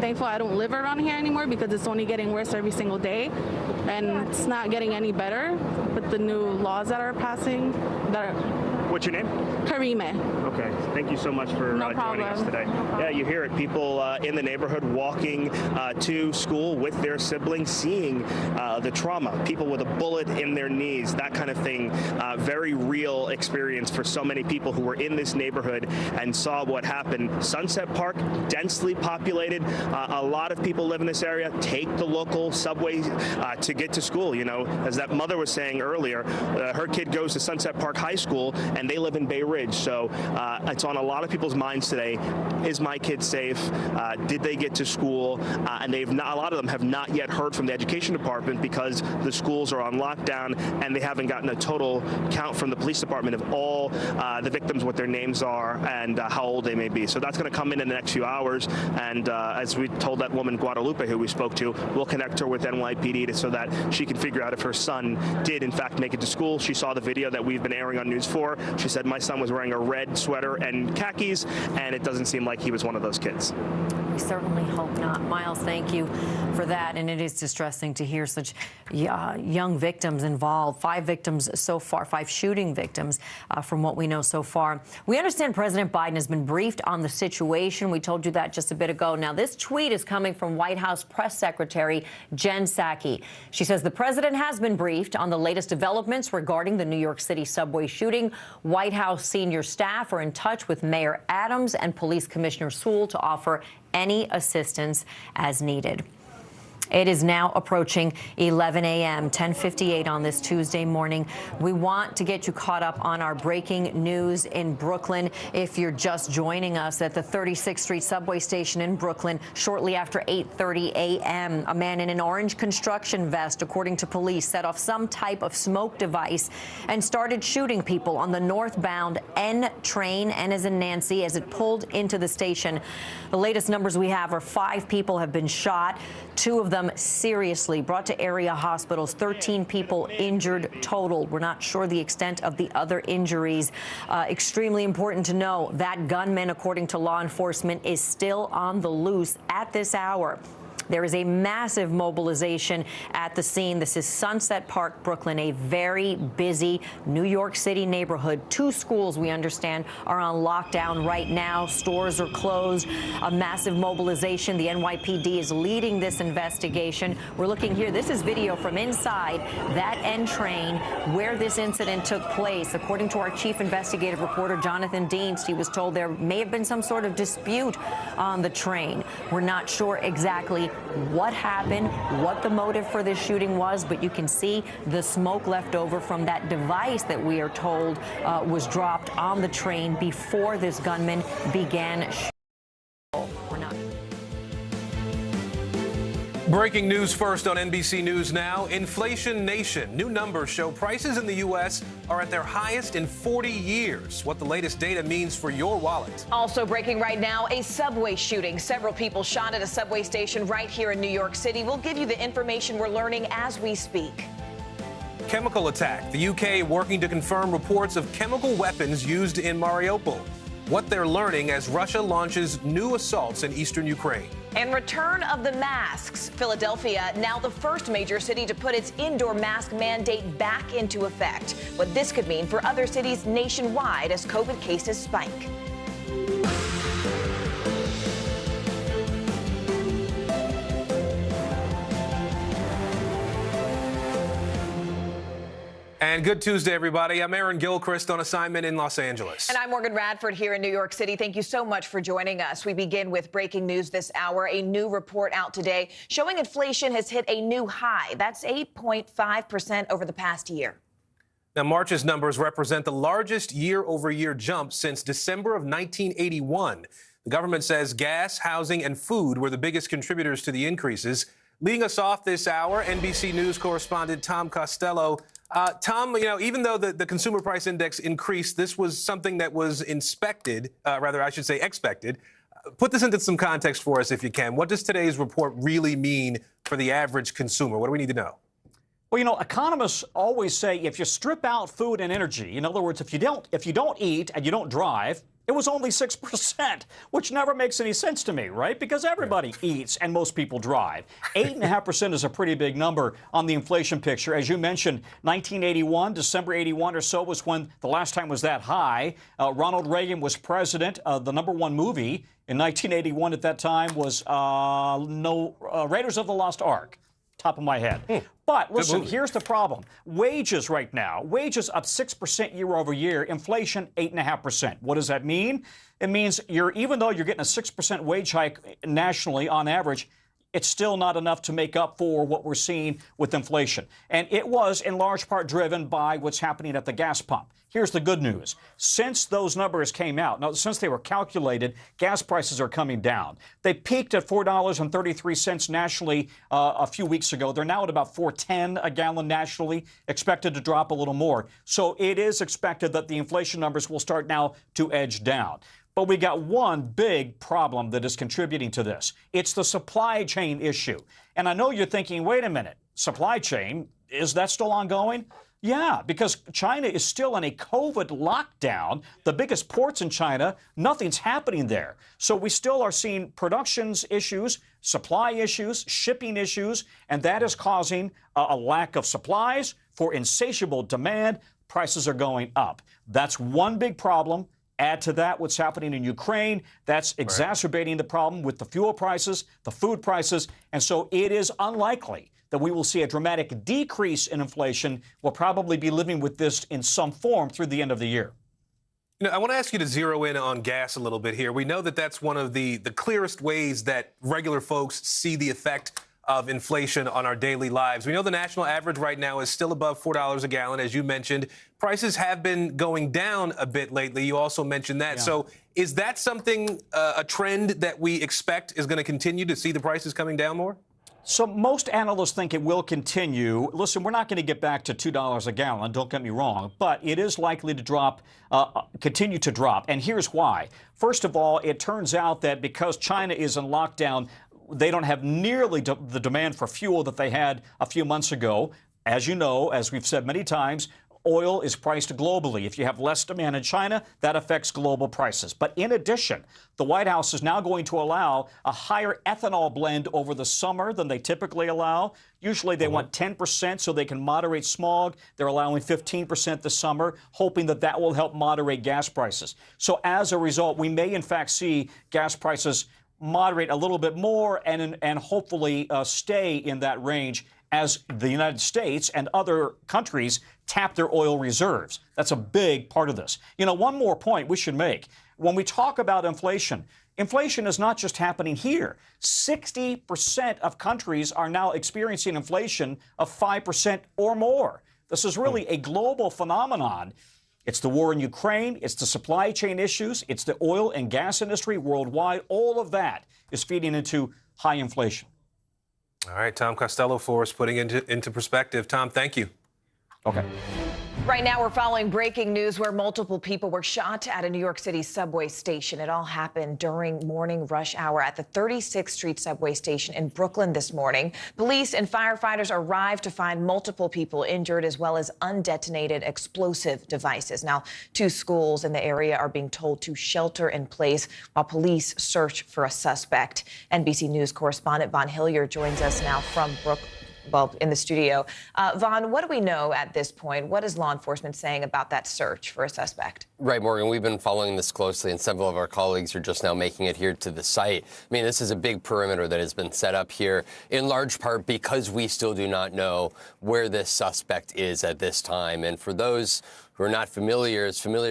Thankful I don't live around here anymore, because it's only getting worse every single day. And it's not getting any better with the new laws that are passing. What's your name? Karime. Okay. Thank you so much for joining us today. Yeah, you hear it. People in the neighborhood walking to school with their siblings, seeing the trauma, people with a bullet in their knees, that kind of thing. Very real experience for so many people who were in this neighborhood and saw what happened. Sunset Park, densely populated. A lot of people live in this area, take the local subway to get to school. You know, as that mother was saying earlier, her kid goes to Sunset Park High School, and they live in Bay Ridge. So it's on a lot of people's minds today. Is my kid safe? Did they get to school? And a lot of them have not yet heard from the education department, because the schools are on lockdown and they haven't gotten a total count from the police department of all the victims, what their names are and how old they may be. So that's going to come in the next few hours. And as we told that woman, Guadalupe, who we spoke to, we'll connect her with NYPD so that she can figure out if her son did in fact make it to school. She saw the video that we've been airing on News 4. She said, my son was wearing a red sweater and khakis, and it doesn't seem like he was one of those kids. We certainly hope not. Miles, thank you for that. And it is distressing to hear such young victims involved. 5 victims so far, 5 shooting victims from what we know so far. We understand President Biden has been briefed on the situation. We told you that just a bit ago. Now, this tweet is coming from White House Press Secretary Jen Psaki. She says the president has been briefed on the latest developments regarding the New York City subway shooting. White House senior staff are in touch with Mayor Adams and Police Commissioner Sewell to offer any assistance as needed. It is now approaching 11 a.m., 10:58 on this Tuesday morning. We want to get you caught up on our breaking news in Brooklyn. If you're just joining us at the 36th Street subway station in Brooklyn, shortly after 8:30 a.m., a man in an orange construction vest, according to police, set off some type of smoke device and started shooting people on the northbound N train, N as in Nancy, as it pulled into the station. The latest numbers we have are 5 people have been shot, 2 of them seriously brought to area hospitals, 13 people injured total. We're not sure the extent of the other injuries. Extremely important to know that gunman, according to law enforcement, is still on the loose at this hour. There is a massive mobilization at the scene. This is Sunset Park, Brooklyn, a very busy New York City neighborhood. 2 schools, we understand, are on lockdown right now. Stores are closed. A massive mobilization. The NYPD is leading this investigation. We're looking here. This is video from inside that N train where this incident took place. According to our chief investigative reporter, Jonathan Dienst, he was told there may have been some sort of dispute on the train. We're not sure exactly what happened, what the motive for this shooting was, but you can see the smoke left over from that device that we are told was dropped on the train before this gunman began shooting. Breaking news first on NBC News Now. Inflation Nation. New numbers show prices in the U.S. are at their highest in 40 years. What the latest data means for your wallet. Also breaking right now, a subway shooting. Several people shot at a subway station right here in New York City. We'll give you the information we're learning as we speak. Chemical attack. The U.K. working to confirm reports of chemical weapons used in Mariupol. What they're learning as Russia launches new assaults in eastern Ukraine. And return of the masks. Philadelphia, now the first major city to put its indoor mask mandate back into effect. What this could mean for other cities nationwide as COVID cases spike. And good Tuesday, everybody. I'm Aaron Gilchrist on assignment in Los Angeles. And I'm Morgan Radford here in New York City. Thank you so much for joining us. We begin with breaking news this hour. A new report out today showing inflation has hit a new high. That's 8.5% over the past year. Now, March's numbers represent the largest year-over-year jump since December of 1981. The government says gas, housing, and food were the biggest contributors to the increases. Leading us off this hour, NBC News correspondent Tom Costello. Tom, you know, even though the consumer price index increased, this was something that was expected. Put this into some context for us, if you can. What does today's report really mean for the average consumer? What do we need to know? Well, you know, economists always say if you strip out food and energy, in other words, if you don't eat and you don't drive, it was only 6%, which never makes any sense to me, right? Because everybody eats and most people drive. 8.5% is a pretty big number on the inflation picture. As you mentioned, 1981, December 81 or so was when the last time was that high. Ronald Reagan was president. The #1 movie in 1981 at that time was Raiders of the Lost Ark. Top of my head. But listen, here's the problem. Wages right now, wages up 6% year over year, inflation 8.5%. What does that mean? It means even though you're getting a 6% wage hike nationally on average, it's still not enough to make up for what we're seeing with inflation. And it was in large part driven by what's happening at the gas pump. Here's the good news. Since those numbers came out, now since they were calculated, gas prices are coming down. They peaked at $4.33 nationally a few weeks ago. They're now at about $4.10 a gallon nationally, expected to drop a little more. So it is expected that the inflation numbers will start now to edge down. But we got one big problem that is contributing to this. It's the supply chain issue. And I know you're thinking, wait a minute, supply chain, is that still ongoing? Yeah, because China is still in a COVID lockdown. The biggest ports in China, nothing's happening there. So we still are seeing productions issues, supply issues, shipping issues, and that is causing a lack of supplies for insatiable demand. Prices are going up. That's one big problem. Add to that what's happening in Ukraine. That's exacerbating the problem with the fuel prices, the food prices, and so it is unlikely that we will see a dramatic decrease in inflation. We'll probably be living with this in some form through the end of the year. You know, I want to ask you to zero in on gas a little bit here. We know that that's one of the clearest ways that regular folks see the effect of inflation on our daily lives. We know the national average right now is still above $4 a gallon, as you mentioned. Prices have been going down a bit lately. You also mentioned that. Yeah. So is that something, a trend that we expect is going to continue to see the prices coming down more? So most analysts think it will continue. Listen, we're not going to get back to $2 a gallon, don't get me wrong, but it is likely to drop, continue to drop. And here's why. First of all, it turns out that because China is in lockdown, they don't have nearly the demand for fuel that they had a few months ago. As you know, as we've said many times, oil is priced globally. If you have less demand in China, that affects global prices. But in addition, the White House is now going to allow a higher ethanol blend over the summer than they typically allow. Usually they want 10% so they can moderate smog. They're allowing 15% this summer, hoping that that will help moderate gas prices. So as a result, we may in fact see gas prices moderate a little bit more and hopefully stay in that range as the United States and other countries tap their oil reserves. That's a big part of this. You know, one more point we should make. When we talk about inflation, inflation is not just happening here. 60% of countries are now experiencing inflation of 5% or more. This is really a global phenomenon. It's the war in Ukraine, it's the supply chain issues, it's the oil and gas industry worldwide. All of that is feeding into high inflation. All right, Tom Costello for us, putting into perspective. Tom, thank you. Okay. Right now, we're following breaking news where multiple people were shot at a New York City subway station. It all happened during morning rush hour at the 36th Street subway station in Brooklyn this morning. Police and firefighters arrived to find multiple people injured as well as undetonated explosive devices. Now, 2 schools in the area are being told to shelter in place while police search for a suspect. NBC News correspondent Vaughn Hillier joins us now from Brooklyn. Well, in the studio. Vaughn, what do we know at this point? What is law enforcement saying about that search for a suspect? Right, Morgan, we've been following this closely, and several of our colleagues are just now making it here to the site. I mean, this is a big perimeter that has been set up here, in large part because we still do not know where this suspect is at this time. And for those who are not familiar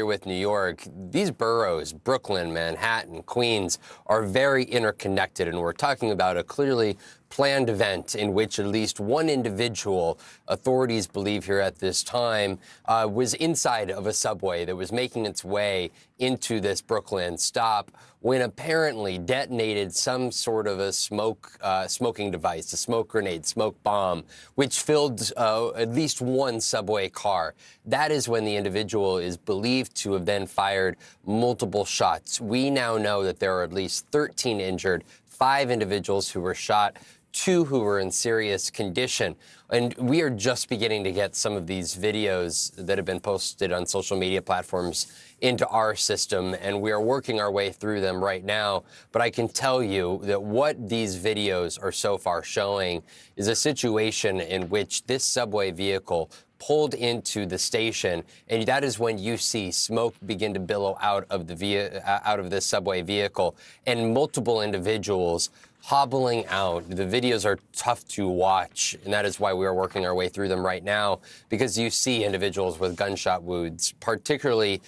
with New York, these boroughs, Brooklyn, Manhattan, Queens, are very interconnected, and we're talking about a clearly planned event in which at least one individual, authorities believe here at this time, was inside of a subway that was making its way into this Brooklyn stop when apparently detonated some sort of a smoking device, a smoke grenade, smoke bomb, which filled at least one subway car. That is when the individual is believed to have then fired multiple shots. We now know that there are at least 13 injured, 5 individuals who were shot, 2 who were in serious condition. And we are just beginning to get some of these videos that have been posted on social media platforms into our system, and we are working our way through them right now. But I can tell you that what these videos are so far showing is a situation in which this subway vehicle pulled into the station, and that is when you see smoke begin to billow out of this subway vehicle, and multiple individuals hobbling out. The videos are tough to watch, and that is why we are working our way through them right now, because you see individuals with gunshot wounds, particularly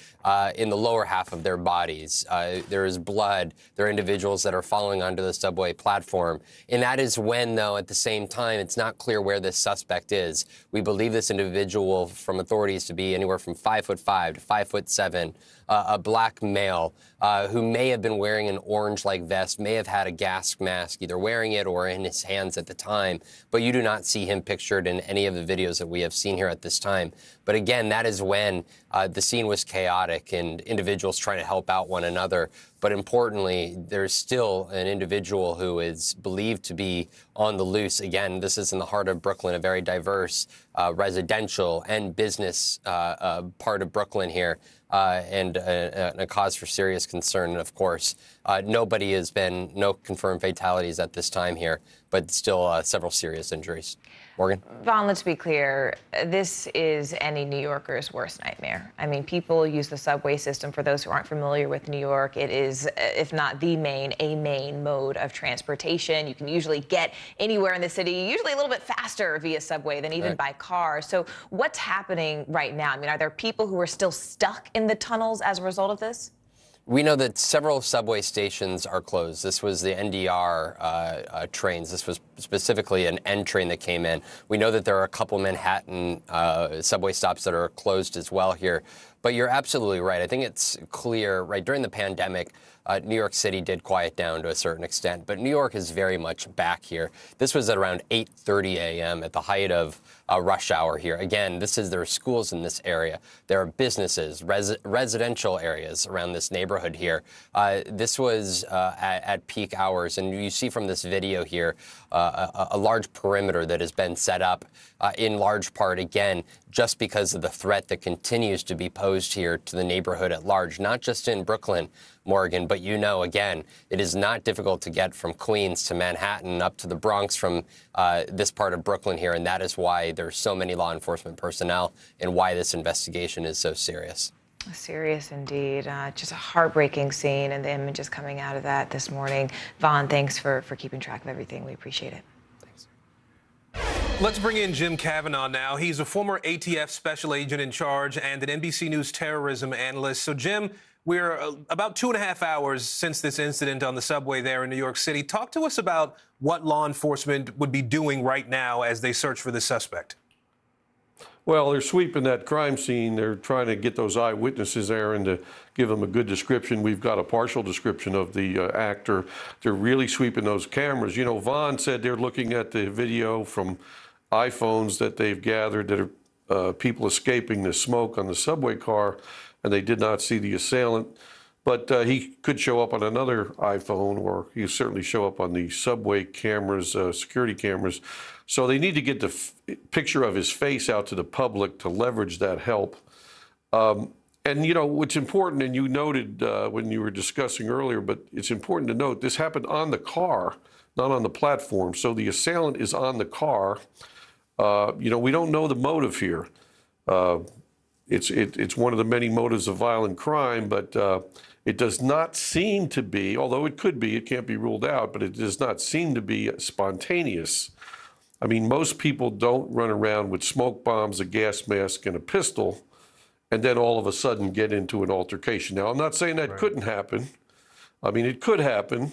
in the lower half of their bodies. There is blood. There are individuals that are falling onto the subway platform. And that is when, though, at the same time, it's not clear where this suspect is. We believe this individual from authorities to be anywhere from 5'5" to 5'7", a black male who may have been wearing an orange-like vest, may have had a gas mask, either wearing it or in his hands at the time. But you do not see him pictured in any of the videos that we have seen here at this time. But again, that is when the scene was chaotic and individuals trying to help out one another But importantly, there's still an individual who is believed to be on the loose. Again, this is in the heart of Brooklyn, a very diverse residential and business part of Brooklyn here, and a cause for serious concern. And of course, nobody has been, no confirmed fatalities at this time here, but still several serious injuries. Morgan? Vaughn, let's be clear. This is any New Yorker's worst nightmare. I mean, people use the subway system. For those who aren't familiar with New York, it is, if not the main, a main mode of transportation. You can usually get anywhere in the city, usually a little bit faster via subway than even by car. So what's happening right now? I mean, are there people who are still stuck in the tunnels as a result of this? We know that several subway stations are closed. This was the NDR trains. This was specifically an N train that came in. We know that there are a couple Manhattan subway stops that are closed as well here. But you're absolutely right. I think it's clear, right, during the pandemic, New York City did quiet down to a certain extent, but New York is very much back here. This was at around 8:30 a.m. at the height of rush hour here. Again, there are schools in this area. There are businesses, residential areas around this neighborhood here. This was at peak hours, and you see from this video here a large perimeter that has been set up in large part, again, just because of the threat that continues to be posed here to the neighborhood at large, not just in Brooklyn, Morgan, but again, it is not difficult to get from Queens to Manhattan up to the Bronx from this part of Brooklyn here, and that is why there's so many law enforcement personnel and why this investigation is so serious. Serious indeed. Just a heartbreaking scene, and the images coming out of that this morning. Vaughn, thanks for keeping track of everything. We appreciate it. Let's bring in Jim Kavanaugh now. He's a former ATF special agent in charge and an NBC News terrorism analyst. So, Jim, we're about 2.5 hours since this incident on the subway there in New York City. Talk to us about what law enforcement would be doing right now as they search for the suspect. Well, they're sweeping that crime scene. They're trying to get those eyewitnesses there and to give them a good description. We've got a partial description of the actor. They're really sweeping those cameras. You know, Vaughn said they're looking at the video from iPhones that they've gathered that are people escaping the smoke on the subway car, and they did not see the assailant. But he could show up on another iPhone, or he'll certainly show up on the subway cameras, security cameras. So they need to get the picture of his face out to the public to leverage that help. And, you know, what's important, and you noted when you were discussing earlier, but it's important to note, this happened on the car, not on the platform. So the assailant is on the car. You know, we don't know the motive here. It's one of the many motives of violent crime, but it does not seem to be, although it could be, it can't be ruled out, but it does not seem to be spontaneous. I mean, most people don't run around with smoke bombs, a gas mask, and a pistol, and then all of a sudden get into an altercation. Now, I'm not saying that couldn't happen. I mean, it could happen.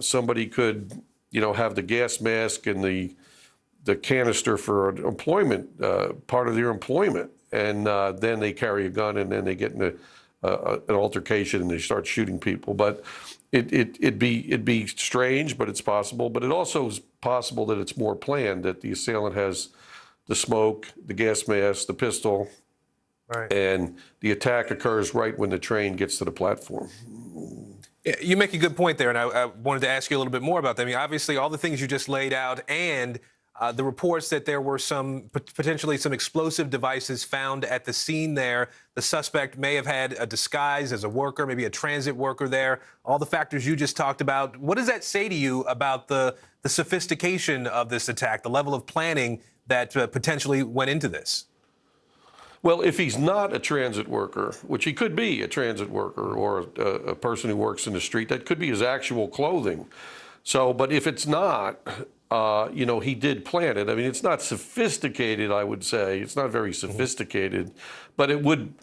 Somebody could, you know, have the gas mask and the canister for employment, part of their employment, and then they carry a gun, and then they get in an altercation and they start shooting people. But it'd be strange, but it's possible. But it also is possible that it's more planned, that the assailant has the smoke, the gas mask, the pistol, and the attack occurs right when the train gets to the platform. You make a good point there, and I wanted to ask you a little bit more about that. I mean, obviously, all the things you just laid out, and the reports that there were potentially some explosive devices found at the scene there. The suspect may have had a disguise as a worker, maybe a transit worker there. All the factors you just talked about. What does that say to you about the sophistication of this attack, the level of planning that potentially went into this? Well, if he's not a transit worker, which he could be a transit worker or a person who works in the street, that could be his actual clothing. So, but if it's not, you know, he did plan it. I mean, it's not sophisticated, I would say. It's not very sophisticated, but it would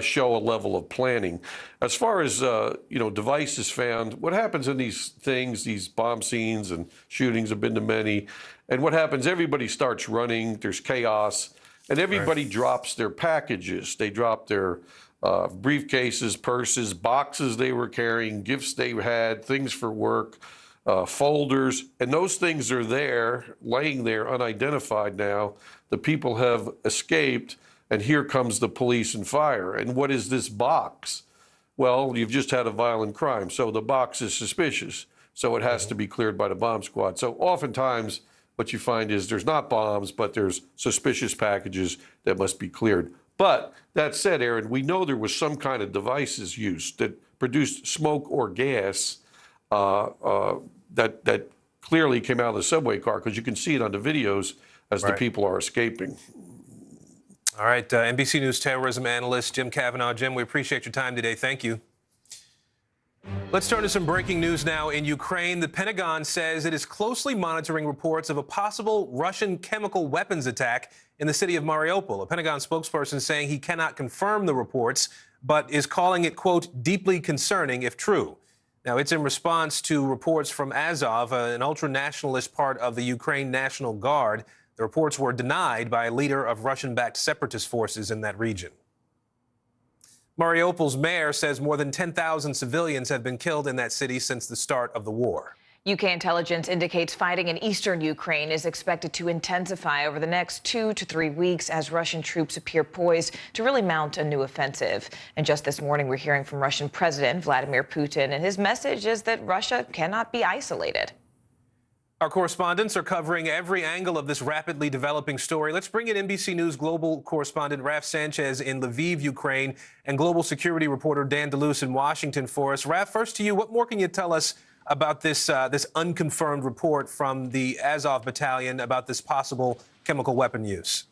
show a level of planning. As far as, you know, devices found, what happens in these things, these bomb scenes and shootings, have been to many, and what happens, everybody starts running, there's chaos, and everybody drops their packages. They drop their briefcases, purses, boxes they were carrying, gifts they had, things for work, folders, and those things are there, laying there unidentified now. The people have escaped, and here comes the police and fire. And what is this box? Well, you've just had a violent crime, so the box is suspicious, so it has to be cleared by the bomb squad. So oftentimes what you find is there's not bombs, but there's suspicious packages that must be cleared. But that said, Aaron, we know there was some kind of devices used that produced smoke or gas that clearly came out of the subway car, because you can see it on the videos as the people are escaping. All right, NBC News terrorism analyst Jim Kavanaugh. Jim, we appreciate your time today. Thank you. Let's turn to some breaking news now. In Ukraine, the Pentagon says it is closely monitoring reports of a possible Russian chemical weapons attack in the city of Mariupol. A Pentagon spokesperson saying he cannot confirm the reports, but is calling it, quote, deeply concerning if true. Now, it's in response to reports from Azov, an ultra-nationalist part of the Ukraine National Guard. The reports were denied by a leader of Russian-backed separatist forces in that region. Mariupol's mayor says more than 10,000 civilians have been killed in that city since the start of the war. UK intelligence indicates fighting in eastern Ukraine is expected to intensify over the next 2 to 3 weeks as Russian troops appear poised to really mount a new offensive. And just this morning, we're hearing from Russian President Vladimir Putin, and his message is that Russia cannot be isolated. Our correspondents are covering every angle of this rapidly developing story. Let's bring in NBC News global correspondent Raf Sanchez in Lviv, Ukraine, and global security reporter Dan DeLuce in Washington for us. Raf, first to you, what more can you tell us about this unconfirmed report from the Azov battalion about this possible chemical weapon use?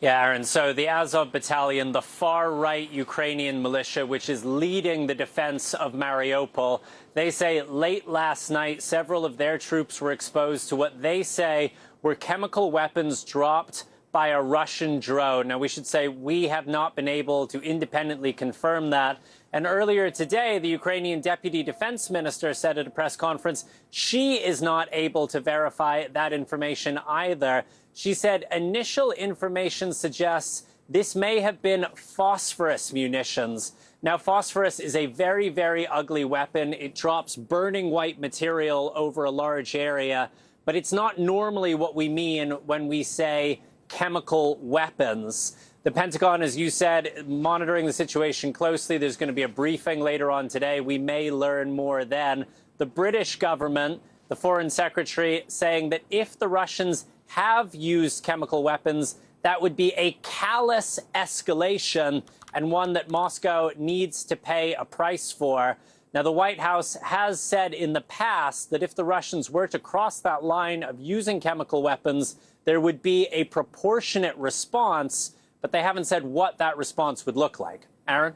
Yeah, Aaron, so the Azov battalion, the far-right Ukrainian militia, which is leading the defense of Mariupol, they say late last night several of their troops were exposed to what they say were chemical weapons dropped by a Russian drone. Now, we should say we have not been able to independently confirm that. And earlier today, the Ukrainian deputy defense minister said at a press conference she is not able to verify that information either. She said initial information suggests this may have been phosphorus munitions. Now, phosphorus is a very, very ugly weapon. It drops burning white material over a large area, but it's not normally what we mean when we say chemical weapons. The Pentagon, as you said, monitoring the situation closely. There's going to be a briefing later on today. We may learn more then. The British government, the Foreign Secretary, saying that if the Russians have used chemical weapons, that would be a callous escalation and one that Moscow needs to pay a price for. Now, the White House has said in the past that if the Russians were to cross that line of using chemical weapons, there would be a proportionate response, but they haven't said what that response would look like. Aaron?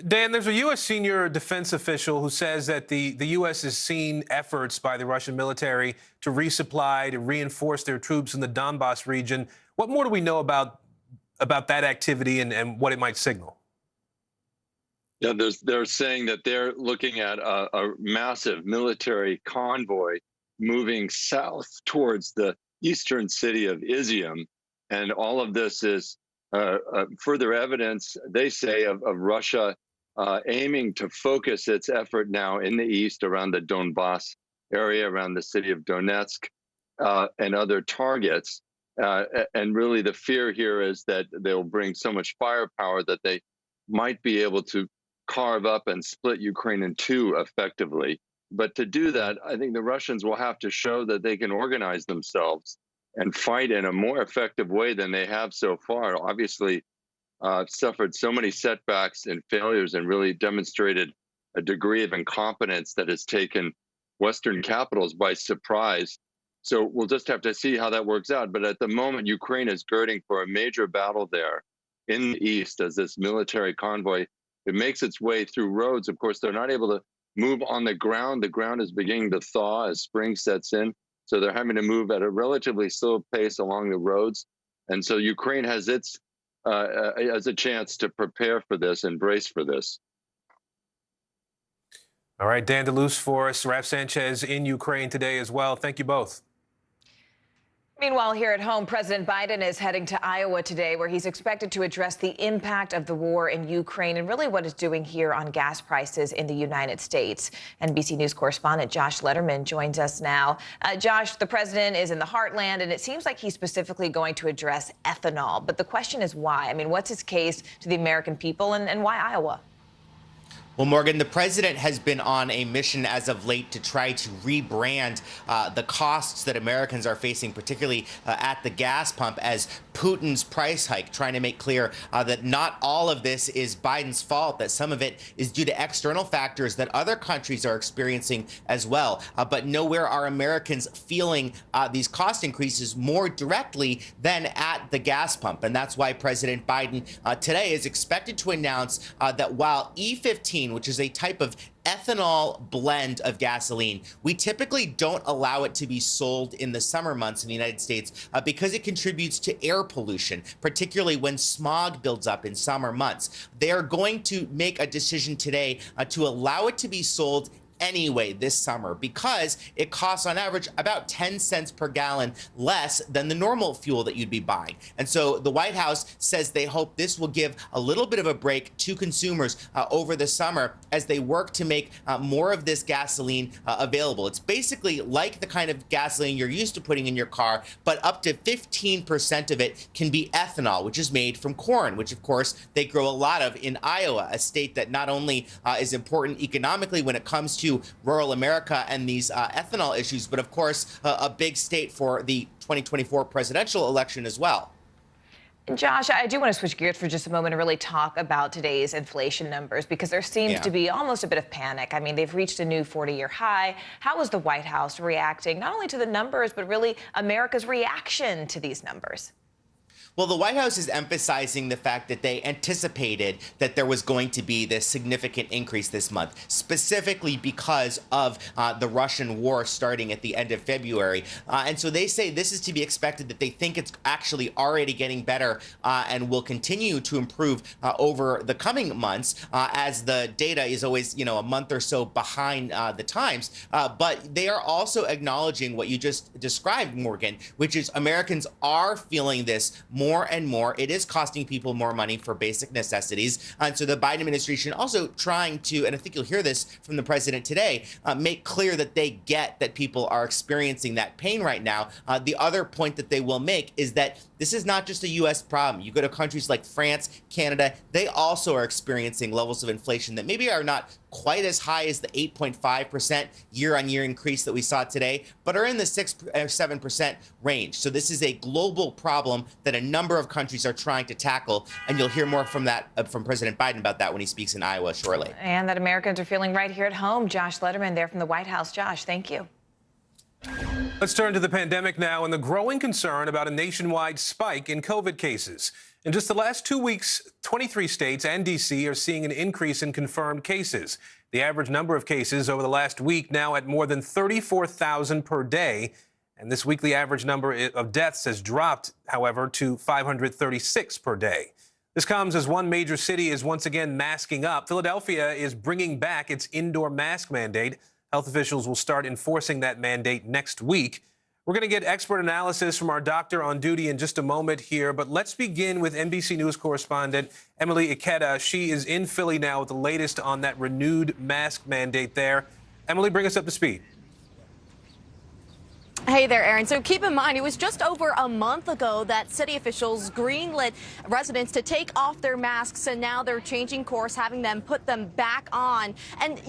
Dan, there's a U.S. senior defense official who says that the U.S. has seen efforts by the Russian military to resupply, to reinforce their troops in the Donbas region. What more do we know about that activity and what it might signal? Yeah, they're saying that they're looking at a massive military convoy moving south towards the eastern city of Izium. And all of this is further evidence, they say, of Russia aiming to focus its effort now in the east around the Donbas area, around the city of Donetsk and other targets. And really the fear here is that they'll bring so much firepower that they might be able to carve up and split Ukraine in two effectively. But to do that, I think the Russians will have to show that they can organize themselves and fight in a more effective way than they have so far. Obviously, suffered so many setbacks and failures and really demonstrated a degree of incompetence that has taken Western capitals by surprise. So we'll just have to see how that works out. But at the moment, Ukraine is girding for a major battle there in the east as this military convoy. It makes its way through roads. Of course, they're not able to move on the ground. The ground is beginning to thaw as spring sets in. So they're having to move at a relatively slow pace along the roads. And so Ukraine has a chance to prepare for this and brace for this. All right, Dan DeLuce for us, Raf Sanchez in Ukraine today as well. Thank you both. Meanwhile, here at home, President Biden is heading to Iowa today, where he's expected to address the impact of the war in Ukraine and really what it's doing here on gas prices in the United States. NBC News correspondent Josh Letterman joins us now. Josh, the president is in the heartland, and it seems like he's specifically going to address ethanol. But the question is why? I mean, what's his case to the American people, and why Iowa? Well, Morgan, the president has been on a mission as of late to try to rebrand the costs that Americans are facing, particularly at the gas pump, as Putin's price hike, trying to make clear that not all of this is Biden's fault, that some of it is due to external factors that other countries are experiencing as well. But nowhere are Americans feeling these cost increases more directly than at the gas pump. And that's why President Biden today is expected to announce that while E15, which is a type of ethanol blend of gasoline, we typically don't allow it to be sold in the summer months in the United States because it contributes to air pollution, particularly when smog builds up in summer months. They are going to make a decision today to allow it to be sold anyway this summer because it costs on average about 10 cents per gallon less than the normal fuel that you'd be buying. And so the White House says they hope this will give a little bit of a break to consumers over the summer as they work to make more of this gasoline available. It's basically like the kind of gasoline you're used to putting in your car, but up to 15% of it can be ethanol, which is made from corn, which of course they grow a lot of in Iowa, a state that not only is important economically when it comes to rural America and these ethanol issues, but of course a big state for the 2024 presidential election as well. Josh, I do want to switch gears for just a moment and really talk about today's inflation numbers, because there seems to be almost a bit of panic. I mean, they've reached a new 40-year high. How is the White House reacting not only to the numbers, but really America's reaction to these numbers? Well, the White House is emphasizing the fact that they anticipated that there was going to be this significant increase this month, specifically because of the Russian war starting at the end of February. And so they say this is to be expected, that they think it's actually already getting better and will continue to improve over the coming months as the data is always, a month or so behind the times. But they are also acknowledging what you just described, Morgan, which is Americans are feeling this more and more. It is costing people more money for basic necessities. And so the Biden administration also trying to, and I think you'll hear this from the president today, make clear that they get that people are experiencing that pain right now. The other point that they will make is that this is not just a U.S. problem. You go to countries like France, Canada, they also are experiencing levels of inflation that maybe are not quite as high as the 8.5% year-on-year increase that we saw today, but are in the 6 or 7% range. So this is a global problem that a number of countries are trying to tackle, and you'll hear more from that from President Biden about that when he speaks in Iowa shortly. And that Americans are feeling right here at home. Josh Letterman there from the White House. Josh, thank you. Let's turn to the pandemic now and the growing concern about a nationwide spike in COVID cases. In just the last 2 weeks, 23 states and D.C. are seeing an increase in confirmed cases. The average number of cases over the last week now at more than 34,000 per day. And this weekly average number of deaths has dropped, however, to 536 per day. This comes as one major city is once again masking up. Philadelphia is bringing back its indoor mask mandate. Health officials will start enforcing that mandate next week. We're going to get expert analysis from our doctor on duty in just a moment here, but let's begin with NBC News correspondent Emily Ikeda. She is in Philly now with the latest on that renewed mask mandate there. Emily, bring us up to speed. Hey there, Aaron. So keep in mind, it was just over a month ago that city officials greenlit residents to take off their masks, and now they're changing course, having them put them back on. And,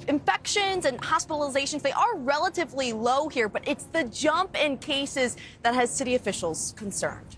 infections and hospitalizations, they are relatively low here, but it's the jump in cases that has city officials concerned.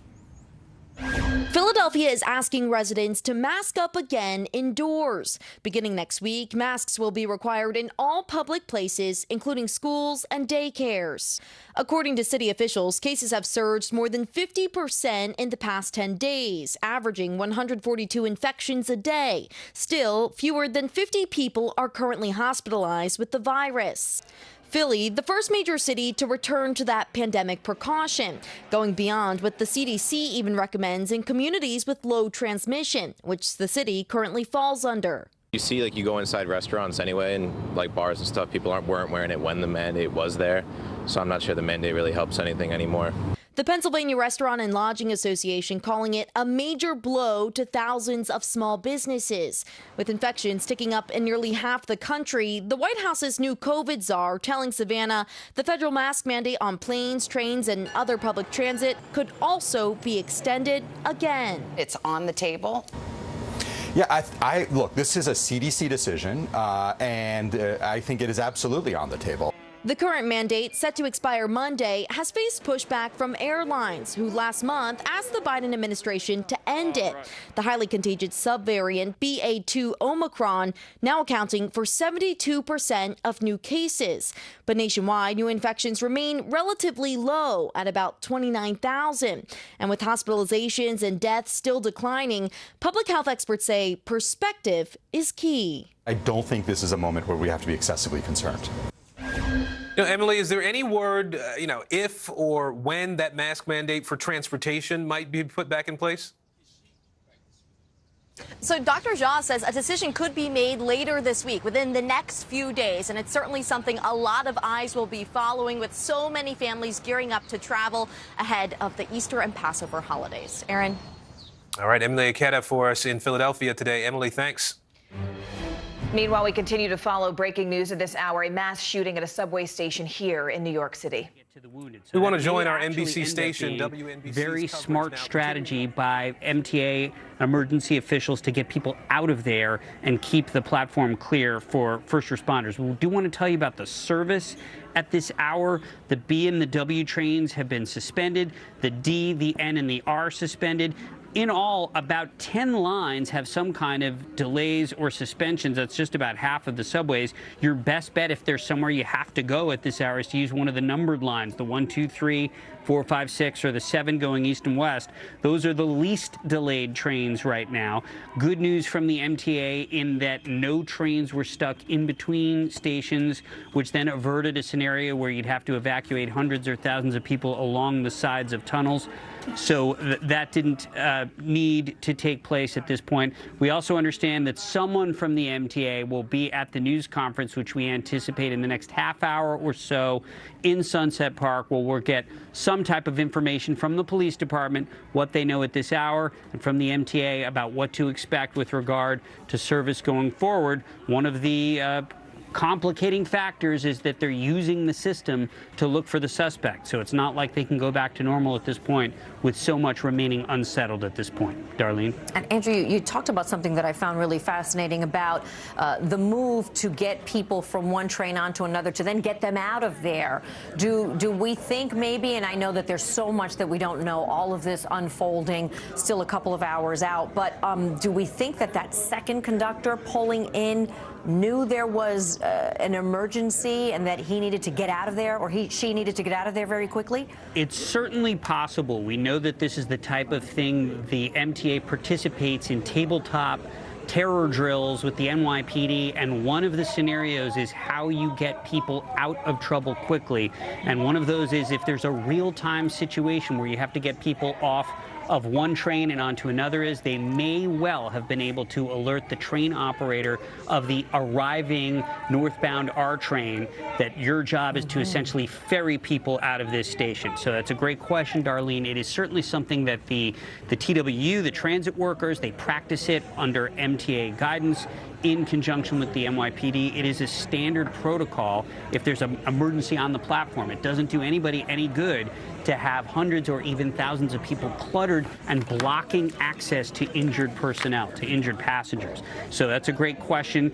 Philadelphia is asking residents to mask up again indoors. Beginning next week, masks will be required in all public places, including schools and daycares. According to city officials, cases have surged more than 50% in the past 10 days, averaging 142 infections a day. Still, fewer than 50 people are currently hospitalized with the virus. Philly, the first major city to return to that pandemic precaution, going beyond what the CDC even recommends in communities with low transmission, which the city currently falls under. You see, you go inside restaurants anyway, and bars and stuff, people weren't wearing it when the mandate was there. So I'm not sure the mandate really helps anything anymore. The Pennsylvania Restaurant and Lodging Association calling it a major blow to thousands of small businesses. With infections ticking up in nearly half the country, the White House's new COVID czar telling Savannah the federal mask mandate on planes, trains, and other public transit could also be extended again. It's on the table. Yeah, look, this is a CDC decision, and I think it is absolutely on the table. The current mandate, set to expire Monday, has faced pushback from airlines, who last month asked the Biden administration to end it. The highly contagious subvariant BA2 Omicron now accounting for 72% of new cases. But nationwide, new infections remain relatively low at about 29,000. And with hospitalizations and deaths still declining, public health experts say perspective is key. I don't think this is a moment where we have to be excessively concerned. Emily, is there any word, if or when that mask mandate for transportation might be put back in place? So Dr. Jha says a decision could be made later this week, within the next few days. And it's certainly something a lot of eyes will be following, with so many families gearing up to travel ahead of the Easter and Passover holidays. Aaron? All right, Emily Aketa for us in Philadelphia today. Emily, thanks. Meanwhile, we continue to follow breaking news at this hour, a mass shooting at a subway station here in New York City. We want to join our NBC station, WNBC. Very smart strategy by MTA emergency officials to get people out of there and keep the platform clear for first responders. We do want to tell you about the service at this hour. The B and the W trains have been suspended. The D, the N, and the R suspended. In all, about 10 lines have some kind of delays or suspensions. That's just about half of the subways. Your best bet, if there's somewhere you have to go at this hour, is to use one of the numbered lines, the 1, 2, 3, 4, 5, 6, or the 7 going east and west. Those are the least delayed trains right now. Good news from the MTA in that no trains were stuck in between stations, which then averted a scenario where you'd have to evacuate hundreds or thousands of people along the sides of tunnels. So that didn't need to take place at this point. We also understand that someone from the MTA will be at the news conference, which we anticipate in the next half hour or so in Sunset Park, where we'll get some type of information from the police department, what they know at this hour, and from the MTA about what to expect with regard to service going forward. One of the complicating factors is that they're using the system to look for the suspect. So it's not like they can go back to normal at this point with so much remaining unsettled at this point. Darlene? And Andrew, you talked about something that I found really fascinating about the move to get people from one train onto another to then get them out of there. Do we think maybe, and I know that there's so much that we don't know, all of this unfolding, still a couple of hours out, but do we think that that second conductor pulling in knew there was an emergency and that he needed to get out of there, or she needed to get out of there very quickly? It's certainly possible. We know that this is the type of thing the MTA participates in tabletop terror drills with the NYPD, and one of the scenarios is how you get people out of trouble quickly. And one of those is if there's a real-time situation where you have to get people off of one train and onto another, is they may well have been able to alert the train operator of the arriving northbound R train that your job is to essentially ferry people out of this station. So that's a great question, Darlene. It is certainly something that the TWU, the transit workers, they practice it under MTA guidance in conjunction with the NYPD. It is a standard protocol if there's an emergency on the platform. It doesn't do anybody any good to have hundreds or even thousands of people cluttered and blocking access to injured personnel, to injured passengers. So that's a great question.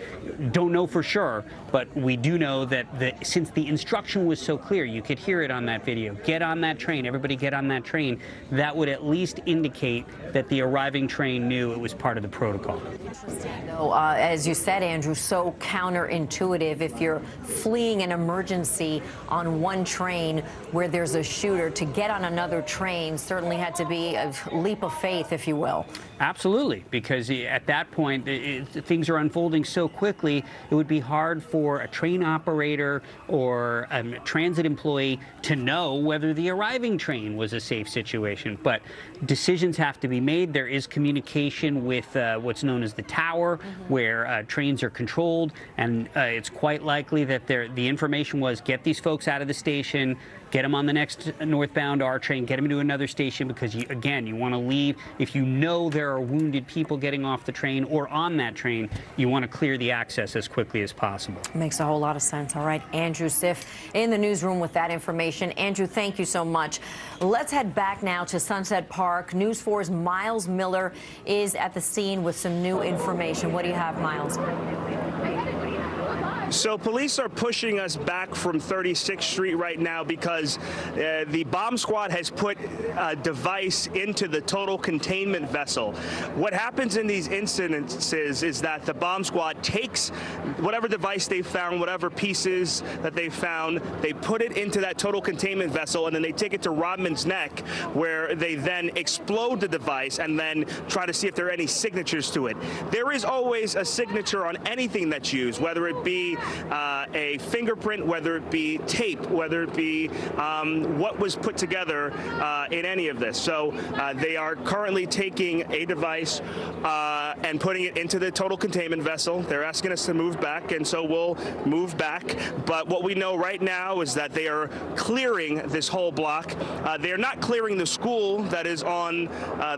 Don't know for sure, but we do know that since the instruction was so clear, you could hear it on that video, get on that train, everybody get on that train, that would at least indicate that the arriving train knew it was part of the protocol. Interesting, though, as you said, Andrew, so counterintuitive. If you're fleeing an emergency on one train where there's a shooter, to get on another train certainly had to be a leap of faith, if you will. Absolutely, because at that point, things are unfolding so quickly, it would be hard for a train operator or a transit employee to know whether the arriving train was a safe situation. But decisions have to be made. There is communication with what's known as the tower, where trains are controlled, and it's quite likely that the information was get these folks out of the station, get them on the next northbound R train, get them to another station, because, again, you want to leave. If you know there are wounded people getting off the train or on that train, you want to clear the access as quickly as possible. Makes a whole lot of sense. All right, Andrew Siff in the newsroom with that information. Andrew, thank you so much. Let's head back now to Sunset Park. News 4's Miles Miller is at the scene with some new information. What do you have, Miles? So police are pushing us back from 36th Street right now because the bomb squad has put a device into the total containment vessel. What happens in these incidences is that the bomb squad takes whatever device they found, whatever pieces that they found, they put it into that total containment vessel, and then they take it to Rodman's Neck, where they then explode the device and then try to see if there are any signatures to it. There is always a signature on anything that's used, whether it be a fingerprint, whether it be tape, whether it be what was put together in any of this. So they are currently taking a device and putting it into the total containment vessel. They're asking us to move back, and so we'll move back. But what we know right now is that they are clearing this whole block. They're not clearing the school that is on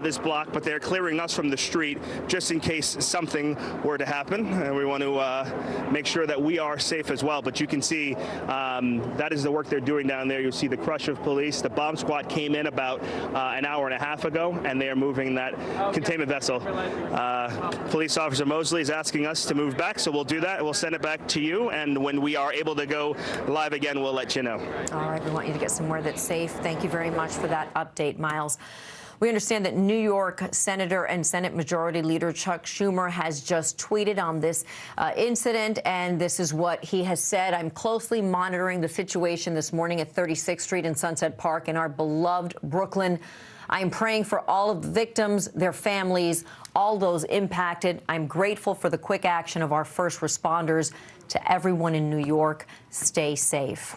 this block, but they're clearing us from the street just in case something were to happen. And we want to make sure that we are safe as well. But you can see that is the work they're doing down there. You'll see the crush of police. The bomb squad came in about an hour and a half ago, and they are moving that containment vessel. Police Officer Mosley is asking us to move back, so we'll do that. We'll send it back to you, and when we are able to go live again, we'll let you know. All right, we want you to get somewhere that's safe. Thank you very much for that update, Miles. We understand that New York Senator and Senate Majority Leader Chuck Schumer has just tweeted on this incident, and this is what he has said. I'm closely monitoring the situation this morning at 36th Street and Sunset Park in our beloved Brooklyn. I am praying for all of the victims, their families, all those impacted. I'm grateful for the quick action of our first responders. To everyone in New York, stay safe.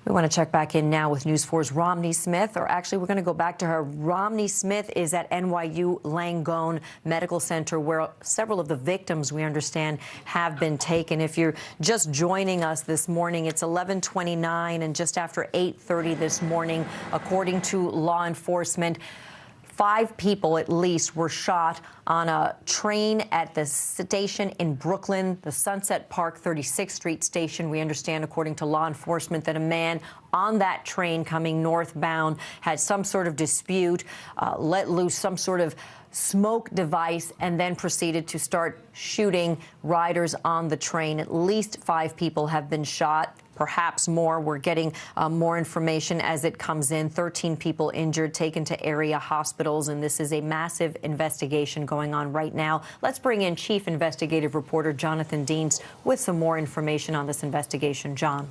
We want to check back in now with News 4's Romney Smith, or actually we're going to go back to her. Romney Smith is at NYU Langone Medical Center, where several of the victims, we understand, have been taken. If you're just joining us this morning, it's 11:29 and just after 8:30 this morning, according to law enforcement. 5 people at least were shot on a train at the station in Brooklyn, the Sunset Park 36th Street station. We understand, according to law enforcement, that a man on that train coming northbound had some sort of dispute, let loose some sort of smoke device, and then proceeded to start shooting riders on the train. At least 5 people have been shot, perhaps more. We're getting more information as it comes in. 13 people injured, taken to area hospitals, and this is a massive investigation going on right now. Let's bring in Chief Investigative Reporter Jonathan Deans with some more information on this investigation. John.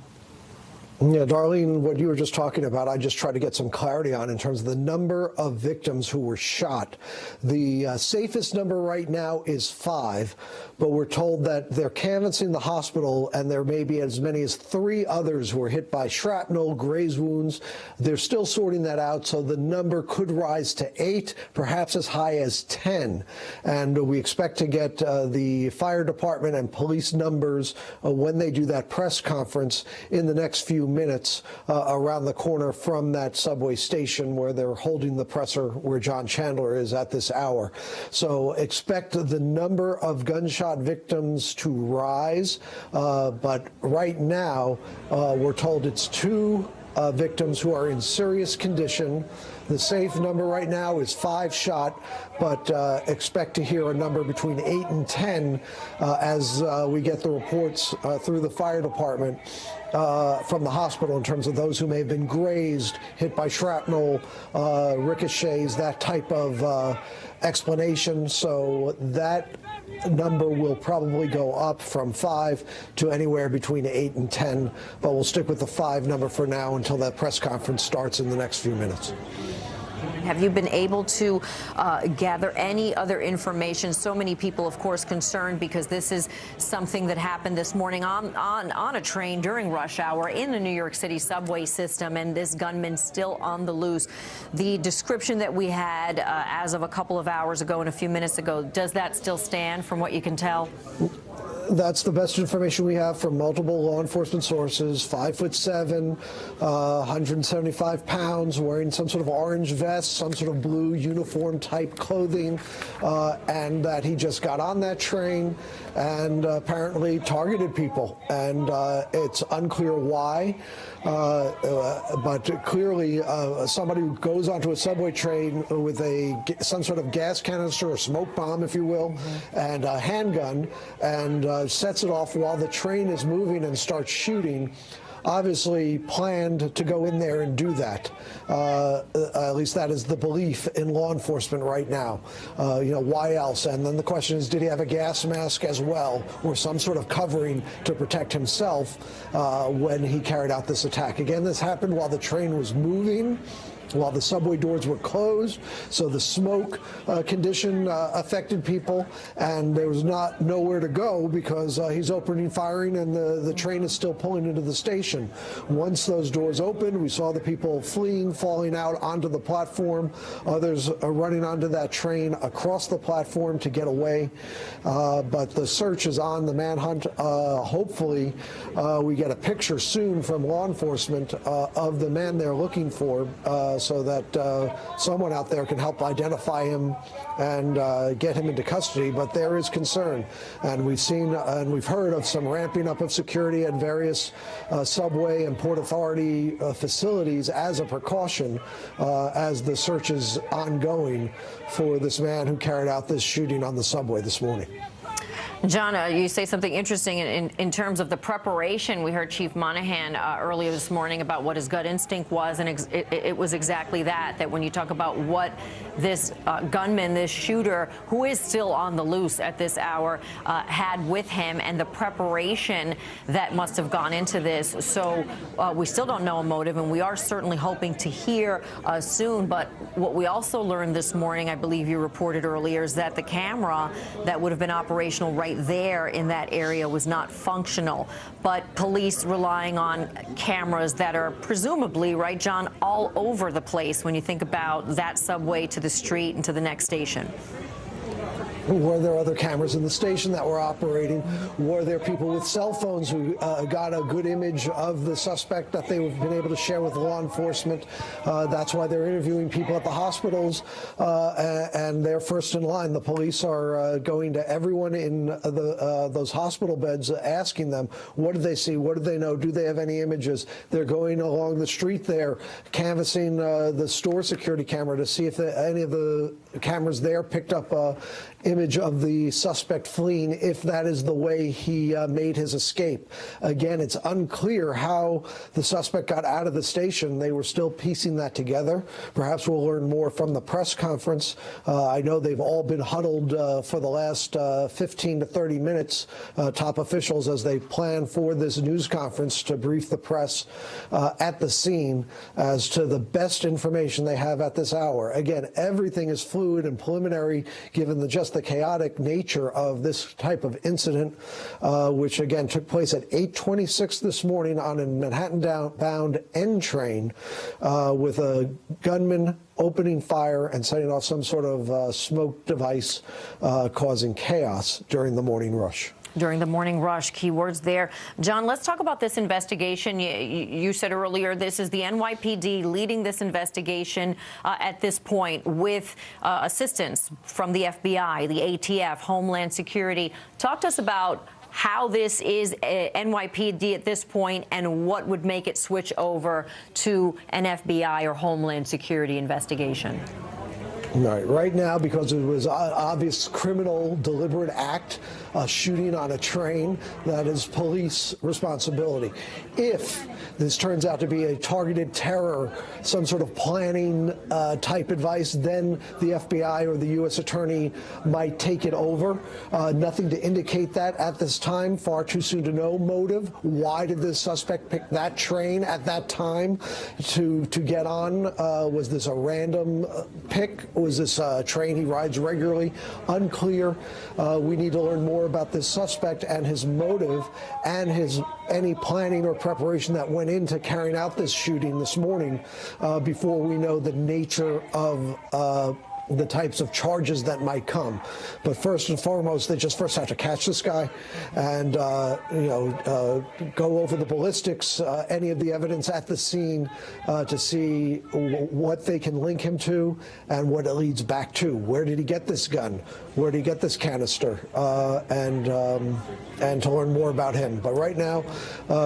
Yeah, Darlene, what you were just talking about, I just tried to get some clarity on in terms of the number of victims who were shot. The safest number right now is 5, but we're told that they're canvassing the hospital, and there may be as many as 3 others who were hit by shrapnel, graze wounds. They're still sorting that out, so the number could rise to 8, perhaps as high as 10. And we expect to get the fire department and police numbers when they do that press conference in the next few minutes around the corner from that subway station where they're holding the presser where John Chandler is at this hour. So expect the number of gunshot victims to rise, but right now we're told it's 2 victims who are in serious condition. The safe number right now is 5 shot, but expect to hear a number between 8 and 10 as we get the reports through the fire department from the hospital in terms of those who may have been grazed, hit by shrapnel, ricochets, that type of explanation. So that number will probably go up from 5 to anywhere between 8 and 10, but we'll stick with the 5 number for now until that press conference starts in the next few minutes. Have you been able to gather any other information? So many people, of course, concerned because this is something that happened this morning on a train during rush hour in the New York City subway system, and this gunman still on the loose. The description that we had as of a couple of hours ago and a few minutes ago, does that still stand from what you can tell? That's the best information we have from multiple law enforcement sources. 5'7", 175 pounds, wearing some sort of orange vest, some sort of blue uniform type clothing, and that he just got on that train and apparently targeted people. And it's unclear why, but clearly somebody who goes onto a subway train with some sort of gas canister or smoke bomb, if you will, and a handgun, and sets it off while the train is moving and starts shooting, obviously planned to go in there and do that. At least that is the belief in law enforcement right now. Why else? And then the question is, did he have a gas mask as well, or some sort of covering to protect himself when he carried out this attack? Again, this happened while the train was moving, while the subway doors were closed, so the smoke condition affected people, and there was nowhere to go because he's opening firing and the train is still pulling into the station. Once those doors opened, we saw the people fleeing, falling out onto the platform. Others are running onto that train across the platform to get away. But the search is on, the manhunt. Hopefully, we get a picture soon from law enforcement of the man they're looking for, so that someone out there can help identify him and get him into custody. But there is concern, and we've seen and we've heard of some ramping up of security at various subway and Port Authority facilities as a precaution as the search is ongoing for this man who carried out this shooting on the subway this morning. John, you say something interesting in terms of the preparation. We heard Chief Monahan earlier this morning about what his gut instinct was, and it was exactly that when you talk about what this gunman, this shooter, who is still on the loose at this hour, had with him, and the preparation that must have gone into this. So we still don't know a motive, and we are certainly hoping to hear soon. But what we also learned this morning, I believe you reported earlier, is that the camera that would have been operational right there in that area was not functional, but police relying on cameras that are presumably, right, John, all over the place when you think about that subway to the street and to the next station. Were there other cameras in the station that were operating? Were there people with cell phones who got a good image of the suspect that they've been able to share with law enforcement? That's why they're interviewing people at the hospitals, and they're first in line. The police are going to everyone in those hospital beds, asking them, what did they see? What did they know? Do they have any images? They're going along the street there, canvassing the store security camera to see if any of the cameras there picked up image of the suspect fleeing, if that is the way he made his escape. Again, it's unclear how the suspect got out of the station. They were still piecing that together. Perhaps we'll learn more from the press conference. I know they've all been huddled for the last 15 to 30 minutes, top officials, as they plan for this news conference to brief the press at the scene as to the best information they have at this hour. Again, everything is fluid and preliminary given just the chaotic nature of this type of incident, which again took place at 8:26 this morning on a Manhattan-bound N train with a gunman opening fire and setting off some sort of smoke device, causing chaos during the morning rush. During the morning rush, key words there. John, let's talk about this investigation. You said earlier this is the NYPD leading this investigation at this point with assistance from the FBI, the ATF, Homeland Security. Talk to us about how this is NYPD at this point and what would make it switch over to an FBI or Homeland Security investigation. Right now, because it was an obvious criminal deliberate act, shooting on a train, that is police responsibility. If this turns out to be a targeted terror, some sort of planning type advice, then the FBI or the U.S. Attorney might take it over. Nothing to indicate that at this time. Far too soon to know motive. Why did this suspect pick that train at that time to get on? Was this a random pick? Was this a train he rides regularly? Unclear. We need to learn more about this suspect and his motive and any planning or preparation that went into carrying out this shooting this morning before we know the nature of the types of charges that might come. But first and foremost, they just first have to catch this guy and, go over the ballistics, any of the evidence at the scene to see what they can link him to and what it leads back to. Where did he get this gun? Where did he get this canister? And to learn more about him. But right now,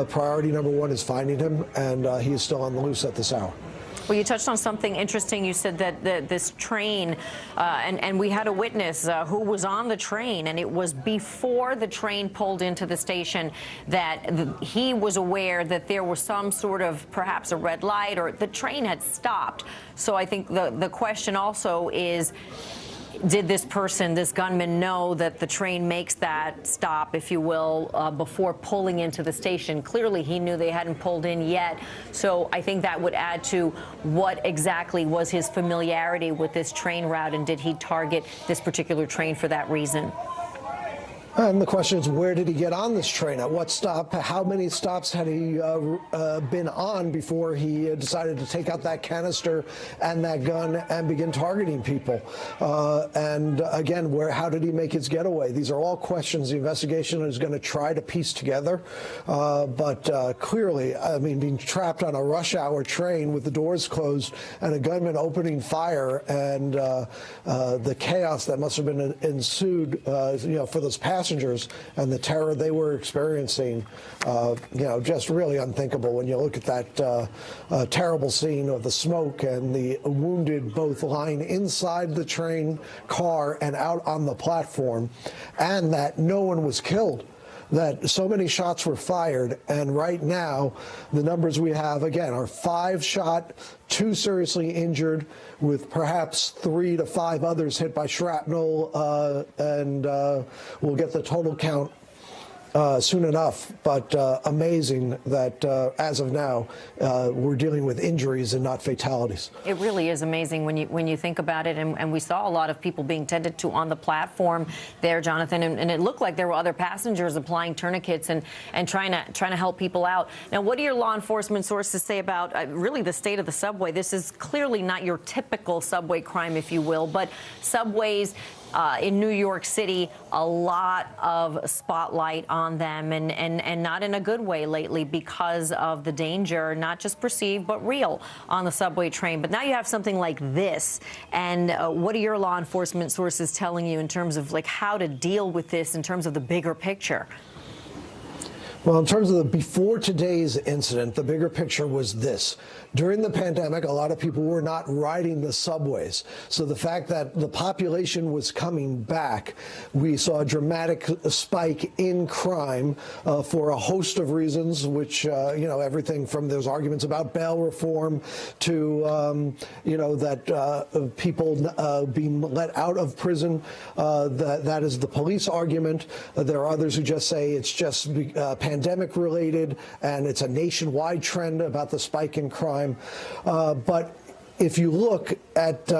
priority number one is finding him, and he is still on the loose at this hour. Well, you touched on something interesting. You said that this train, and we had a witness who was on the train, and it was before the train pulled into the station that he was aware that there was some sort of perhaps a red light or the train had stopped. So I think the question also is, did this person, this gunman, know that the train makes that stop, if you will, before pulling into the station? Clearly, he knew they hadn't pulled in yet. So I think that would add to what exactly was his familiarity with this train route, and did he target this particular train for that reason? And the question is, where did he get on this train? At what stop? How many stops had he been on before he decided to take out that canister and that gun and begin targeting people? And again, how did he make his getaway? These are all questions the investigation is going to try to piece together. But clearly, I mean, being trapped on a rush hour train with the doors closed and a gunman opening fire and the chaos that must have been ensued, for those passengers and the terror they were experiencing, just really unthinkable when you look at that terrible scene of the smoke and the wounded both lying inside the train car and out on the platform, and that no one was killed. That so many shots were fired, and right now the numbers we have again are 5 shot, 2 seriously injured, with perhaps 3 to 5 others hit by shrapnel, and we'll get the total count soon enough. But amazing that as of now we're dealing with injuries and not fatalities. It really is amazing when you think about it, and we saw a lot of people being tended to on the platform there, Jonathan, and it looked like there were other passengers applying tourniquets and trying to help people out. Now, what do your law enforcement sources say about really the state of the subway? This is clearly not your typical subway crime, if you will, but subways in New York City, a lot of spotlight on them, and not in a good way lately because of the danger, not just perceived but real, on the subway train. But now you have something like this, and what are your law enforcement sources telling you in terms of how to deal with this in terms of the bigger picture? Well, in terms of the before today's incident, the bigger picture was this. During the pandemic, a lot of people were not riding the subways. So the fact that the population was coming back, we saw a dramatic spike in crime for a host of reasons, which, everything from those arguments about bail reform to, that people being let out of prison. That is the police argument. There are others who just say it's just pandemic related and it's a nationwide trend about the spike in crime. But if you look at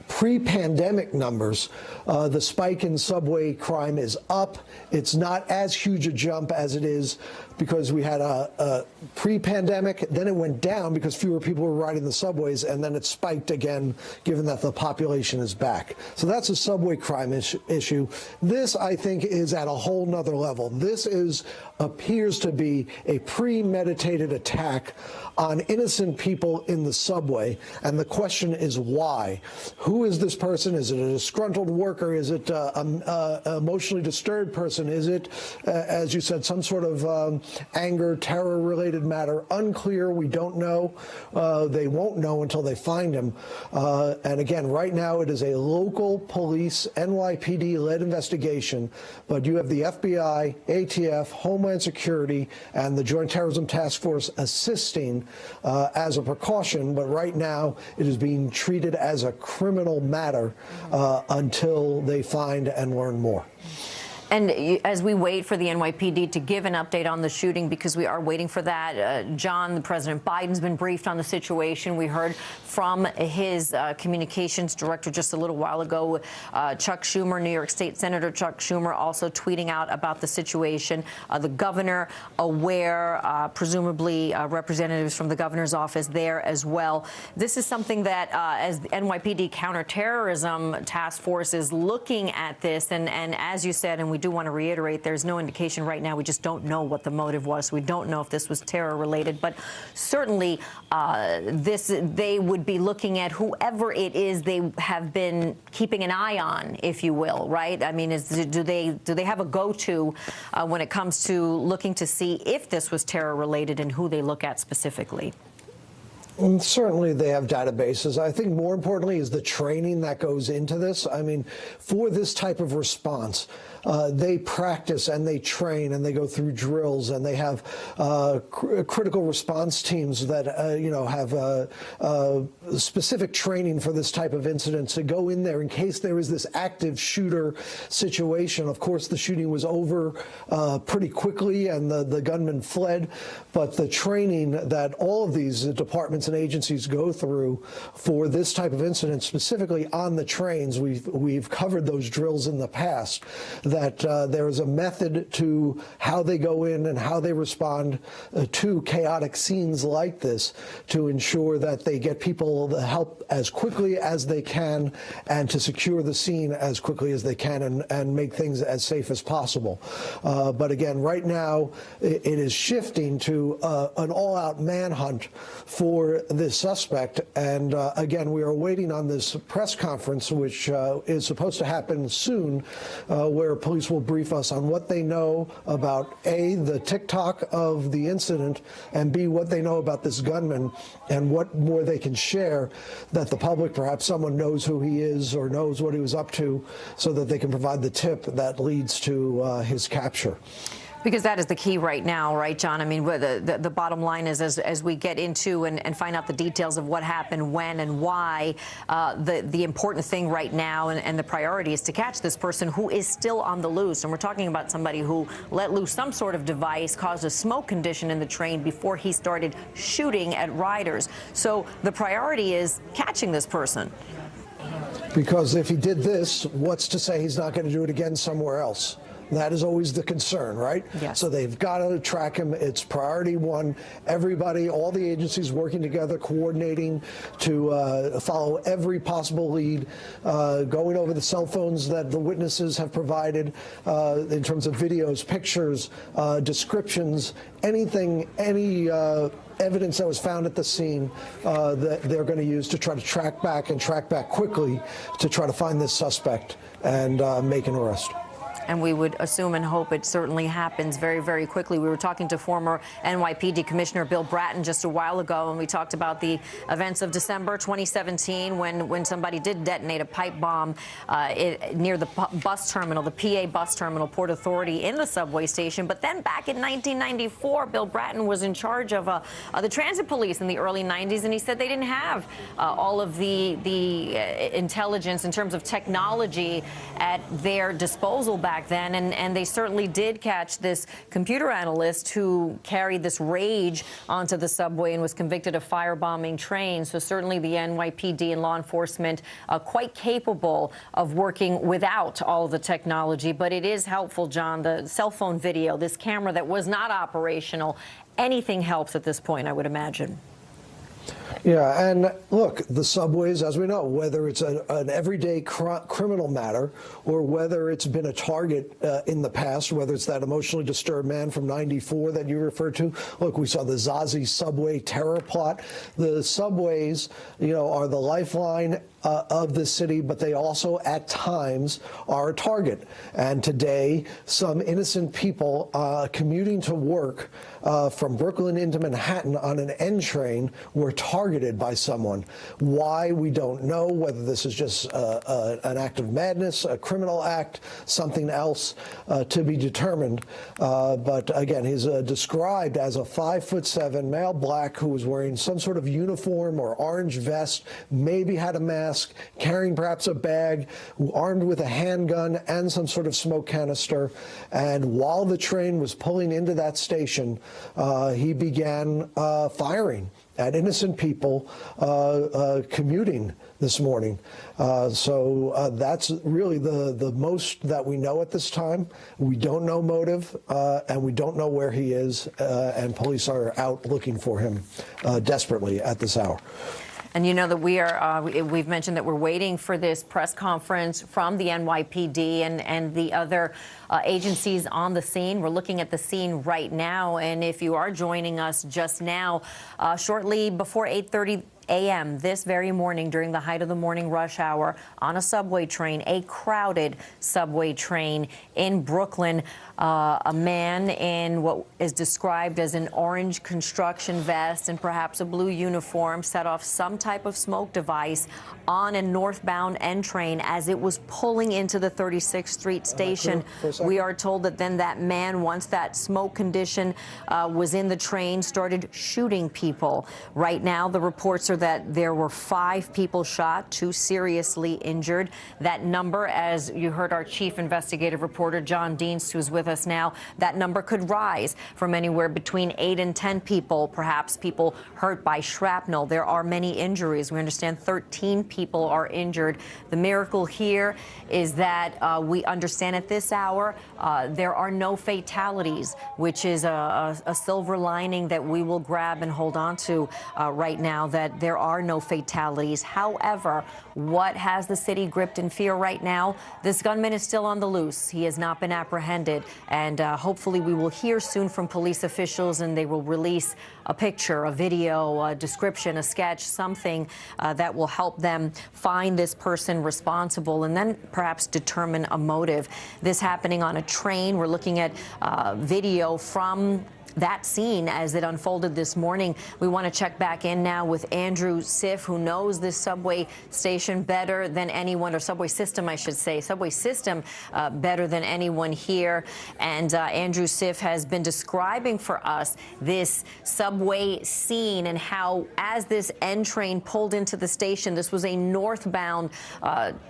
pre-pandemic numbers, the spike in subway crime is up. It's not as huge a jump as it is because we had a pre-pandemic, then it went down because fewer people were riding the subways, and then it spiked again given that the population is back. So that's a subway crime issue. This, I think, is at a whole nother level. This appears to be a premeditated attack on innocent people in the subway, and the question is why? Who is this person? Is it a disgruntled worker? Is it an emotionally disturbed person? Is it, as you said, some sort of anger, terror-related matter? Unclear. We don't know. They won't know until they find him. And again, right now it is a local police, NYPD-led investigation, but you have the FBI, ATF, Homeland Security, and the Joint Terrorism Task Force assisting as a precaution, but right now it is being treated as a criminal matter until they find and learn more. And as we wait for the NYPD to give an update on the shooting, because we are waiting for that, John, President Biden's been briefed on the situation. We heard from his communications director just a little while ago, Chuck Schumer, New York State Senator Chuck Schumer, also tweeting out about the situation. The governor aware, presumably representatives from the governor's office there as well. This is something that, as the NYPD Counterterrorism Task Force is looking at this, and as you said, and we do want to reiterate, there's no indication right now. We just don't know what the motive was. We don't know if this was terror-related, but certainly they would be looking at whoever it is they have been keeping an eye on, if you will, right? I mean, do they have a go-to when it comes to looking to see if this was terror-related and who they look at specifically? And certainly they have databases. I think more importantly is the training that goes into this. I mean, for this type of response, they practice and they train and they go through drills and they have critical response teams that have specific training for this type of incident to go in there in case there is this active shooter situation. Of course, the shooting was over pretty quickly and the gunman fled, but the training that all of these departments and agencies go through for this type of incident, specifically on the trains, we've covered those drills in the past, that there is a method to how they go in and how they respond to chaotic scenes like this to ensure that they get people the help as quickly as they can and to secure the scene as quickly as they can and make things as safe as possible. But again, right now, it is shifting to an all-out manhunt for this suspect. And again, we are waiting on this press conference, which is supposed to happen soon, where police will brief us on what they know about A, the TikTok of the incident, and B, what they know about this gunman and what more they can share that the public, perhaps someone knows who he is or knows what he was up to, so that they can provide the tip that leads to his capture. Because that is the key right now, right, John? I mean, the bottom line is as we get into and find out the details of what happened, when, and why, the important thing right now and the priority is to catch this person who is still on the loose. And we're talking about somebody who let loose some sort of device, caused a smoke condition in the train before he started shooting at riders. So the priority is catching this person. Because if he did this, what's to say he's not going to do it again somewhere else? That is always the concern, right? Yes. So they've got to track him. It's priority one. Everybody, all the agencies working together, coordinating to follow every possible lead, going over the cell phones that the witnesses have provided in terms of videos, pictures, descriptions, anything, any evidence that was found at the scene that they're going to use to try to track back quickly to try to find this suspect and make an arrest. And we would assume and hope it certainly happens very, very quickly. We were talking to former NYPD Commissioner Bill Bratton just a while ago, and we talked about the events of December 2017 when somebody did detonate a pipe bomb near the bus terminal, the PA bus terminal, Port Authority in the subway station. But then back in 1994, Bill Bratton was in charge of the transit police in the early 90s, and he said they didn't have all of the intelligence in terms of technology at their disposal back then, and they certainly did catch this computer analyst who carried this rage onto the subway and was convicted of firebombing trains. So certainly the NYPD and law enforcement quite capable of working without all of the technology. But it is helpful, John, the cell phone video, this camera that was not operational. Anything helps at this point, I would imagine. Yeah, and look, the subways, as we know, whether it's an everyday criminal matter or whether it's been a target in the past, whether it's that emotionally disturbed man from '94 that you referred to. Look, we saw the Zazi subway terror plot. The subways, are the lifeline of the city, but they also at times are a target. And today, some innocent people commuting to work from Brooklyn into Manhattan on an N train were targeted by someone. Why, we don't know, whether this is just an act of madness, a criminal act, something else to be determined. But again, he's described as a 5'7" male black who was wearing some sort of uniform or orange vest, maybe had a mask. mask, carrying perhaps a bag, armed with a handgun and some sort of smoke canister. And while the train was pulling into that station, he began firing at innocent people commuting this morning. So that's really the most that we know at this time. We don't know motive, and we don't know where he is, and police are out looking for him desperately at this hour. And you know that we've mentioned that we're waiting for this press conference from the NYPD and the other agencies on the scene. We're looking at the scene right now. And if you are joining us just now, shortly before 8:30 a.m. this very morning, during the height of the morning rush hour, on a subway train, a crowded subway train in Brooklyn, a man in what is described as an orange construction vest and perhaps a blue uniform set off some type of smoke device on a northbound N train as it was pulling into the 36th Street station. We are told that then that man, once that smoke condition was in the train, started shooting people. Right now, the reports are that there were 5 people shot, 2 seriously injured. That number, as you heard our chief investigative reporter, John Dienst, who's with us now, that number could rise from anywhere between 8 and 10 people, perhaps people hurt by shrapnel. There are many injuries. We understand 13 people are injured. The miracle here is that we understand at this hour there are no fatalities, which is a silver lining that we will grab and hold on to right now, that there are no fatalities. However, what has the city gripped in fear right now? This gunman is still on the loose. He has not been apprehended. And hopefully we will hear soon from police officials, and they will release a picture, a video, a description, a sketch, something that will help them find this person responsible and then perhaps determine a motive. This happening on a train. We're looking at video from that scene as it unfolded this morning. We want to check back in now with Andrew Siff, who knows this subway station better than anyone, or subway system, I should say, subway system better than anyone here. And Andrew Siff has been describing for us this subway scene and how, as this N train pulled into the station, this was a northbound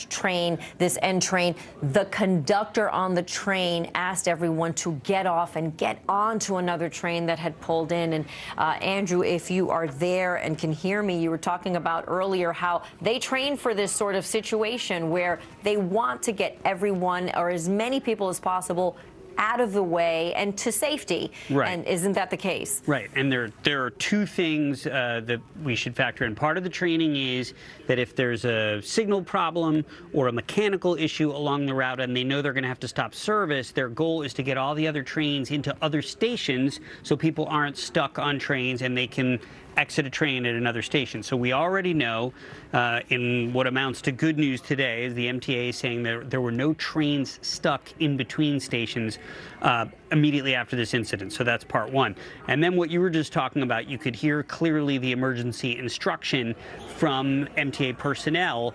train, this N train, the conductor on the train asked everyone to get off and get onto another train that had pulled in. And Andrew, if you are there and can hear me, you were talking about earlier how they train for this sort of situation where they want to get everyone, or as many people as possible, out of the way and to safety. Right. And isn't that the case? Right. And there are 2 things that we should factor in. Part of the training is that if there's a signal problem or a mechanical issue along the route and they know they're going to have to stop service, their goal is to get all the other trains into other stations so people aren't stuck on trains and they can exit a train at another station. So we already know, in what amounts to good news today, is the MTA saying that there were no trains stuck in between stations immediately after this incident. So that's part one. And then what you were just talking about, you could hear clearly the emergency instruction from MTA personnel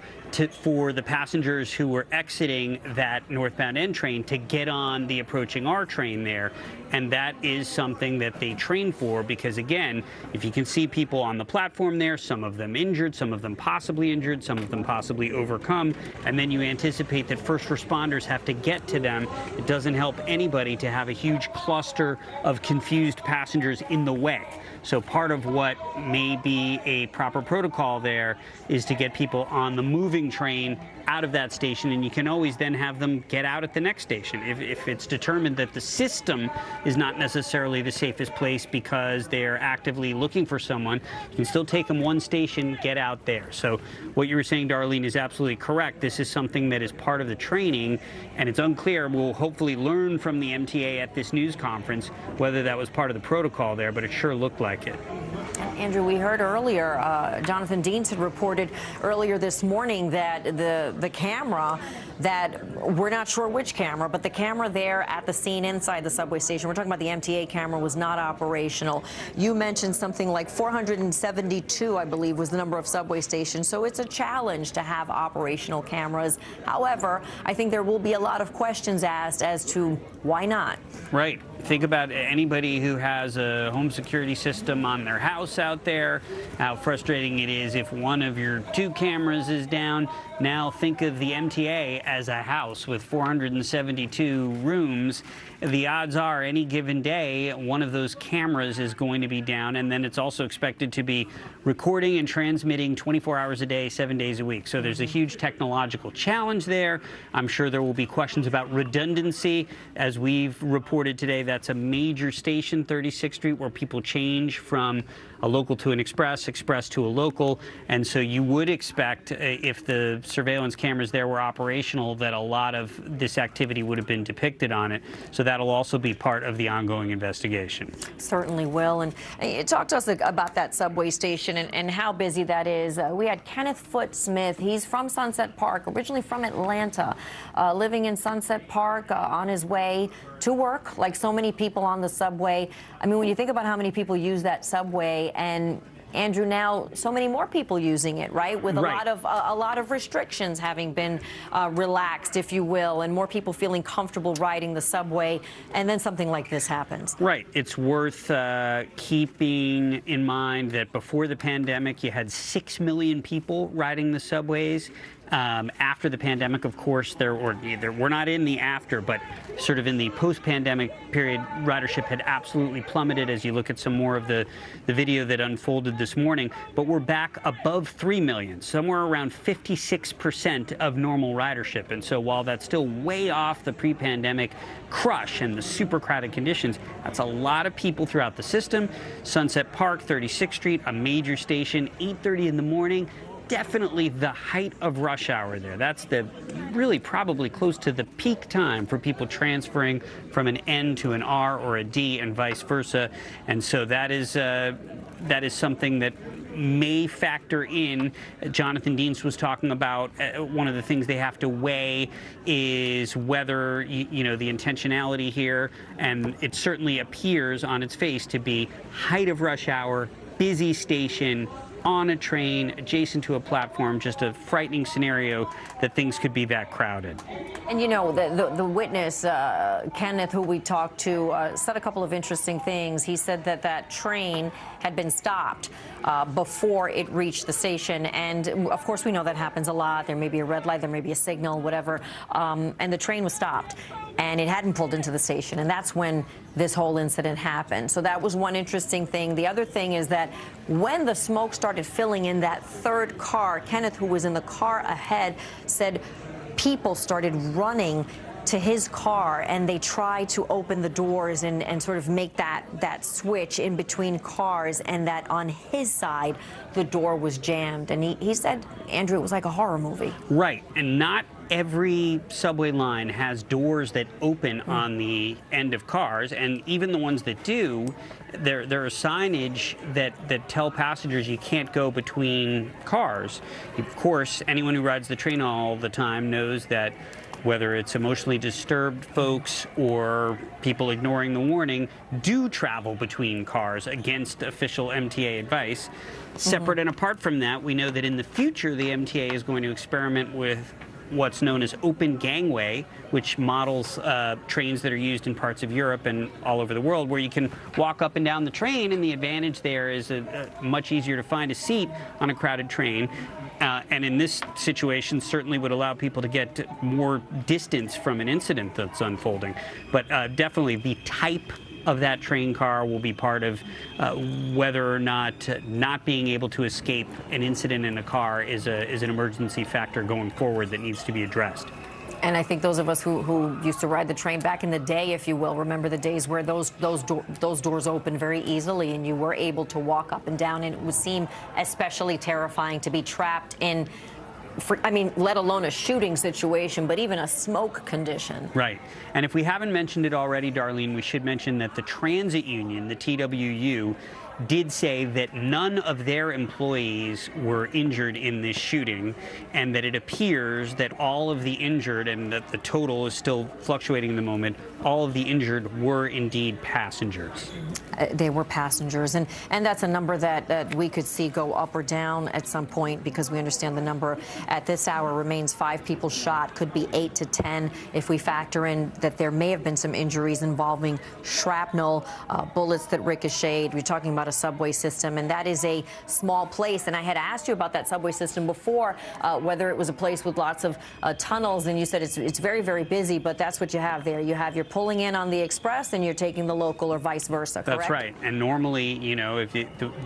for the passengers who were exiting that northbound N train to get on the approaching R train there. And that is something that they train for because, again, if you can see people on the platform there, some of them injured, some of them possibly injured, some of them possibly overcome, and then you anticipate that first responders have to get to them, it doesn't help anybody to have a huge cluster of confused passengers in the way. So part of what may be a proper protocol there is to get people on the moving train out of that station, and you can always then have them get out at the next station. If it's determined that the system is not necessarily the safest place because they're actively looking for someone, you can still take them one station, get out there. So what you were saying, Darlene, is absolutely correct. This is something that is part of the training, and it's unclear. We'll hopefully learn from the MTA at this news conference whether that was part of the protocol there, but it sure looked like it. Andrew, we heard earlier, Jonathan Deans had reported earlier this morning that the camera, that we're not sure which camera, but the camera there at the scene inside the subway station, we're talking about the MTA camera, was not operational. You mentioned something like 472, I believe, was the number of subway stations. So it's a challenge to have operational cameras. However, I think there will be a lot of questions asked as to why not. Right. Think about anybody who has a home security system on their house out out there, how frustrating it is if one of your 2 cameras is down. Now think of the MTA as a house with 472 rooms. The odds are any given day, one of those cameras is going to be down, and then it's also expected to be recording and transmitting 24 hours a day, 7 days a week. So there's a huge technological challenge there. I'm sure there will be questions about redundancy. As we've reported today, that's a major station, 36th Street, where people change from a local to an express, express to a local. And so you would expect, if the surveillance cameras there were operational, that a lot of this activity would have been depicted on it. So that'll also be part of the ongoing investigation. Certainly will. And talk to us about that subway station and how busy that is. We had Kenneth Foote Smith. He's from Sunset Park, originally from Atlanta, living in Sunset Park on his way to work, like so many people on the subway. I mean, when you think about how many people use that subway, and Andrew, now so many more people using it, right? With a lot of restrictions having been relaxed, if you will, and more people feeling comfortable riding the subway, and then something like this happens. Right. It's worth keeping in mind that before the pandemic, you had 6 million people riding the subways. After the pandemic, of course, we're not in the after, but sort of in the post-pandemic period, ridership had absolutely plummeted, as you look at some more of the video that unfolded this morning. But we're back above 3 million, somewhere around 56% of normal ridership. And so while that's still way off the pre-pandemic crush and the super crowded conditions, that's a lot of people throughout the system. Sunset Park, 36th Street, a major station, 8:30 in the morning. Definitely the height of rush hour there. That's really probably close to the peak time for people transferring from an N to an R or a D and vice versa. And so that is something that may factor in. Jonathan Deans was talking about one of the things they have to weigh is whether, you know, the intentionality here, and it certainly appears on its face to be height of rush hour, busy station, on a train, adjacent to a platform, just a frightening scenario that things could be that crowded. And you know, the witness, Kenneth, who we talked to, said a couple of interesting things. He said that that train had been stopped before it reached the station. And of course, we know that happens a lot. There may be a red light, there may be a signal, whatever. And the train was stopped, and it hadn't pulled into the station. And that's when this whole incident happened. So that was one interesting thing. The other thing is that when the smoke started filling in that third car, Kenneth, who was in the car ahead, said people started running to his car, and they tried to open the doors and sort of make that switch in between cars, and that on his side, the door was jammed. And he said, Andrew, it was like a horror movie. Right. And not every subway line has doors that open on the end of cars, and even the ones that do, there are signage that tell passengers you can't go between cars. Of course, anyone who rides the train all the time knows that whether it's emotionally disturbed folks or people ignoring the warning, do travel between cars against official MTA advice. Separate and apart from that, we know that in the future, the MTA is going to experiment with what's known as open gangway, which models trains that are used in parts of Europe and all over the world, where you can walk up and down the train, and the advantage there is much easier to find a seat on a crowded train. And in this situation, certainly would allow people to get more distance from an incident that's unfolding. But definitely the type of that train car will be part of whether or not being able to escape an incident in a car is an emergency factor going forward that needs to be addressed. And I think those of us who used to ride the train back in the day, if you will, remember the days where those doors opened very easily and you were able to walk up and down, and it would seem especially terrifying to be trapped in, let alone a shooting situation, but even a smoke condition. Right. And if we haven't mentioned it already, Darlene, we should mention that the transit union, the TWU, did say that none of their employees were injured in this shooting, and that it appears that all of the injured, and that the total is still fluctuating in the moment, all of the injured were indeed passengers. They were passengers, and that's a number that we could see go up or down at some point, because we understand the number at this hour remains 5 people shot, could be 8 to 10 if we factor in that there may have been some injuries involving shrapnel, bullets that ricocheted. We're talking about a a subway system, and that is a small place. And I had asked you about that subway system before, whether it was a place with lots of tunnels, and you said it's very, very busy, but that's what you have there. You're pulling in on the express and you're taking the local, or vice versa, correct? That's right. And normally, you know,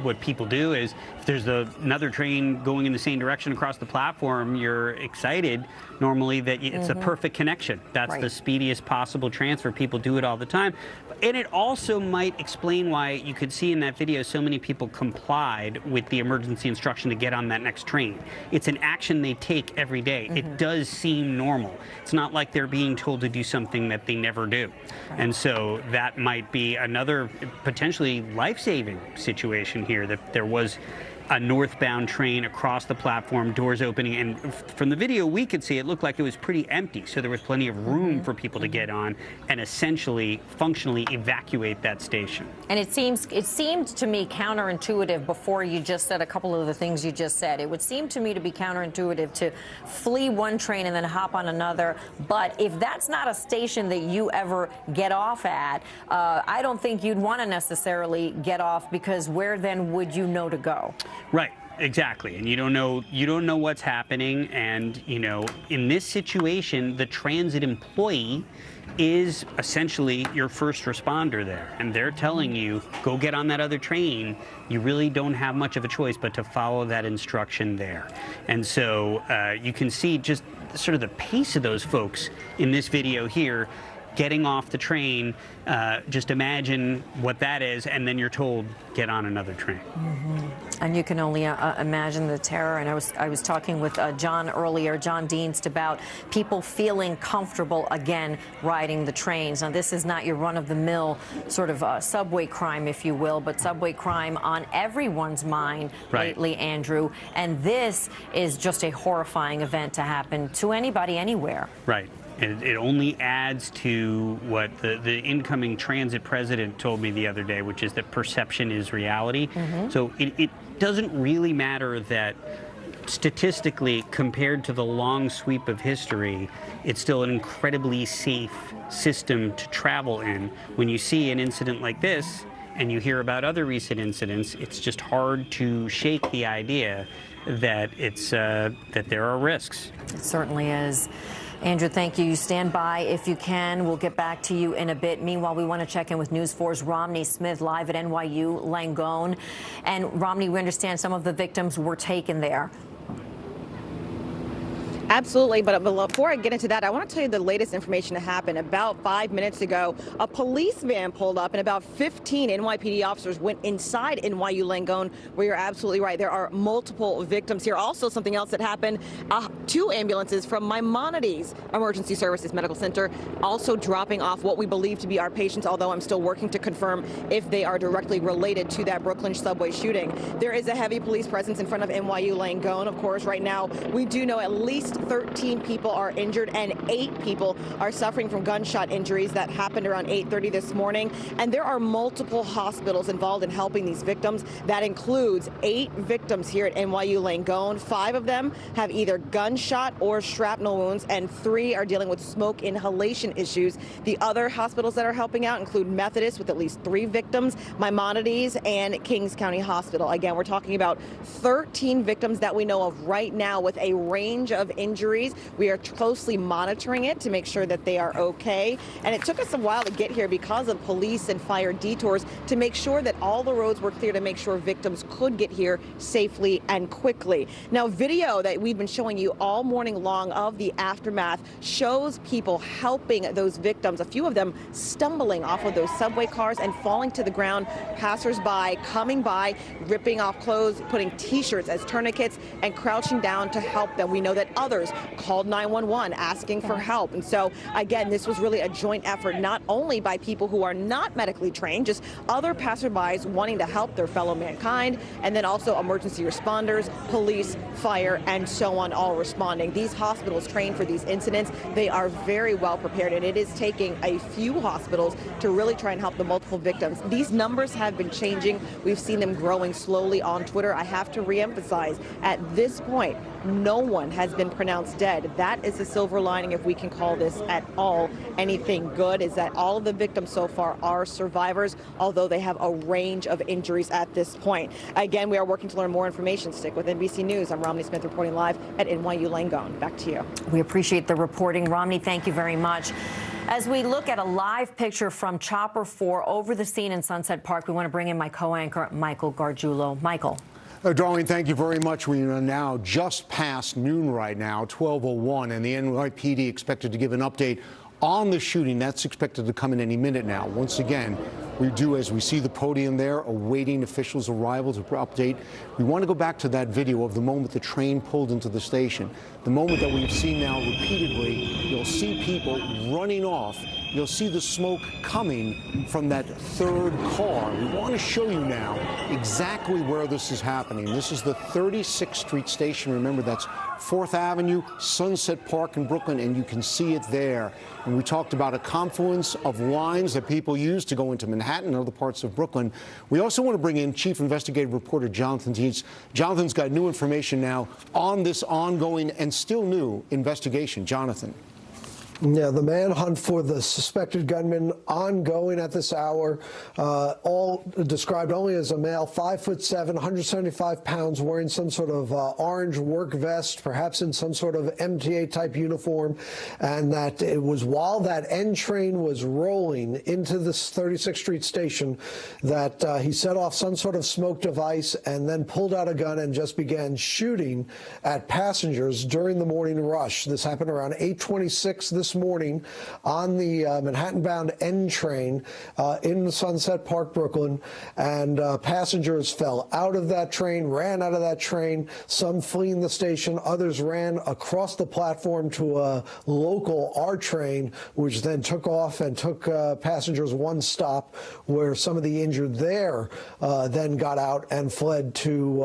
what people do is, if there's another train going in the same direction across the platform, you're excited normally that it's a perfect connection. That's the speediest possible transfer. People do it all the time. And it also might explain why you could see in that video so many people complied with the emergency instruction to get on that next train. It's an action they take every day. It does seem normal. It's not like they're being told to do something that they never do. And so that might be another potentially life-saving situation here, that there was a northbound train across the platform, doors opening, and from the video we could see, it looked like it was pretty empty, so there was plenty of room for people to get on and essentially functionally evacuate that station. And it seemed to me counterintuitive before you just said a couple of the things you just said. It would seem to me to be counterintuitive to flee one train and then hop on another, but if that's not a station that you ever get off at, I don't think you'd want to necessarily get off, because where then would you know to go? Right, exactly. And you don't know what's happening. And, you know, in this situation, the transit employee is essentially your first responder there. And they're telling you, go get on that other train. You really don't have much of a choice but to follow that instruction there. And so you can see just sort of the pace of those folks in this video here, getting off the train. Just imagine what that is, and then you're told, get on another train. And you can only imagine the terror. And I was talking with John earlier, John Dienst, about people feeling comfortable again riding the trains. Now, this is not your run-of-the-mill sort of subway crime, if you will, but subway crime on everyone's mind lately, Andrew. And this is just a horrifying event to happen to anybody, anywhere. Right. It only adds to what the incoming transit president told me the other day, which is that perception is reality. So it doesn't really matter that statistically, compared to the long sweep of history, it's still an incredibly safe system to travel in. When you see an incident like this, and you hear about other recent incidents, it's just hard to shake the idea that that there are risks. It certainly is. Andrew, thank you. You stand by if you can. We'll get back to you in a bit. Meanwhile, we want to check in with News 4's Romney Smith live at NYU Langone. And Romney, we understand some of the victims were taken there. Absolutely, but before I get into that, I want to tell you the latest information that happened. About 5 minutes ago, a police van pulled up and about 15 NYPD officers went inside NYU Langone, where you're absolutely right. There are multiple victims here. Also, something else that happened, 2 ambulances from Maimonides Emergency Services Medical Center also dropping off what we believe to be our patients, although I'm still working to confirm if they are directly related to that Brooklyn subway shooting. There is a heavy police presence in front of NYU Langone. Of course, right now, we do know at least 13 people are injured and 8 people are suffering from gunshot injuries that happened around 8:30 this morning. And there are multiple hospitals involved in helping these victims. That includes 8 victims here at NYU Langone. 5 of them have either gunshot or shrapnel wounds, and 3 are dealing with smoke inhalation issues. The other hospitals that are helping out include Methodist with at least 3 victims, Maimonides, and Kings County Hospital. Again, we're talking about 13 victims that we know of right now with a range of injuries. We are closely monitoring it to make sure that they are okay. And it took us a while to get here because of police and fire detours to make sure that all the roads were clear to make sure victims could get here safely and quickly. Now, video that we've been showing you all morning long of the aftermath shows people helping those victims, a few of them stumbling off of those subway cars and falling to the ground, passersby coming by, ripping off clothes, putting T-shirts as tourniquets, and crouching down to help them. We know that others called 911 asking for help. And so, again, this was really a joint effort, not only by people who are not medically trained, just other passerbys wanting to help their fellow mankind, and then also emergency responders, police, fire, and so on, all responding. These hospitals trained for these incidents. They are very well prepared, and it is taking a few hospitals to really try and help the multiple victims. These numbers have been changing. We've seen them growing slowly on Twitter. I have to reemphasize, at this point, no one has been pronounced dead. That is the silver lining, if we can call this at all anything good, is that all of the victims so far are survivors, although they have a range of injuries at this point. Again, we are working to learn more information. Stick with NBC News. I'm Romney Smith reporting live at NYU Langone. Back to you. We appreciate the reporting. Romney, thank you very much. As we look at a live picture from Chopper 4 over the scene in Sunset Park, we want to bring in my co-anchor, Michael Gargiulo. Michael. Darlene, thank you very much. We are now just past noon right now, 12:01, and the NYPD expected to give an update on the shooting. That's expected to come in any minute now. Once again, we do, as we see the podium there, awaiting officials' arrival to update. We want to go back to that video of the moment the train pulled into the station. The moment that we've seen now repeatedly. You'll see people running off. You'll see the smoke coming from that third car. We want to show you now exactly where this is happening. This is the 36th Street station. Remember, that's 4th Avenue, Sunset Park in Brooklyn, and you can see it there. And we talked about a confluence of lines that people use to go into Manhattan and other parts of Brooklyn. We also want to bring in Chief Investigative Reporter Jonathan Dietz. Jonathan's got new information now on this ongoing and still new investigation. Jonathan. Yeah, the manhunt for the suspected gunman ongoing at this hour, all described only as a male, 5'7", 175 pounds, wearing some sort of orange work vest, perhaps in some sort of MTA-type uniform, and that it was while that N train was rolling into this 36th Street station that he set off some sort of smoke device and then pulled out a gun and just began shooting at passengers during the morning rush. This happened around 8:26 this morning on the Manhattan-bound N train in Sunset Park, Brooklyn, and passengers fell out of that train, ran out of that train, some fleeing the station, others ran across the platform to a local R train, which then took off and took passengers one stop, where some of the injured there then got out and fled to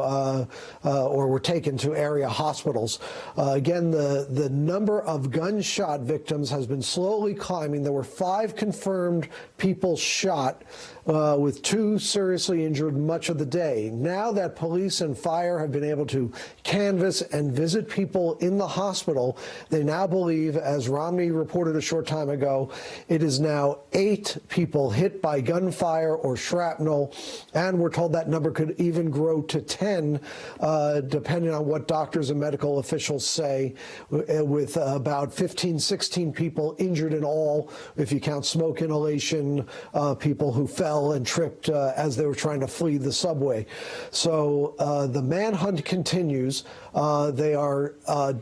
or were taken to area hospitals. Again, the number of gunshot victims has been slowly climbing. There were 5 confirmed people shot, with 2 seriously injured much of the day. Now that police and fire have been able to canvass and visit people in the hospital, they now believe, as Romney reported a short time ago, it is now 8 people hit by gunfire or shrapnel, and we're told that number could even grow to 10, depending on what doctors and medical officials say, with about 15, 16 people injured in all, if you count smoke inhalation, people who fell and tripped as they were trying to flee the subway. So the manhunt continues. They are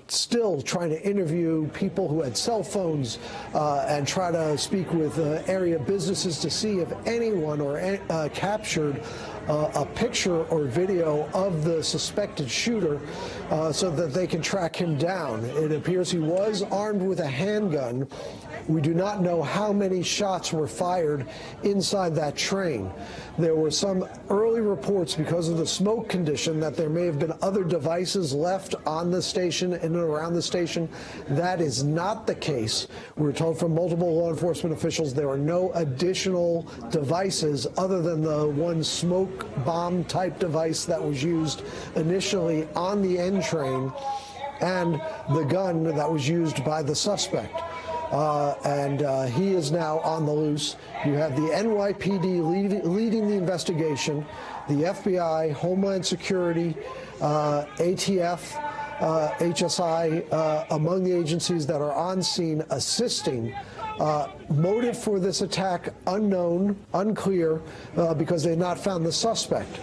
still trying to interview people who had cell phones and try to speak with area businesses to see if anyone captured a picture or video of the suspected shooter so that they can track him down. It appears he was armed with a handgun. We do not know how many shots were fired inside that train. There were some early reports, because of the smoke condition, that there may have been other devices left on the station and around the station. That is not the case. We're told from multiple law enforcement officials there are no additional devices other than the one smoke bomb type device that was used initially on the N train and the gun that was used by the suspect. He is now on the loose. You have the NYPD leading the investigation, the FBI, Homeland Security, ATF, HSI, among the agencies that are on scene assisting. Motive for this attack unknown, unclear, because they've not found the suspect.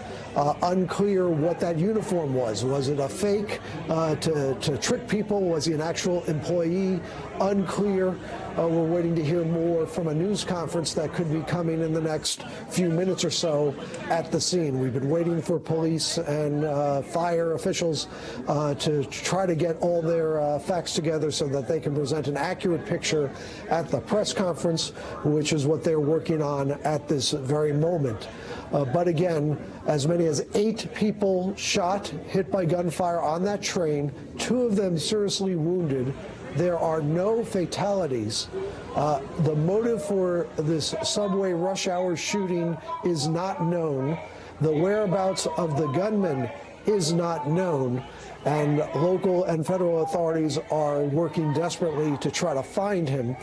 Unclear what that uniform was. Was it a fake to trick people? Was he an actual employee? Unclear. We're waiting to hear more from a news conference that could be coming in the next few minutes or so at the scene. We've been waiting for police and fire officials to try to get all their facts together so that they can present an accurate picture at the press conference, which is what they're working on at this very moment. But again, as many as 8 people shot, hit by gunfire on that train, 2 of them seriously wounded. There are no fatalities. The motive for this subway rush hour shooting is not known. The whereabouts of the gunman is not known, and local and federal authorities are working desperately to try to find him,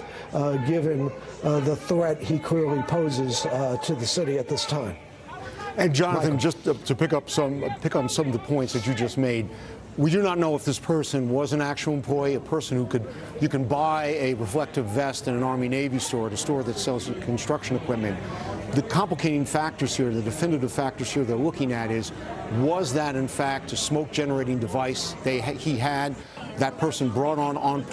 given the threat he clearly poses to the city at this time. And Jonathan, Michael. just to pick up some of the points that you just made, we do not know if this person was an actual employee, a person who you can buy a reflective vest in an Army-Navy store, at a store that sells construction equipment. The complicating factors here, the definitive factors here they're looking at is, was that in fact a smoke-generating device he had, that person brought on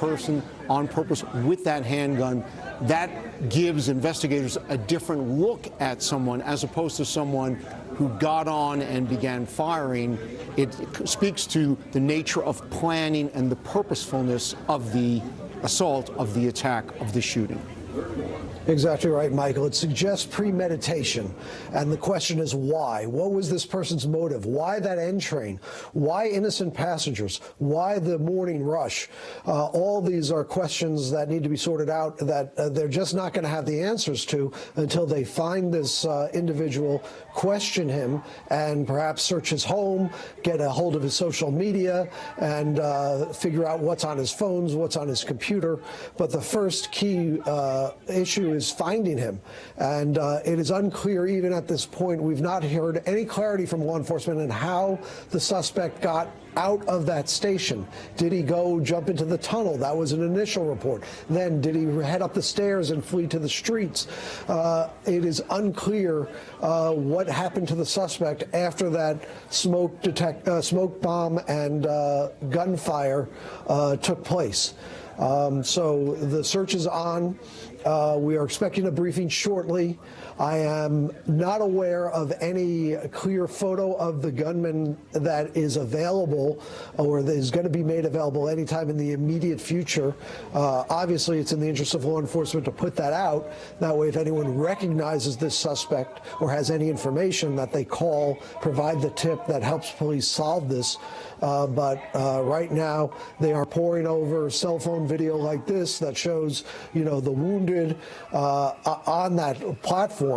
purpose with that handgun? That gives investigators a different look at someone as opposed to someone who got on and began firing. It speaks to the nature of planning and the purposefulness of the assault, of the attack, of the shooting. Exactly right, Michael. It suggests premeditation. And the question is why? What was this person's motive? Why that end train? Why innocent passengers? Why the morning rush? All these are questions that need to be sorted out that they're just not going to have the answers to until they find this individual, question him, and perhaps search his home, get a hold of his social media, and figure out what's on his phones, what's on his computer. But the first key issue is finding him. And it is unclear even at this point. We've not heard any clarity from law enforcement on how the suspect got out of that station. Did he go jump into the tunnel? That was an initial report. Then did he head up the stairs and flee to the streets? It is unclear what happened to the suspect after that smoke bomb and gunfire took place. So the search is on. We are expecting a briefing shortly. I am not aware of any clear photo of the gunman that is available or that is going to be made available anytime in the immediate future. Obviously, it's in the interest of law enforcement to put that out. That way, if anyone recognizes this suspect or has any information, that they call, provide the tip that helps police solve this. But right now, they are poring over cell phone video like this that shows, the wounded on that platform.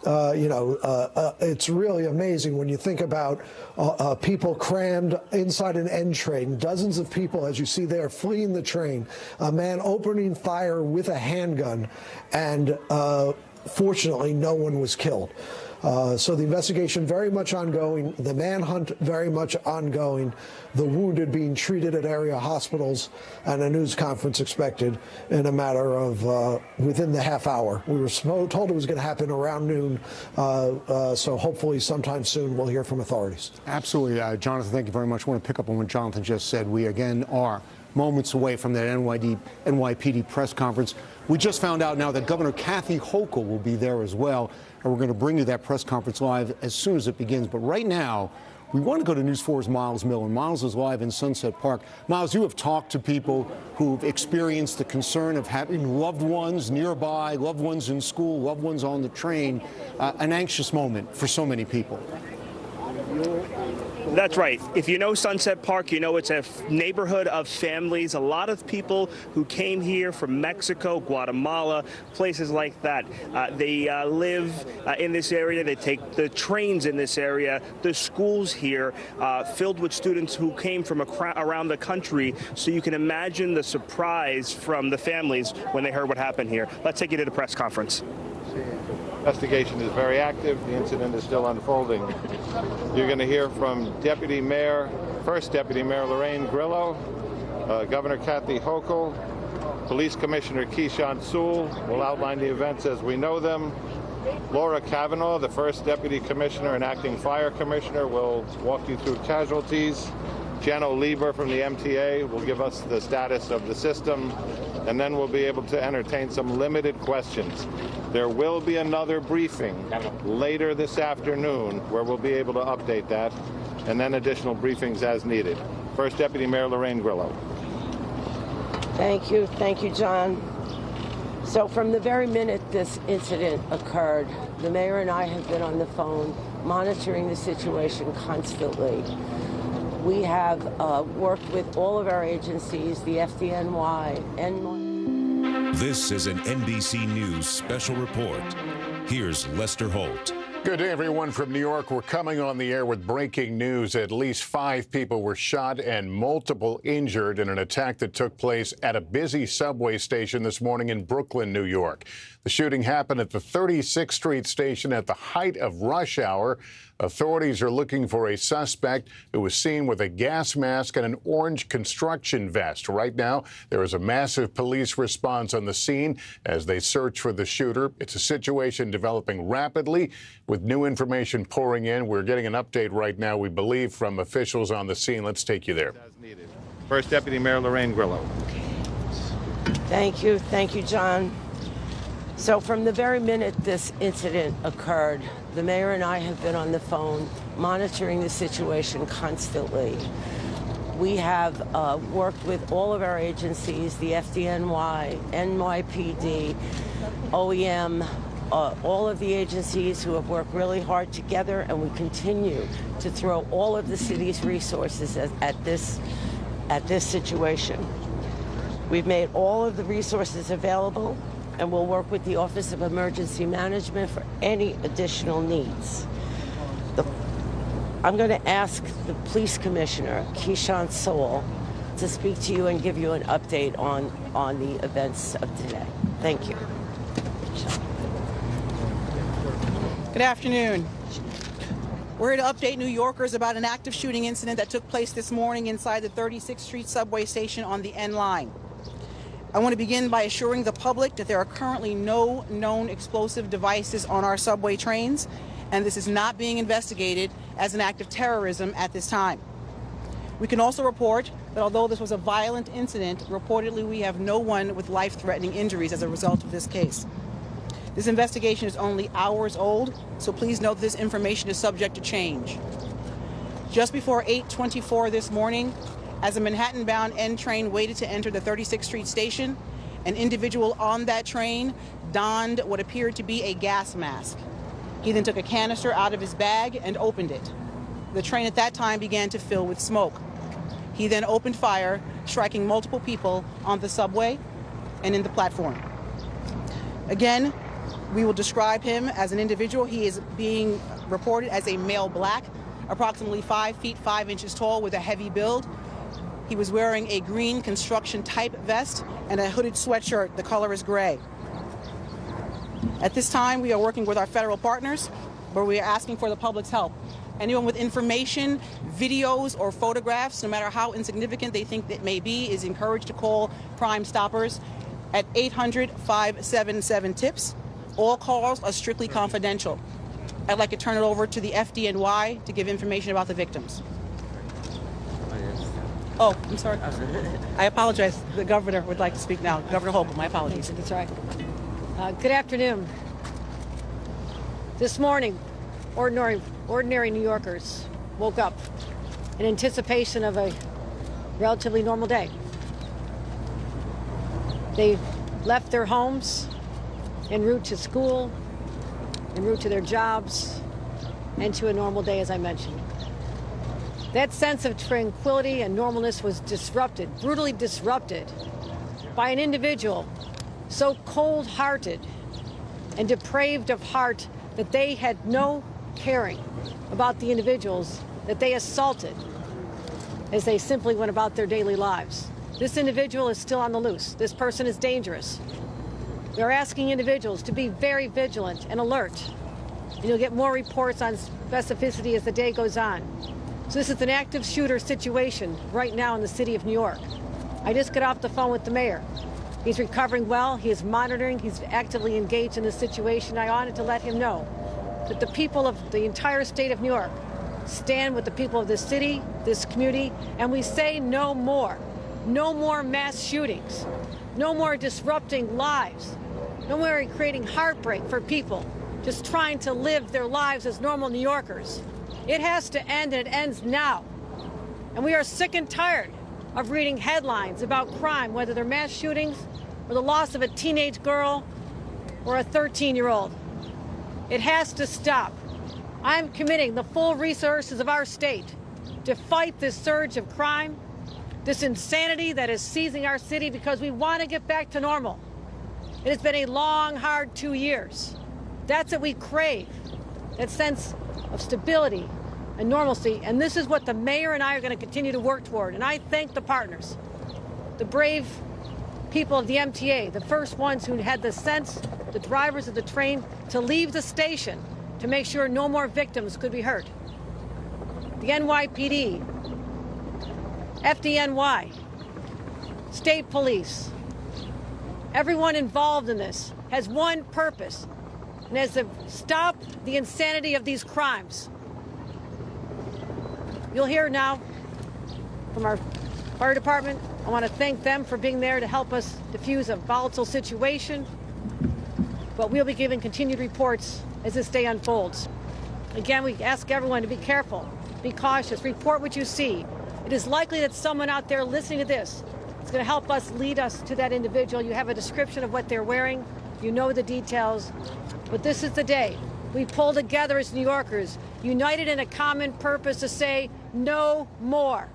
It's really amazing when you think about people crammed inside an end train, dozens of people, as you see there, fleeing the train, a man opening fire with a handgun, and fortunately, no one was killed. So the investigation very much ongoing, the manhunt very much ongoing, the wounded being treated at area hospitals, and a news conference expected in a matter of within the half hour. We were told it was going to happen around noon, so hopefully sometime soon we'll hear from authorities. Absolutely. Jonathan, thank you very much. I want to pick up on what Jonathan just said. We again are moments away from that NYPD press conference. We just found out now that Governor Kathy Hochul will be there as well, and we're going to bring you that press conference live as soon as it begins. But right now, we want to go to News 4's Miles Miller. Miles is live in Sunset Park. Miles, you have talked to people who've experienced the concern of having loved ones nearby, loved ones in school, loved ones on the train, an anxious moment for so many people. That's right. If you know Sunset Park, you know it's a neighborhood of families. A lot of people who came here from Mexico, Guatemala, places like that. They live in this area. They take the trains in this area. The schools here filled with students who came from around the country. So you can imagine the surprise from the families when they heard what happened here. Let's take you to the press conference. Investigation is very active. The incident is still unfolding. You're going to hear from First Deputy Mayor Lorraine Grillo, Governor Kathy Hochul, Police Commissioner Keyshawn Sewell will outline the events as we know them. Laura Kavanaugh, the First Deputy Commissioner and Acting Fire Commissioner, will walk you through casualties. Jeno Lieber from the MTA will give us the status of the system, and then we'll be able to entertain some limited questions. There will be another briefing later this afternoon where we'll be able to update that, and then additional briefings as needed. First Deputy Mayor Lorraine Grillo. Thank you, John. So from the very minute this incident occurred, the mayor and I have been on the phone monitoring the situation constantly. We have worked with all of our agencies, the FDNY, and... This is an NBC News special report. Here's Lester Holt. Good day, everyone from New York. We're coming on the air with breaking news. At least 5 people were shot and multiple injured in an attack that took place at a busy subway station this morning in Brooklyn, New York. The shooting happened at the 36th Street station at the height of rush hour. Authorities are looking for a suspect who was seen with a gas mask and an orange construction vest. Right now, there is a massive police response on the scene as they search for the shooter. It's a situation developing rapidly with new information pouring in. We're getting an update right now, we believe, from officials on the scene. Let's take you there. First Deputy Mayor Lorraine Grillo. Thank you, John. So from the very minute this incident occurred, the mayor and I have been on the phone monitoring the situation constantly. We have worked with all of our agencies, the FDNY, NYPD, OEM, all of the agencies who have worked really hard together, and we continue to throw all of the city's resources at this situation. We've made all of the resources available, and we'll work with the Office of Emergency Management for any additional needs. I'm going to ask the Police Commissioner, Keyshawn Sowell, to speak to you and give you an update on the events of today. Thank you. Good afternoon. We're here to update New Yorkers about an active shooting incident that took place this morning inside the 36th Street subway station on the N line. I want to begin by assuring the public that there are currently no known explosive devices on our subway trains, and this is not being investigated as an act of terrorism at this time. We can also report that although this was a violent incident, reportedly we have no one with life-threatening injuries as a result of this case. This investigation is only hours old, so please note this information is subject to change. Just before 8:24 this morning, as a Manhattan-bound N train waited to enter the 36th Street station, an individual on that train donned what appeared to be a gas mask. He then took a canister out of his bag and opened it. The train at that time began to fill with smoke. He then opened fire, striking multiple people on the subway and in the platform. Again, we will describe him as an individual. He is being reported as a male black, approximately 5 feet 5 inches tall with a heavy build. He was wearing a green construction type vest and a hooded sweatshirt. The color is gray. At this time, we are working with our federal partners, where we are asking for the public's help. Anyone with information, videos, or photographs, no matter how insignificant they think it may be, is encouraged to call Crime Stoppers at 800-577-TIPS. All calls are strictly confidential. I'd like to turn it over to the FDNY to give information about the victims. Oh, I'm sorry. I apologize. The governor would like to speak now. Governor Hochul, my apologies. That's right. Good afternoon. This morning, ordinary New Yorkers woke up in anticipation of a relatively normal day. They left their homes en route to school, en route to their jobs, and to a normal day, as I mentioned. That sense of tranquility and normalness was disrupted, brutally disrupted, by an individual so cold-hearted and depraved of heart that they had no caring about the individuals that they assaulted as they simply went about their daily lives. This individual is still on the loose. This person is dangerous. We're asking individuals to be very vigilant and alert. And you'll get more reports on specificity as the day goes on. So this is an active shooter situation right now in the city of New York. I just got off the phone with the mayor. He's recovering well. He is monitoring. He's actively engaged in this situation. I wanted to let him know that the people of the entire state of New York stand with the people of this city, this community, and we say no more. No more mass shootings. No more disrupting lives. No more creating heartbreak for people just trying to live their lives as normal New Yorkers. It has to end, and it ends now. And we are sick and tired of reading headlines about crime, whether they're mass shootings or the loss of a teenage girl or a 13-year-old. It has to stop. I'm committing the full resources of our state to fight this surge of crime, this insanity that is seizing our city, because we want to get back to normal. It has been a long, hard 2 years. That's what we crave. that sense of stability and normalcy. And this is what the mayor and I are going to continue to work toward. And I thank the partners, the brave people of the MTA, the first ones who had the sense, the drivers of the train, to leave the station to make sure no more victims could be hurt. The NYPD, FDNY, state police, everyone involved in this has one purpose, and that's to stop the insanity of these crimes. You'll hear now from our fire department. I want to thank them for being there to help us diffuse a volatile situation. But we'll be giving continued reports as this day unfolds. Again, we ask everyone to be careful, be cautious, report what you see. It is likely that someone out there listening to this is going to help us lead us to that individual. You have a description of what they're wearing. You know the details. But this is the day we pull together as New Yorkers, united in a common purpose to say no more.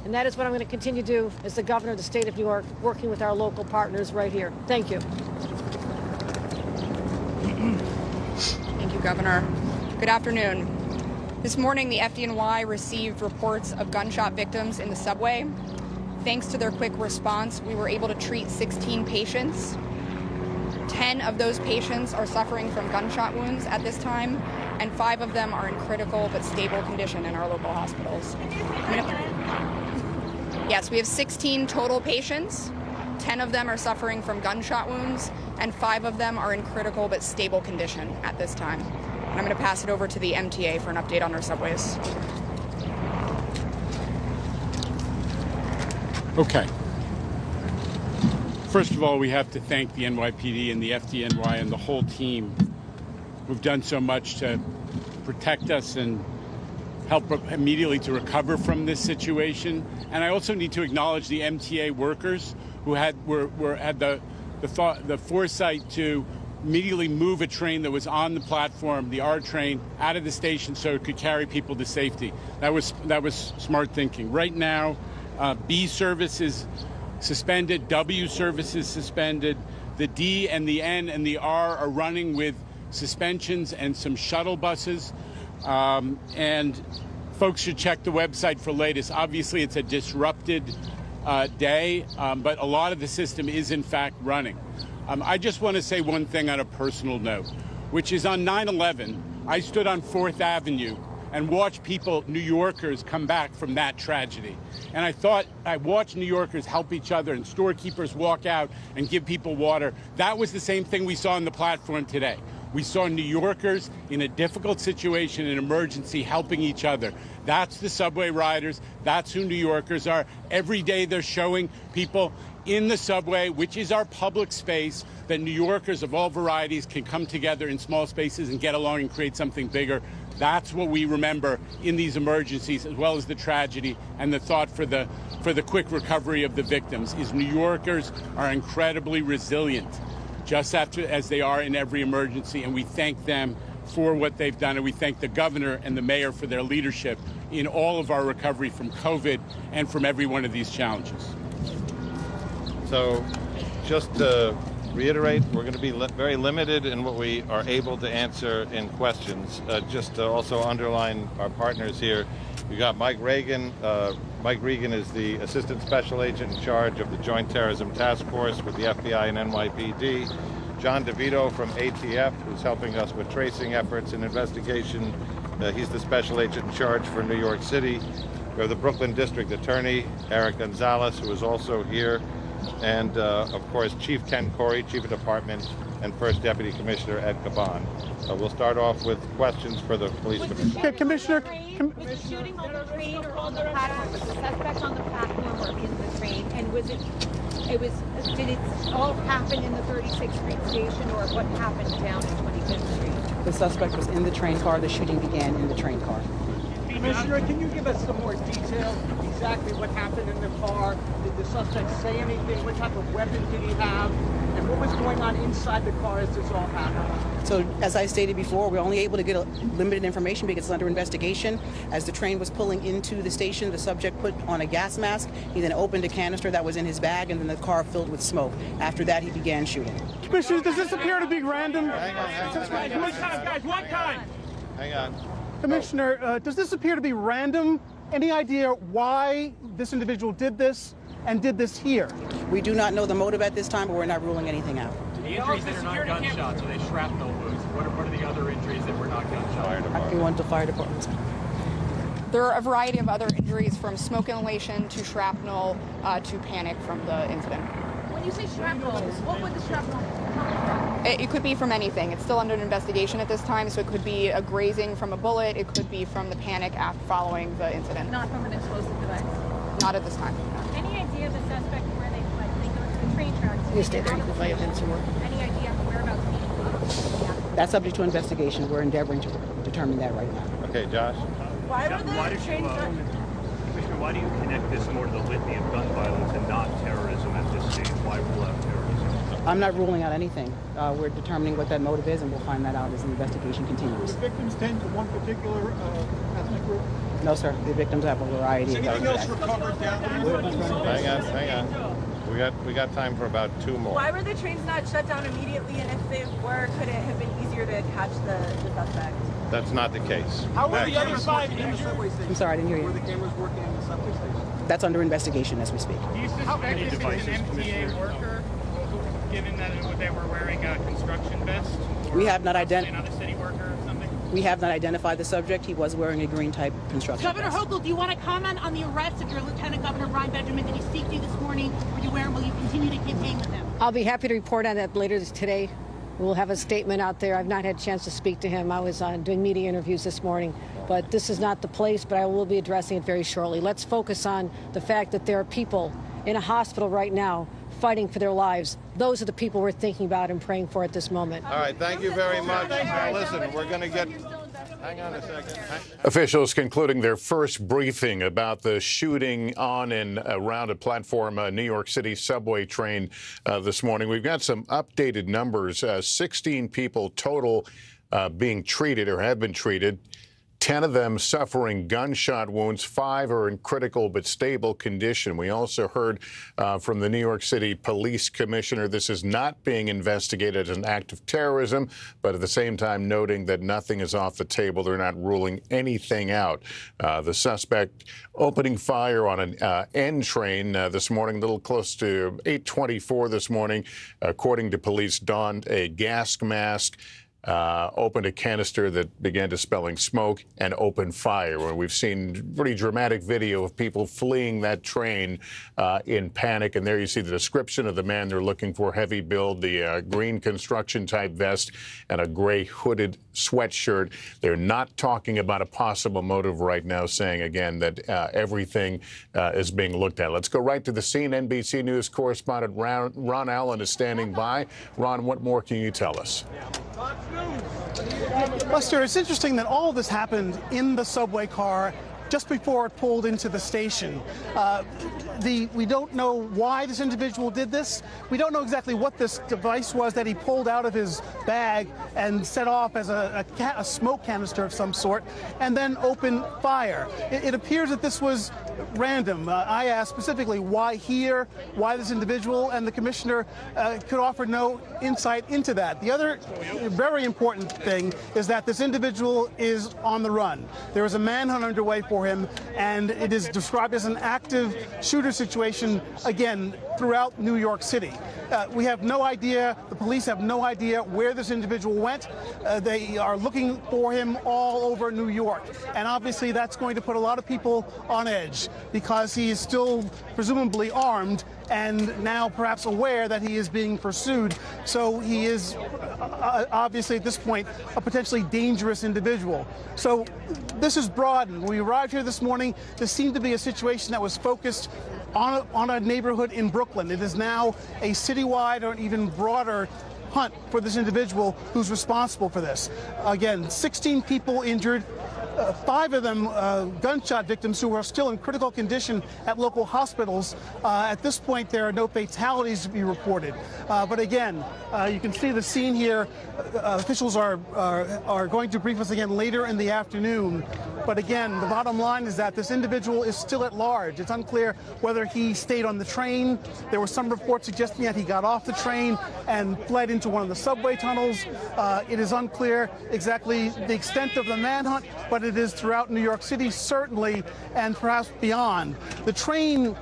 And that is what I'm going to continue to do as the governor of the state of New York, working with our local partners right here. Thank you. Thank you, Governor. Good afternoon. This morning, the FDNY received reports of gunshot victims in the subway. Thanks to their quick response, we were able to treat 16 patients. 10 of those patients are suffering from gunshot wounds at this time, and 5 of them are in critical but stable condition in our local hospitals. Yes, we have 16 total patients. 10 of them are suffering from gunshot wounds, and 5 of them are in critical but stable condition at this time. And I'm going to pass it over to the MTA for an update on our subways. Okay. First of all, we have to thank the NYPD and the FDNY and the whole team who've done so much to protect us and help immediately to recover from this situation. And I also need to acknowledge the MTA workers who had the foresight to immediately move a train that was on the platform, the R train, out of the station so it could carry people to safety. That was smart thinking. Right now, B service is suspended, W service is suspended. The D and the N and the R are running with suspensions and some shuttle buses. And folks should check the website for latest. Obviously, it's a disrupted day, but a lot of the system is in fact running. I just want to say one thing on a personal note, which is on 9/11, I stood on 4th Avenue and watched people, New Yorkers, come back from that tragedy. And I watched New Yorkers help each other and storekeepers walk out and give people water. That was the same thing we saw on the platform today. We saw New Yorkers in a difficult situation, an emergency, helping each other. That's the subway riders. That's who New Yorkers are. Every day they're showing people in the subway, which is our public space, that New Yorkers of all varieties can come together in small spaces and get along and create something bigger. That's what we remember in these emergencies, as well as the tragedy and the thought for the quick recovery of the victims, is New Yorkers are incredibly resilient, just as they are in every emergency, and we thank them for what they've done, and we thank the governor and the mayor for their leadership in all of our recovery from COVID and from every one of these challenges. So just to reiterate, we're going to be very limited in what we are able to answer in questions. Just to also underline our partners here, we got Mike Regan. Mike Regan is the Assistant Special Agent in charge of the Joint Terrorism Task Force with the FBI and NYPD. John DeVito from ATF, who's helping us with tracing efforts and investigation. He's the Special Agent in charge for New York City. We have the Brooklyn District Attorney, Eric Gonzalez, who is also here. And, of course, Chief Ken Corey, Chief of Department, and First Deputy Commissioner Ed Caban. We'll start off with questions for the police commissioner. Commissioner, was the shooting on the train or on the platform? Was the suspect on the platform or in the train? And did it all happen in the 36th Street station, or what happened down in 25th Street? The suspect was in the train car. The shooting began in the train car. Commissioner, can you give us some more detail exactly what happened in the car? Did the suspect say anything? What type of weapon did he have? And what was going on inside the car as this all happened? So, as I stated before, we're only able to get limited information because it's under investigation. As the train was pulling into the station, the subject put on a gas mask. He then opened a canister that was in his bag, and then the car filled with smoke. After that, he began shooting. Commissioner, does this appear to be random? Hang on. One time, guys, one time. Hang on. Commissioner, does this appear to be random? Any idea why this individual did this and did this here? We do not know the motive at this time, but we're not ruling anything out. The injuries that are not gunshots, are they shrapnel wounds? What are the other injuries that were not gunshots? We want the fire department. There are a variety of other injuries, from smoke inhalation to shrapnel to panic from the incident. When you say shrapnel, what would the shrapnel come from? It could be from anything. It's still under investigation at this time, so it could be a grazing from a bullet. It could be from the panic after following the incident. Not from an explosive device? Not at this time. Any idea of the suspect where they go to the train tracks? You stay there, you can play events and work. Any idea of whereabouts? That's subject to investigation. We're endeavoring to determine that right now. Okay, Josh. Why were the trains Commissioner, why do you connect this more to the litany of gun violence and not terrorism at this stage? Why rule out terrorism? I'm not ruling out anything. We're determining what that motive is, and we'll find that out as the investigation continues. The victims tend to one particular ethnic group? No, sir. The victims have a variety. Is anything else recovered down there? Hang on. We got time for about two more. Why were the trains not shut down immediately? And if they were, could it have been easier to catch the suspect? That's not the case. How were the other 5 injured? I'm sorry, I didn't hear you. Were the cameras working in the subway station? That's under investigation as we speak. Do you suspect this is an MTA worker, given that they were wearing a construction vest? We have not Not a city worker or something? We have not identified the subject. He was wearing a green type construction Governor vest. Hochul, do you want to comment on the arrest of your Lieutenant Governor Brian Benjamin? Did he speak to you this morning? Were you aware, and will you continue to campaign with him? I'll be happy to report on that later today. We'll have a statement out there. I've not had a chance to speak to him. I was doing media interviews this morning, but this is not the place, but I will be addressing it very shortly. Let's focus on the fact that there are people in a hospital right now fighting for their lives. Those are the people we're thinking about and praying for at this moment. All right, thank you very much. Now listen, we're going to get... Hang on a second. Officials concluding their first briefing about the shooting on and around a platform, New York City subway train this morning. We've got some updated numbers. 16 people total being treated or have been treated. 10 of them suffering gunshot wounds. 5 are in critical but stable condition. We also heard from the New York City Police Commissioner this is not being investigated as an act of terrorism, but at the same time noting that nothing is off the table. They're not ruling anything out. The suspect opening fire on an N train this morning, a little close to 8:24 this morning, according to police, donned a gas mask, opened a canister that began dispelling smoke, and opened fire. We've seen pretty dramatic video of people fleeing that train in panic. And there you see the description of the man they're looking for: heavy build, the green construction type vest, and a gray hooded sweatshirt. They're not talking about a possible motive right now, saying again that everything is being looked at. Let's go right to the scene. NBC News correspondent Ron Allen is standing by. Ron, what more can you tell us? Buster, it's interesting that all of this happened in the subway car just before it pulled into the station. We don't know why this individual did this. We don't know exactly what this device was that he pulled out of his bag and set off as a smoke canister of some sort, and then opened fire. It appears that this was random. I asked specifically why here, why this individual, and the commissioner could offer no insight into that. The other very important thing is that this individual is on the run. There is a manhunt underway for him, and it is described as an active shooter situation, again, throughout New York City. We have no idea, the police have no idea where this individual went. They are looking for him all over New York. And obviously that's going to put a lot of people on edge because he is still presumably armed and now perhaps aware that he is being pursued. So he is obviously at this point a potentially dangerous individual. So this is broadened. When we arrived here this morning, this seemed to be a situation that was focused on a neighborhood in Brooklyn. It is now a citywide or even broader hunt for this individual who's responsible for this. Again, 16 people injured. 5 of them gunshot victims who are still in critical condition at local hospitals. At this point, there are no fatalities to be reported. But again, you can see the scene here. Officials are going to brief us again later in the afternoon. But again, the bottom line is that this individual is still at large. It's unclear whether he stayed on the train. There were some reports suggesting that he got off the train and fled into one of the subway tunnels. It is unclear exactly the extent of the manhunt, but it is throughout New York City, certainly, and perhaps beyond. The train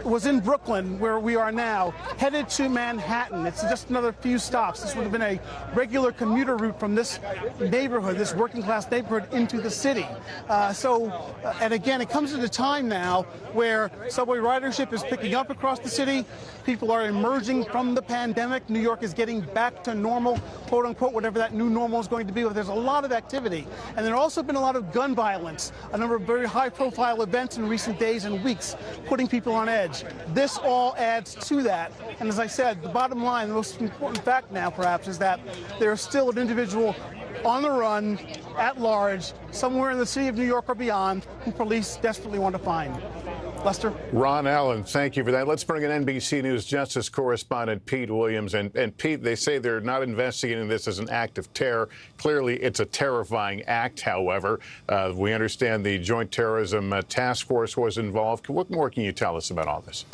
was in Brooklyn, where we are now, headed to Manhattan. It's just another few stops. This would have been a regular commuter route from this neighborhood, this working class neighborhood, into the city. And again, it comes at a time now where subway ridership is picking up across the city. People are emerging from the pandemic. New York is getting back to normal, quote unquote, whatever that new normal is going to be. But there's a lot of activity. And there's also been a lot of gun violence, a number of very high profile events in recent days and weeks, putting people on edge. This all adds to that. And as I said, the bottom line, the most important fact now perhaps, is that there is still an individual on the run, at large, somewhere in the city of New York or beyond, who police desperately want to find. Lester? Ron Allen, thank you for that. Let's bring in NBC News Justice correspondent Pete Williams. And Pete, they say they're not investigating this as an act of terror. Clearly, it's a terrifying act, however. We understand the Joint Terrorism Task Force was involved. What more can you tell us about all this?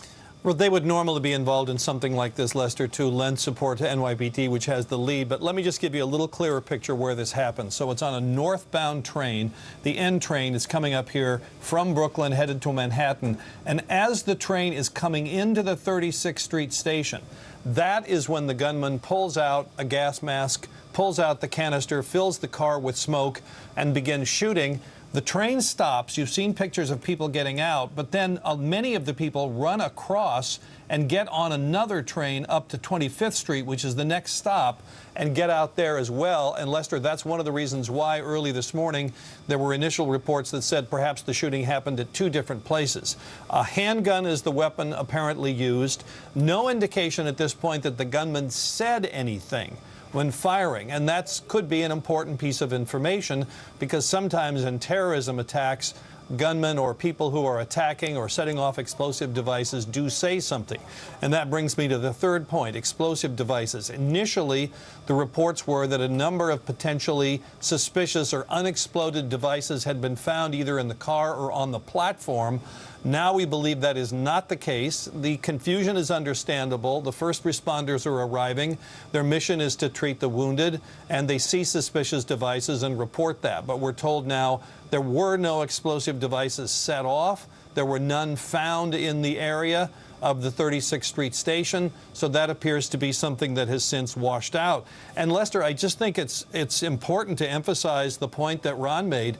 Well, they would normally be involved in something like this, Lester, to lend support to NYPD, which has the lead. But let me just give you a little clearer picture where this happened. So it's on a northbound train. The N train is coming up here from Brooklyn, headed to Manhattan. And as the train is coming into the 36th Street station, that is when the gunman pulls out a gas mask, pulls out the canister, fills the car with smoke, and begins shooting. The train stops. You've seen pictures of people getting out, but then many of the people run across and get on another train up to 25th Street, which is the next stop, and get out there as well. And Lester, that's one of the reasons why early this morning there were initial reports that said perhaps the shooting happened at 2 different places. A handgun is the weapon apparently used. No indication at this point that the gunman said anything when firing, and that could be an important piece of information, because sometimes in terrorism attacks, gunmen or people who are attacking or setting off explosive devices do say something. And that brings me to the third point, explosive devices. Initially, the reports were that a number of potentially suspicious or unexploded devices had been found either in the car or on the platform. Now we believe that is not the case. The confusion is understandable. The first responders are arriving. Their mission is to treat the wounded, and they see suspicious devices and report that. But we're told now there were no explosive devices set off. There were none found in the area of the 36th Street station, so that appears to be something that has since washed out. And Lester, I just think it's important to emphasize the point that Ron made.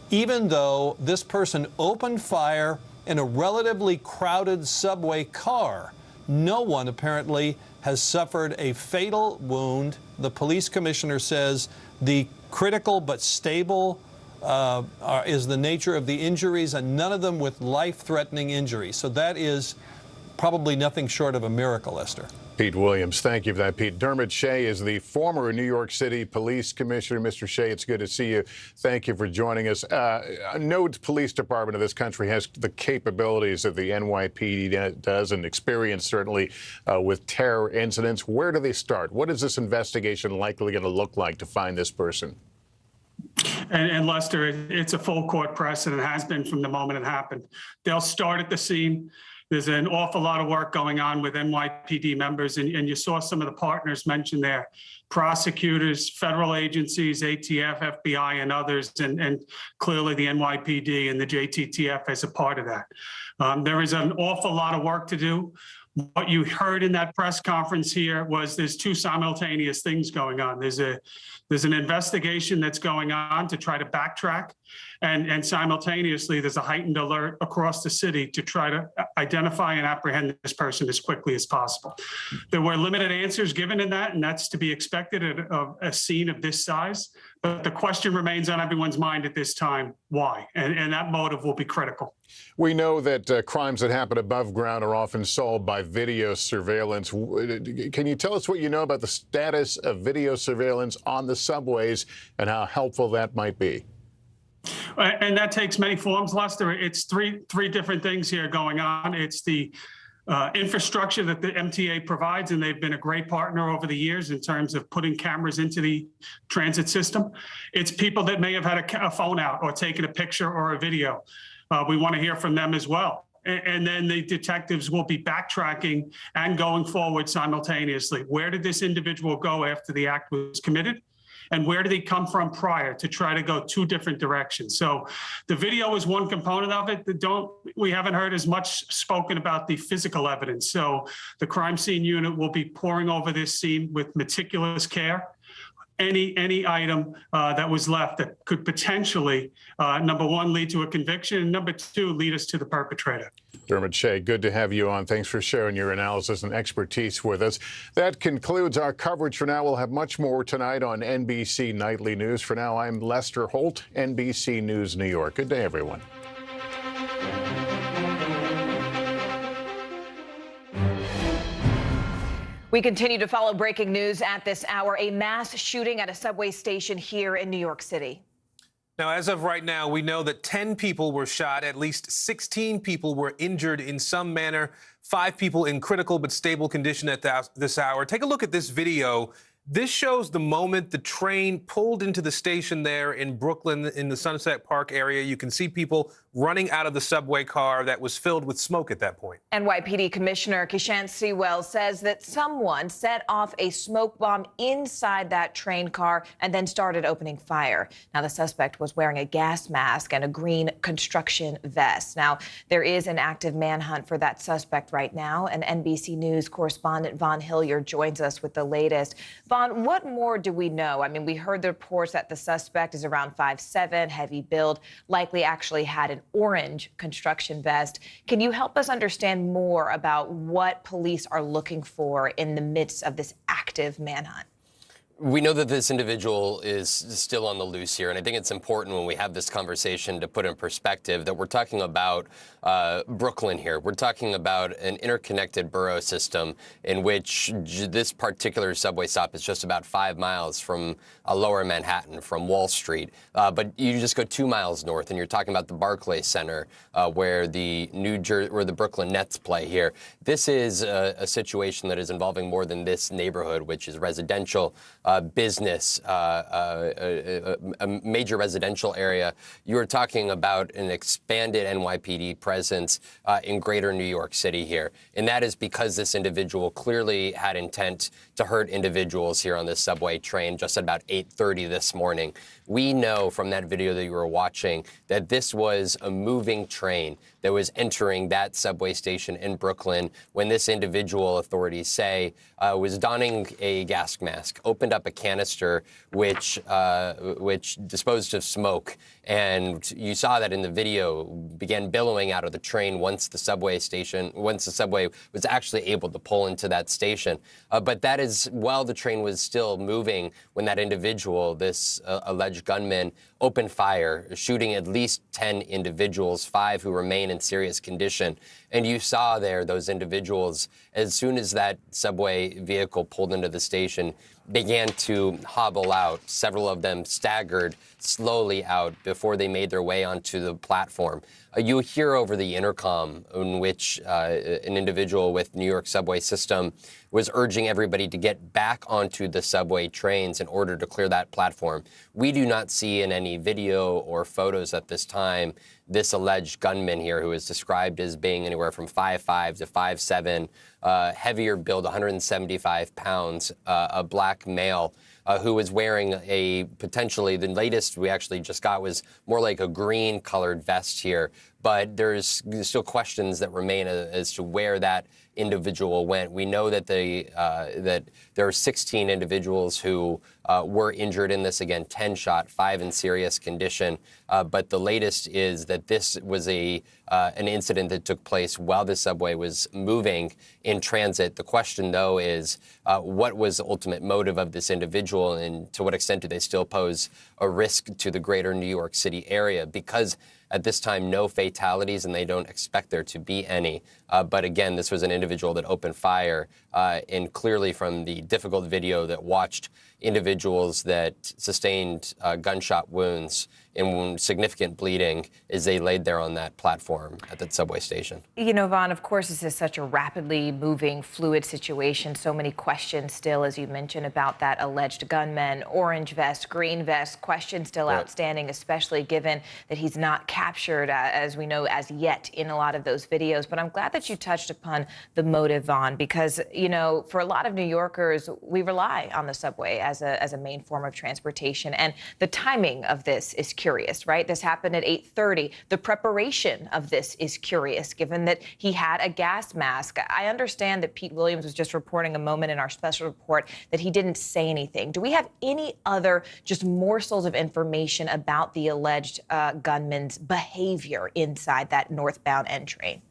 Even though this person opened fire in a relatively crowded subway car, no one apparently has suffered a fatal wound. The police commissioner says the critical but stable is the nature of the injuries, and none of them with life-threatening injuries. So that is probably nothing short of a miracle, Esther. Pete Williams, thank you for that, Pete. Dermot Shea is the former New York City Police Commissioner. Mr. Shea, it's good to see you. Thank you for joining us. No police department of this country has the capabilities that the NYPD does, and experience certainly with terror incidents. Where do they start? What is this investigation likely going to look like to find this person? And Lester, it's a full court press, and it has been from the moment it happened. They'll start at the scene. There's an awful lot of work going on with NYPD members, and you saw some of the partners mentioned there: prosecutors, federal agencies, ATF, FBI, and others, and clearly the NYPD and the JTTF as a part of that. There is an awful lot of work to do. What you heard in that press conference here was there's 2 simultaneous things going on. There's an investigation that's going on to try to backtrack, and simultaneously there's a heightened alert across the city to try to identify and apprehend this person as quickly as possible. There were limited answers given in that, and that's to be expected at a scene of this size. But the question remains on everyone's mind at this time: why? And that motive will be critical. We know that crimes that happen above ground are often solved by video surveillance. Can you tell us what you know about the status of video surveillance on the subways and how helpful that might be? And that takes many forms, Lester. It's three different things here going on. It's the infrastructure that the MTA provides, and they've been a great partner over the years in terms of putting cameras into the transit system. It's people that may have had a phone out or taken a picture or a video. We want to hear from them as well. And then the detectives will be backtracking and going forward simultaneously. Where did this individual go after the act was committed? And where did he come from prior, to try to go two different directions? So the video is one component of it. We haven't heard as much spoken about the physical evidence. So the crime scene unit will be poring over this scene with meticulous care. Any item that was left that could potentially, number one, lead to a conviction, and number two, lead us to the perpetrator. Dermot Shea, good to have you on. Thanks for sharing your analysis and expertise with us. That concludes our coverage for now. We'll have much more tonight on NBC Nightly News. For now, I'm Lester Holt, NBC News, New York. Good day, everyone. We continue to follow breaking news at this hour. A mass shooting at a subway station here in New York City. Now, as of right now, we know that 10 people were shot. At least 16 people were injured in some manner. 5 people in critical but stable condition at this hour. Take a look at this video. This shows the moment the train pulled into the station there in Brooklyn in the Sunset Park area. You can see people running out of the subway car that was filled with smoke at that point. NYPD Commissioner Keishant Sewell says that someone set off a smoke bomb inside that train car and then started opening fire. Now, the suspect was wearing a gas mask and a green construction vest. Now, there is an active manhunt for that suspect right now, and NBC News correspondent Vaughn Hilliard joins us with the latest. Vaughn, what more do we know? I mean, we heard the reports that the suspect is around 5'7", heavy build, likely actually had an orange construction vest. Can you help us understand more about what police are looking for in the midst of this active manhunt? We know that this individual is still on the loose here, and I think it's important when we have this conversation to put in perspective that we're talking about Brooklyn here. We're talking about an interconnected borough system in which this particular subway stop is just about 5 miles from lower Manhattan, from Wall Street. But you just go 2 miles north, and you're talking about the Barclays Center, where the Brooklyn Nets play here. This is a situation that is involving more than this neighborhood, which is residential, business, a major residential area. You are talking about an expanded NYPD presence in greater New York City here. And that is because this individual clearly had intent to hurt individuals here on this subway train just at about 8:30 this morning. We know from that video that you were watching that this was a moving train that was entering that subway station in Brooklyn when this individual, authorities say, was donning a gas mask, opened up a canister which disposed of smoke. And you saw that in the video, began billowing out of the train once the subway was actually able to pull into that station. But that is while the train was still moving when that individual, this alleged gunman, opened fire, shooting at least 10 individuals, 5 who remain in serious condition. And you saw there those individuals, as soon as that subway vehicle pulled into the station, began to hobble out. Several of them staggered slowly out before they made their way onto the platform. You hear over the intercom in which an individual with New York subway system was urging everybody to get back onto the subway trains in order to clear that platform. We do not see in any video or photos at this time this alleged gunman here, who is described as being anywhere from 5'5" to 5'7", heavier build, 175 pounds, a black male, who was wearing potentially, the latest we actually just got was more like a green colored vest here. But there's still questions that remain as to where that individual went. We know that that there are 16 individuals who were injured in this. Again, 10 shot, 5 in serious condition. But the latest is that this was an incident that took place while the subway was moving in transit. The question, though, is what was the ultimate motive of this individual, and to what extent do they still pose a risk to the greater New York City area? Because at this time, no fatalities, and they don't expect there to be any. But again, this was an individual that opened fire, and clearly from the difficult video that watched individuals that sustained gunshot wounds in significant bleeding as they laid there on that platform at that subway station. You know, Vaughn, of course, this is such a rapidly moving, fluid situation. So many questions still, as you mentioned, about that alleged gunman, orange vest, green vest, questions still outstanding, especially given that he's not captured, as we know, as yet in a lot of those videos. But I'm glad that you touched upon the motive, Vaughn, because, you know, for a lot of New Yorkers, we rely on the subway as a main form of transportation. And the timing of this is curious, right? This happened at 8:30. The preparation of this is curious, given that he had a gas mask. I understand that Pete Williams was just reporting a moment in our special report that he didn't say anything. Do we have any other just morsels of information about the alleged gunman's behavior inside that northbound N train?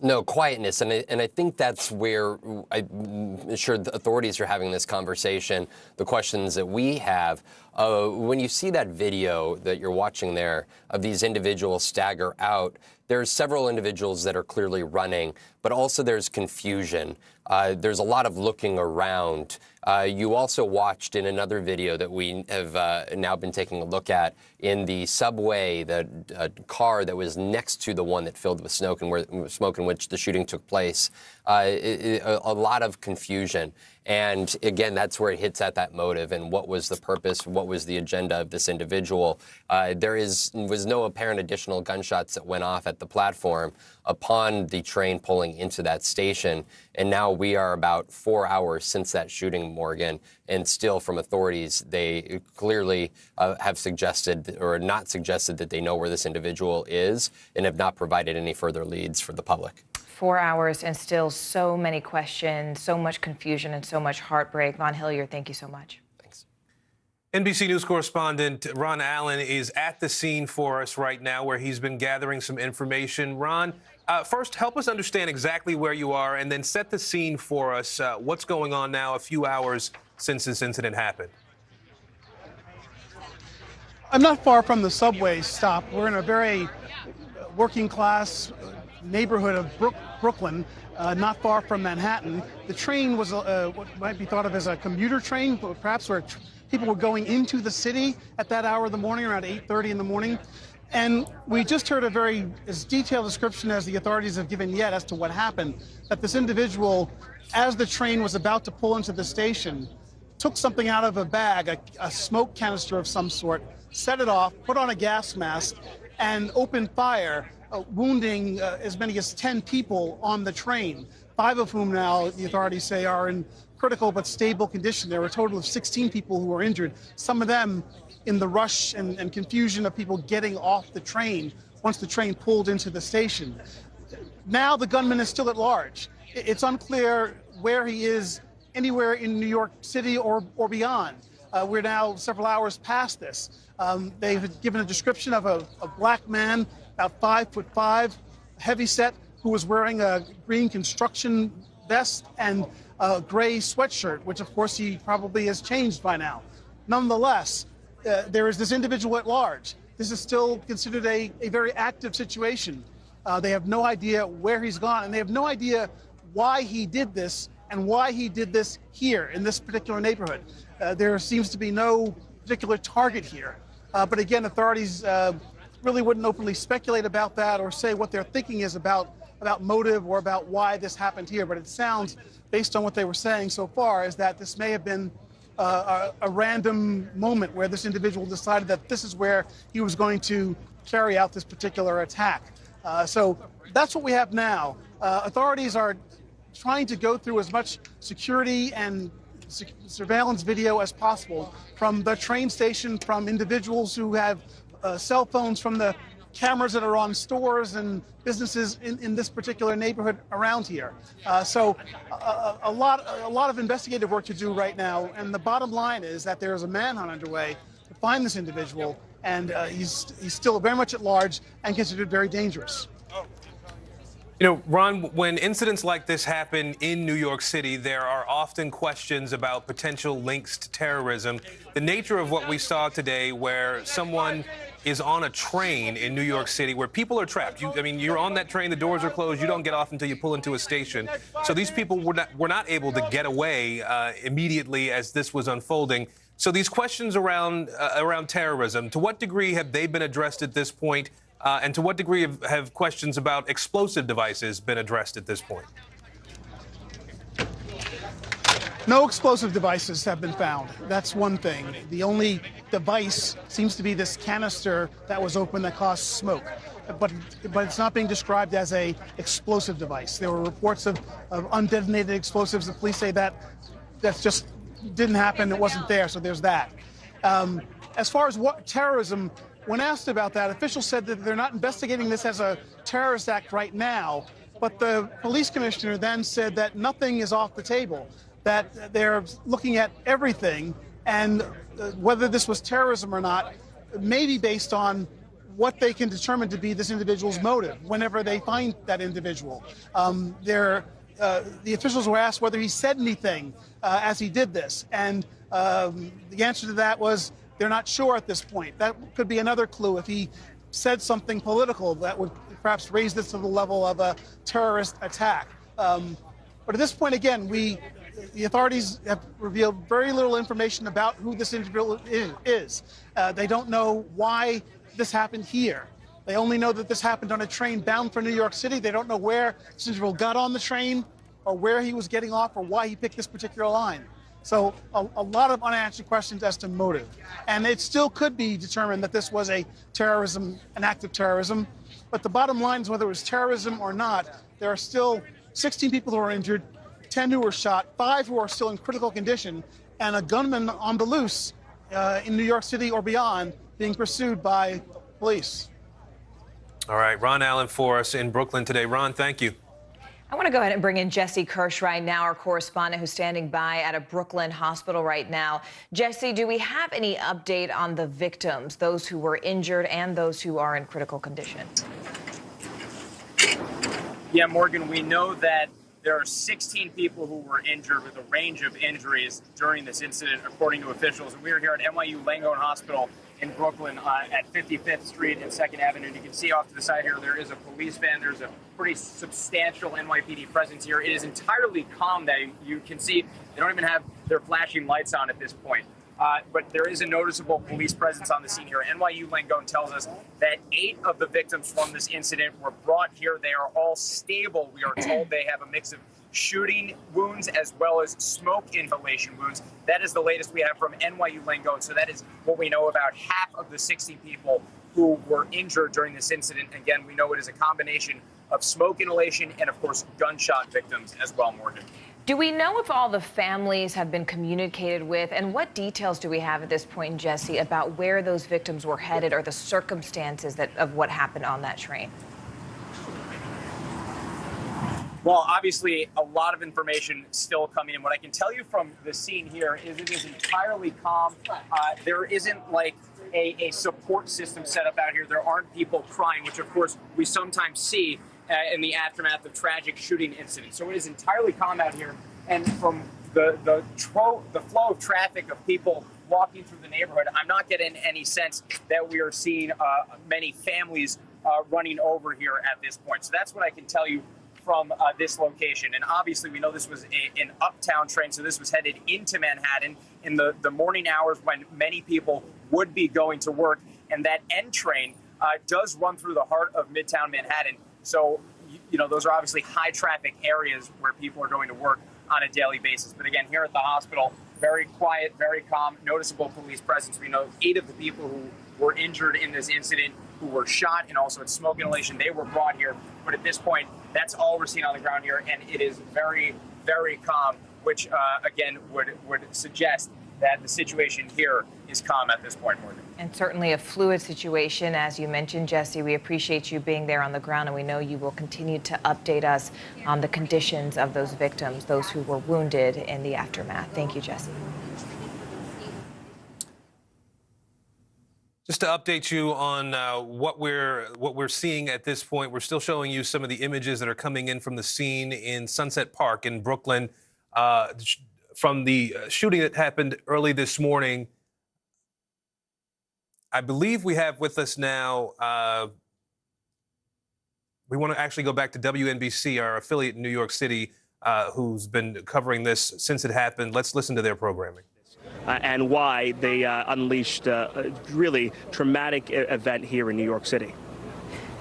No, quietness, and I think that's where I'm sure the authorities are having this conversation, the questions that we have. When you see that video that you're watching there of these individuals stagger out, there's several individuals that are clearly running, but also there's confusion. There's a lot of looking around. You also watched in another video that we have now been taking a look at in the subway, the car that was next to the one that filled with smoke in which the shooting took place. A lot of confusion. And again, that's where it hits at that motive and what was the purpose, what was the agenda of this individual. There was no apparent additional gunshots that went off at the platform upon the train pulling into that station. And now we are about 4 hours since that shooting, Morgan, and still from authorities, they clearly have suggested or not suggested that they know where this individual is and have not provided any further leads for the public. 4 hours and still so many questions, so much confusion and so much heartbreak. Vaughn Hilliard, thank you so much. Thanks. NBC News correspondent Ron Allen is at the scene for us right now where he's been gathering some information. Ron, first, help us understand exactly where you are and then set the scene for us. What's going on now a few hours since this incident happened? I'm not far from the subway stop. We're in a very working class neighborhood of Brooklyn, not far from Manhattan. The train was what might be thought of as a commuter train, perhaps where people were going into the city at that hour of the morning, around 8:30 in the morning. And we just heard a very as detailed description as the authorities have given yet as to what happened, that this individual, as the train was about to pull into the station, took something out of a bag, a smoke canister of some sort, set it off, put on a gas mask, and opened fire, wounding as many as 10 people on the train, 5 of whom now, the authorities say, are in critical but stable condition. There were a total of 16 people who were injured, some of them in the rush and confusion of people getting off the train once the train pulled into the station. Now the gunman is still at large. It's unclear where he is anywhere in New York City or beyond. We're now several hours past this. They've given a description of a black man, about 5'5", heavyset, who was wearing a green construction vest and a gray sweatshirt, which of course he probably has changed by now. Nonetheless, there is this individual at large. This is still considered a very active situation. They have no idea where he's gone, and they have no idea why he did this and why he did this here in this particular neighborhood. There seems to be no particular target here. But again, authorities really wouldn't openly speculate about that or say what their thinking is about motive or about why this happened here. But it sounds, based on what they were saying so far, is that this may have been a random moment where this individual decided that this is where he was going to carry out this particular attack. So that's what we have now. Authorities are trying to go through as much security and surveillance video as possible from the train station, from individuals who have cell phones, from the cameras that are on stores and businesses in this particular neighborhood around here. So a lot of investigative work to do right now. And the bottom line is that there is a manhunt underway to find this individual, and he's still very much at large and considered very dangerous. You know, Ron, when incidents like this happen in New York City, there are often questions about potential links to terrorism. The nature of what we saw today, where someone is on a train in New York City where people are trapped. I mean, you're on that train, the doors are closed, you don't get off until you pull into a station. So these people were not able to get away immediately as this was unfolding. So these questions around terrorism, to what degree have they been addressed at this point? And to what degree have questions about explosive devices been addressed at this point? No explosive devices have been found. That's one thing. The only device seems to be this canister that was open that caused smoke. But it's not being described as a explosive device. There were reports of undetonated explosives. The police say that's just didn't happen. It wasn't there. So there's that. As far as what terrorism, when asked about that, officials said that they're not investigating this as a terrorist act right now. But the police commissioner then said that nothing is off the table, that they're looking at everything, and whether this was terrorism or not may be based on what they can determine to be this individual's motive whenever they find that individual. The officials were asked whether he said anything as he did this, and the answer to that was they're not sure at this point. That could be another clue if he said something political that would perhaps raise this to the level of a terrorist attack. But at this point, again, the authorities have revealed very little information about who this individual is. They don't know why this happened here. They only know that this happened on a train bound for New York City. They don't know where this individual got on the train or where he was getting off or why he picked this particular line. So a lot of unanswered questions as to motive. And it still could be determined that this was an act of terrorism. But the bottom line is whether it was terrorism or not, there are still 16 people who are injured, 10 who were shot, 5 who are still in critical condition, and a gunman on the loose in New York City or beyond being pursued by police. All right, Ron Allen for us in Brooklyn today. Ron, thank you. I want to go ahead and bring in Jesse Kirsch right now, our correspondent who's standing by at a Brooklyn hospital right now. Jesse, do we have any update on the victims, those who were injured and those who are in critical condition? Yeah, Morgan, we know that there are 16 people who were injured with a range of injuries during this incident, according to officials. And we are here at NYU Langone Hospital in Brooklyn at 55th Street and 2nd Avenue. And you can see off to the side here, there is a police van. There's a pretty substantial NYPD presence here. It is entirely calm. That you can see they don't even have their flashing lights on at this point. But there is a noticeable police presence on the scene here. NYU Langone tells us that 8 of the victims from this incident were brought here. They are all stable. We are told they have a mix of shooting wounds as well as smoke inhalation wounds. That is the latest we have from NYU Langone. So that is what we know about half of the 60 people who were injured during this incident. Again, we know it is a combination of smoke inhalation and, of course, gunshot victims as well, Morgan. Do we know if all the families have been communicated with, and what details do we have at this point, Jesse, about where those victims were headed or the circumstances of what happened on that train? Well, obviously, a lot of information still coming in. What I can tell you from the scene here is it is entirely calm. There isn't like a support system set up out here. There aren't people crying, which, of course, we sometimes see in the aftermath of tragic shooting incidents. So it is entirely calm out here. And from the flow of traffic of people walking through the neighborhood, I'm not getting any sense that we are seeing many families running over here at this point. So that's what I can tell you from this location. And obviously, we know this was an uptown train, so this was headed into Manhattan in the morning hours when many people would be going to work. And that N train does run through the heart of Midtown Manhattan. So, you know, those are obviously high traffic areas where people are going to work on a daily basis. But again, here at the hospital, very quiet, very calm, noticeable police presence. We know 8 of the people who were injured in this incident, who were shot and also had smoke inhalation, they were brought here. But at this point, that's all we're seeing on the ground here. And it is very, very calm, which, again, would suggest that the situation here is calm at this point, Morgan. And certainly a fluid situation, as you mentioned, Jesse. We appreciate you being there on the ground, and we know you will continue to update us on the conditions of those victims, those who were wounded in the aftermath. Thank you, Jesse. Just to update you on what we're seeing at this point, we're still showing you some of the images that are coming in from the scene in Sunset Park in Brooklyn from the shooting that happened early this morning. I believe we have with us now, we want to actually go back to WNBC, our affiliate in New York City, who's been covering this since it happened. Let's listen to their programming. And why they unleashed a really traumatic event here in New York City.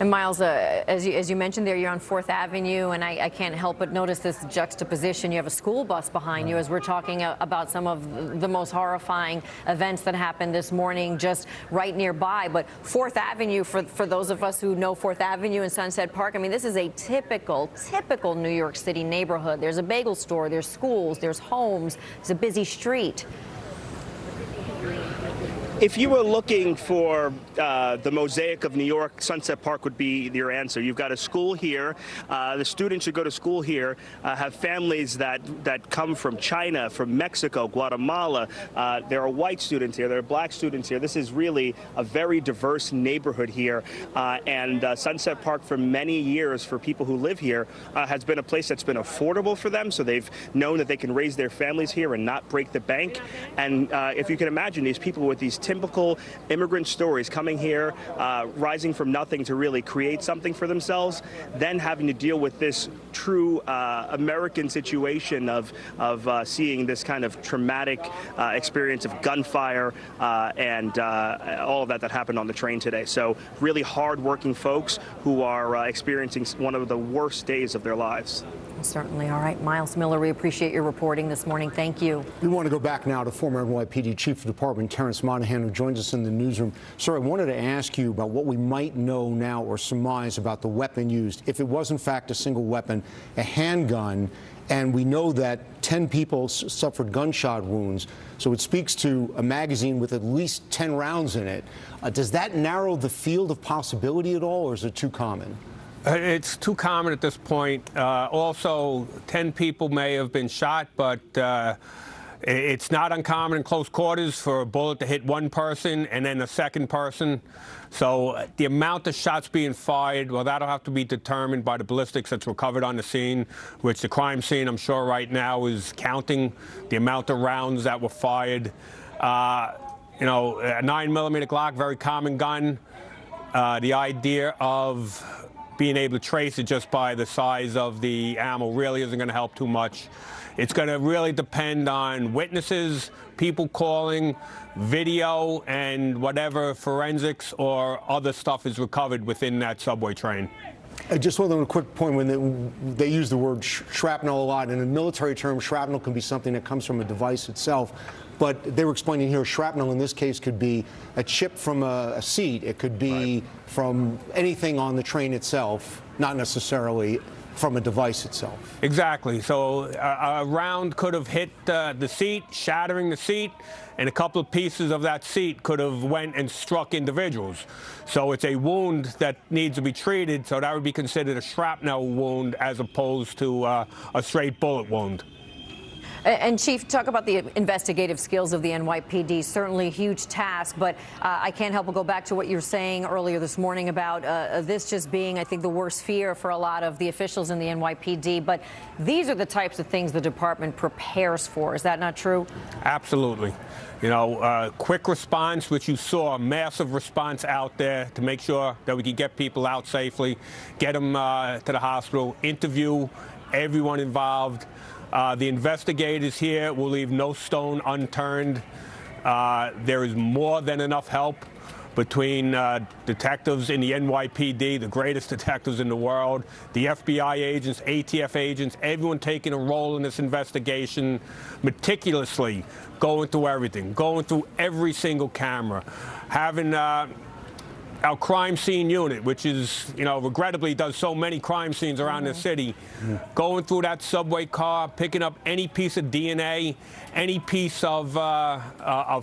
And Miles, as you mentioned there, you're on 4th Avenue, and I can't help but notice this juxtaposition. You have a school bus behind you as we're talking about some of the most horrifying events that happened this morning just right nearby. But 4th Avenue, for those of us who know 4th Avenue and Sunset Park, I mean, this is a typical New York City neighborhood. There's a bagel store, there's schools, there's homes, it's a busy street. If you were looking for the mosaic of New York, Sunset Park would be your answer. You've got a school here. The students who go to school here have families that come from China, from Mexico, Guatemala. There are white students here. There are black students here. This is really a very diverse neighborhood here. And Sunset Park, for many years, for people who live here, has been a place that's been affordable for them. So they've known that they can raise their families here and not break the bank. And if you can imagine these people with these typical immigrant stories coming here, rising from nothing to really create something for themselves, then having to deal with this true American situation of seeing this kind of traumatic experience of gunfire and all of that happened on the train today. So really hard-working folks who are experiencing one of the worst days of their lives. Certainly. All right, Miles Miller, we appreciate your reporting this morning. Thank you. We want to go back now to former NYPD Chief of Department Terrence Monahan, who joins us in the newsroom. Sir, I wanted to ask you about what we might know now or surmise about the weapon used. If it was, in fact, a single weapon, a handgun, and we know that 10 people suffered gunshot wounds, so it speaks to a magazine with at least 10 rounds in it. Does that narrow the field of possibility at all, or is it too common? It's too common at this point. Also, 10 people may have been shot, but it's not uncommon in close quarters for a bullet to hit one person and then a second person. So the amount of shots being fired, well, that'll have to be determined by the ballistics that's recovered on the scene, which the crime scene, I'm sure right now, is counting the amount of rounds that were fired. You know, a 9mm Glock, very common gun. The idea of being able to trace it just by the size of the ammo really isn't going to help too much. It's going to really depend on witnesses, people calling, video, and whatever forensics or other stuff is recovered within that subway train. Just one quick point, when they use the word shrapnel a lot, in a military term, shrapnel can be something that comes from a device itself. But they were explaining here, shrapnel in this case could be a chip from a seat. It could be from anything on the train itself, not necessarily from a device itself. Exactly. So a round could have hit the seat, shattering the seat, and a couple of pieces of that seat could have went and struck individuals. So it's a wound that needs to be treated, so that would be considered a shrapnel wound as opposed to a straight bullet wound. And Chief, talk about the investigative skills of the NYPD. Certainly a huge task, but I can't help but go back to what you were saying earlier this morning about this just being, I think, the worst fear for a lot of the officials in the NYPD. But these are the types of things the department prepares for. Is that not true? Absolutely. You know, quick response, which you saw, a massive response out there to make sure that we can get people out safely, get them to the hospital, interview everyone involved. The investigators here will leave no stone unturned. There is more than enough help between detectives in the NYPD, the greatest detectives in the world, the FBI agents, ATF agents, everyone taking a role in this investigation, meticulously going through everything, going through every single camera, having our crime scene unit, which is, you know, regrettably does so many crime scenes around the city, going through that subway car, picking up any piece of DNA, any piece of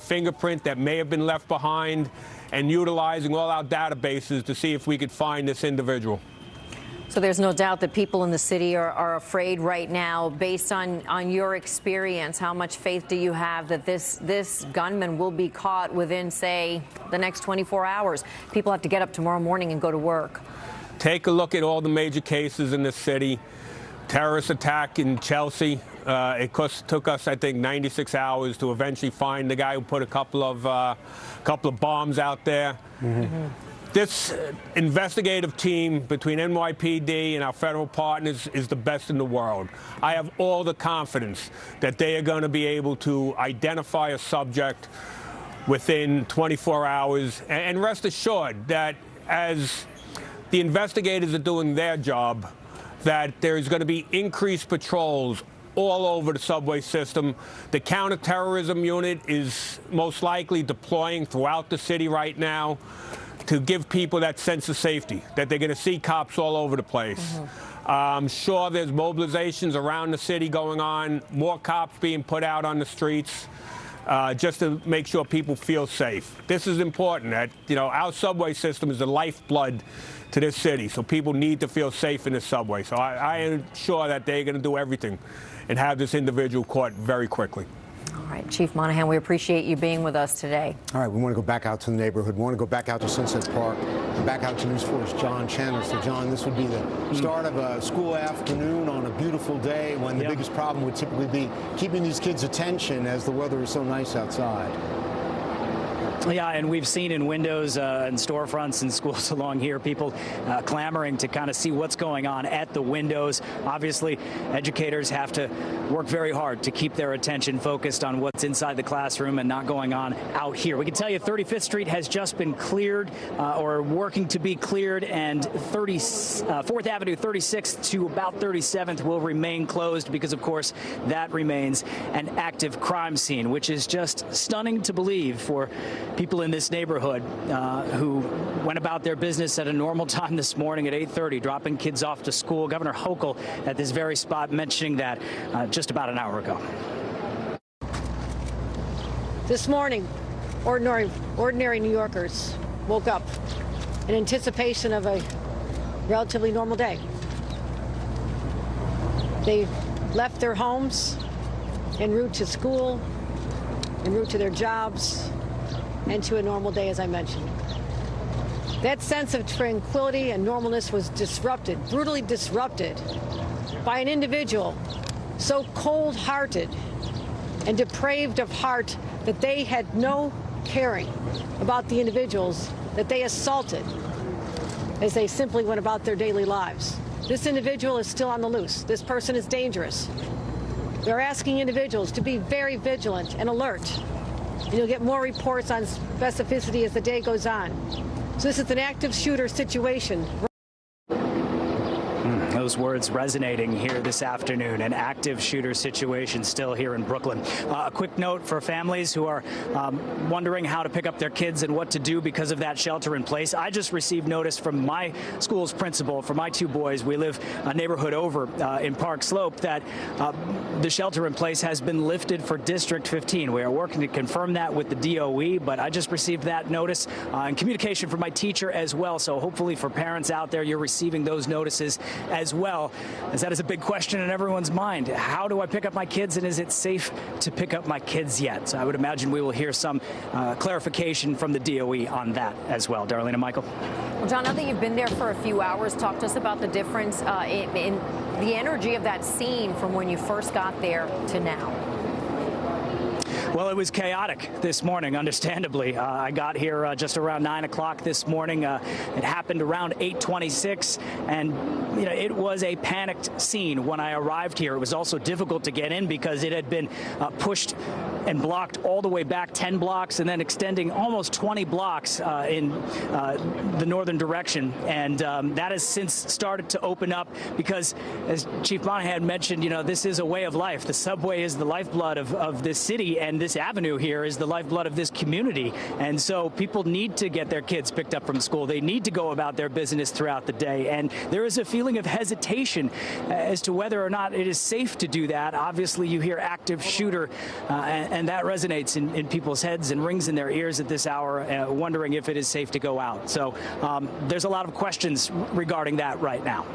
fingerprint that may have been left behind, and utilizing all our databases to see if we could find this individual. So there's no doubt that people in the city are afraid right now. Based on your experience, how much faith do you have that this gunman will be caught within, say, the next 24 hours? People have to get up tomorrow morning and go to work. Take a look at all the major cases in this city. Terrorist attack in Chelsea. It took us, I think, 96 hours to eventually find the guy who put a couple of bombs out there. This investigative team between NYPD and our federal partners is the best in the world. I have all the confidence that they are going to be able to identify a subject within 24 hours. And rest assured that as the investigators are doing their job, that there's going to be increased patrols all over the subway system. The counterterrorism unit is most likely deploying throughout the city right now to give people that sense of safety, that they're going to see cops all over the place. I'm sure there's mobilizations around the city going on, more cops being put out on the streets, just to make sure people feel safe. This is important. That, our subway system is the lifeblood to this city, so people need to feel safe in the subway. So I am sure that they're going to do everything and have this individual caught very quickly. All right, Chief Monahan, we appreciate you being with us today. All right, we want to go back out to the neighborhood. We want to go back out to Sunset Park, and back out to News 4's John Chandler. So, John, this would be the start of a school afternoon on a beautiful day when the biggest problem would typically be keeping these kids' attention as the weather is so nice outside. Yeah, and we've seen in windows and storefronts and schools along here, people clamoring to kind of see what's going on at the windows. Obviously, educators have to work very hard to keep their attention focused on what's inside the classroom and not going on out here. We can tell you 35th Street has just been cleared or working to be cleared, and 4th Avenue, 36th to about 37th will remain closed because, of course, that remains an active crime scene, which is just stunning to believe for people in this neighborhood who went about their business at a normal time this morning at 8:30, dropping kids off to school. Governor Hochul at this very spot mentioning that just about an hour ago. This morning, ordinary New Yorkers woke up in anticipation of a relatively normal day. They left their homes en route to school, en route to their jobs, and to a normal day, as I mentioned. That sense of tranquility and normalness was disrupted, brutally disrupted, by an individual so cold-hearted and depraved of heart that they had no caring about the individuals that they assaulted as they simply went about their daily lives. This individual is still on the loose. This person is dangerous. They're asking individuals to be very vigilant and alert. And you'll get more reports on specificity as the day goes on. So this is an active shooter situation. Those words resonating here this afternoon. An active shooter situation still here in Brooklyn. A quick note for families who are wondering how to pick up their kids and what to do because of that shelter in place. I just received notice from my school's principal for my two boys. We live a neighborhood over in Park Slope that the shelter in place has been lifted for District 15. We are working to confirm that with the DOE, but I just received that notice and communication from my teacher as well. So hopefully for parents out there, you're receiving those notices as well, as that is a big question in everyone's mind. How do I pick up my kids, and is it safe to pick up my kids yet? So I would imagine we will hear some clarification from the DOE on that as well. Darlene and Michael. Well, John, now that you've been there for a few hours, talk to us about the difference in the energy of that scene from when you first got there to now. Well, it was chaotic this morning, understandably. I got here just around 9 o'clock this morning. It happened around 8:26, and it was a panicked scene when I arrived here. It was also difficult to get in because it had been pushed and blocked all the way back 10 blocks and then extending almost 20 blocks in the northern direction. And that has since started to open up because, as Chief Monahan mentioned, this is a way of life. The subway is the lifeblood of this city, and this avenue here is the lifeblood of this community. And so people need to get their kids picked up from school. They need to go about their business throughout the day. And there is a feeling of hesitation as to whether or not it is safe to do that. Obviously, you hear active shooter, and that resonates in people's heads and rings in their ears at this hour, wondering if it is safe to go out. So there's a lot of questions regarding that right now.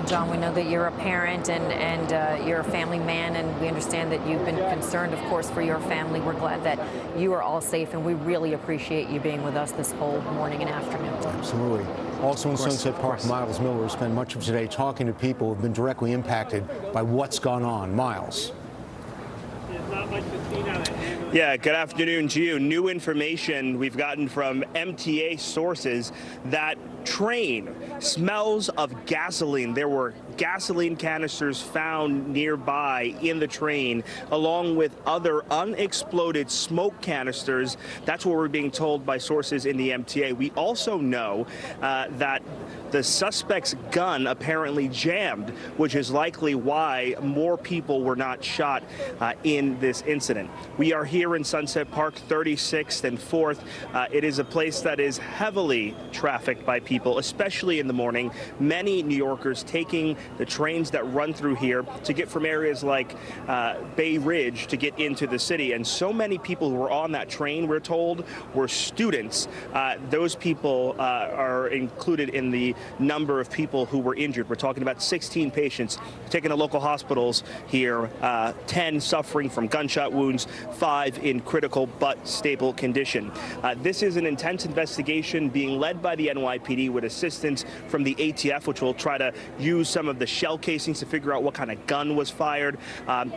John, we know that you're a parent and you're a family man, and we understand that you've been concerned, of course, for your family. We're glad that you are all safe, and we really appreciate you being with us this whole morning and afternoon. Absolutely. Also in Sunset Park, Miles Miller spent much of today talking to people who have been directly impacted by what's gone on. Miles. There's not much to see now. Yeah, good afternoon to you. New information we've gotten from MTA sources that train smells of gasoline. There were gasoline canisters found nearby in the train, along with other unexploded smoke canisters. That's what we're being told by sources in the MTA. We also know that the suspect's gun apparently jammed, which is likely why more people were not shot in this incident. We are here in Sunset Park, 36th and 4th. It is a place that is heavily trafficked by people, especially in the morning. Many New Yorkers taking the trains that run through here to get from areas like Bay Ridge to get into the city. And so many people who were on that train, we're told, were students. Those people are included in the number of people who were injured. We're talking about 16 patients taken to local hospitals here, 10 suffering from gunshot wounds, 5 in critical but stable condition. This is an intense investigation being led by the NYPD with assistance from the ATF, which will try to use some of the shell casings to figure out what kind of gun was fired.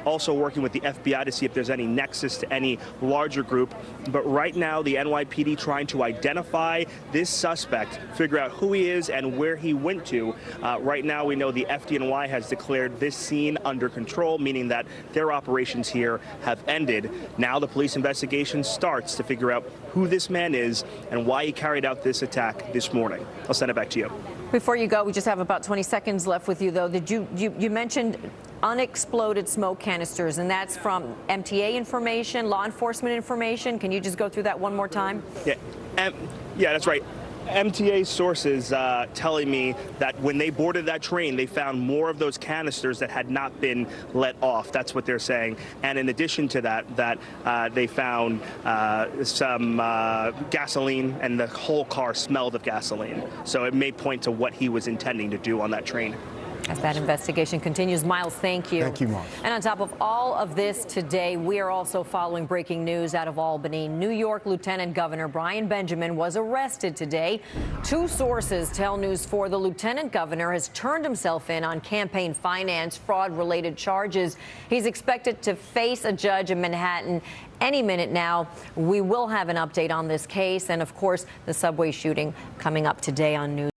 Also working with the FBI to see if there's any nexus to any larger group. But right now, the NYPD trying to identify this suspect, figure out who he is and where he went to. Right now, we know the FDNY has declared this scene under control, meaning that their operations here have ended. Now the police investigation starts to figure out who this man is and why he carried out this attack this morning. I'll send it back to you. Before you go, we just have about 20 seconds left with you, though. Did you mentioned unexploded smoke canisters, and that's from MTA information, law enforcement information. Can you just go through that one more time? Yeah, yeah, that's right. MTA sources telling me that when they boarded that train, they found more of those canisters that had not been let off. That's what they're saying. And in addition to that, they found some gasoline, and the whole car smelled of gasoline. So it may point to what he was intending to do on that train. As that investigation continues, Miles, thank you. Thank you, Miles. And on top of all of this today, we are also following breaking news out of Albany. New York Lieutenant Governor Brian Benjamin was arrested today. 2 sources tell News 4 the lieutenant governor has turned himself in on campaign finance fraud-related charges. He's expected to face a judge in Manhattan any minute now. We will have an update on this case and, of course, the subway shooting coming up today on News.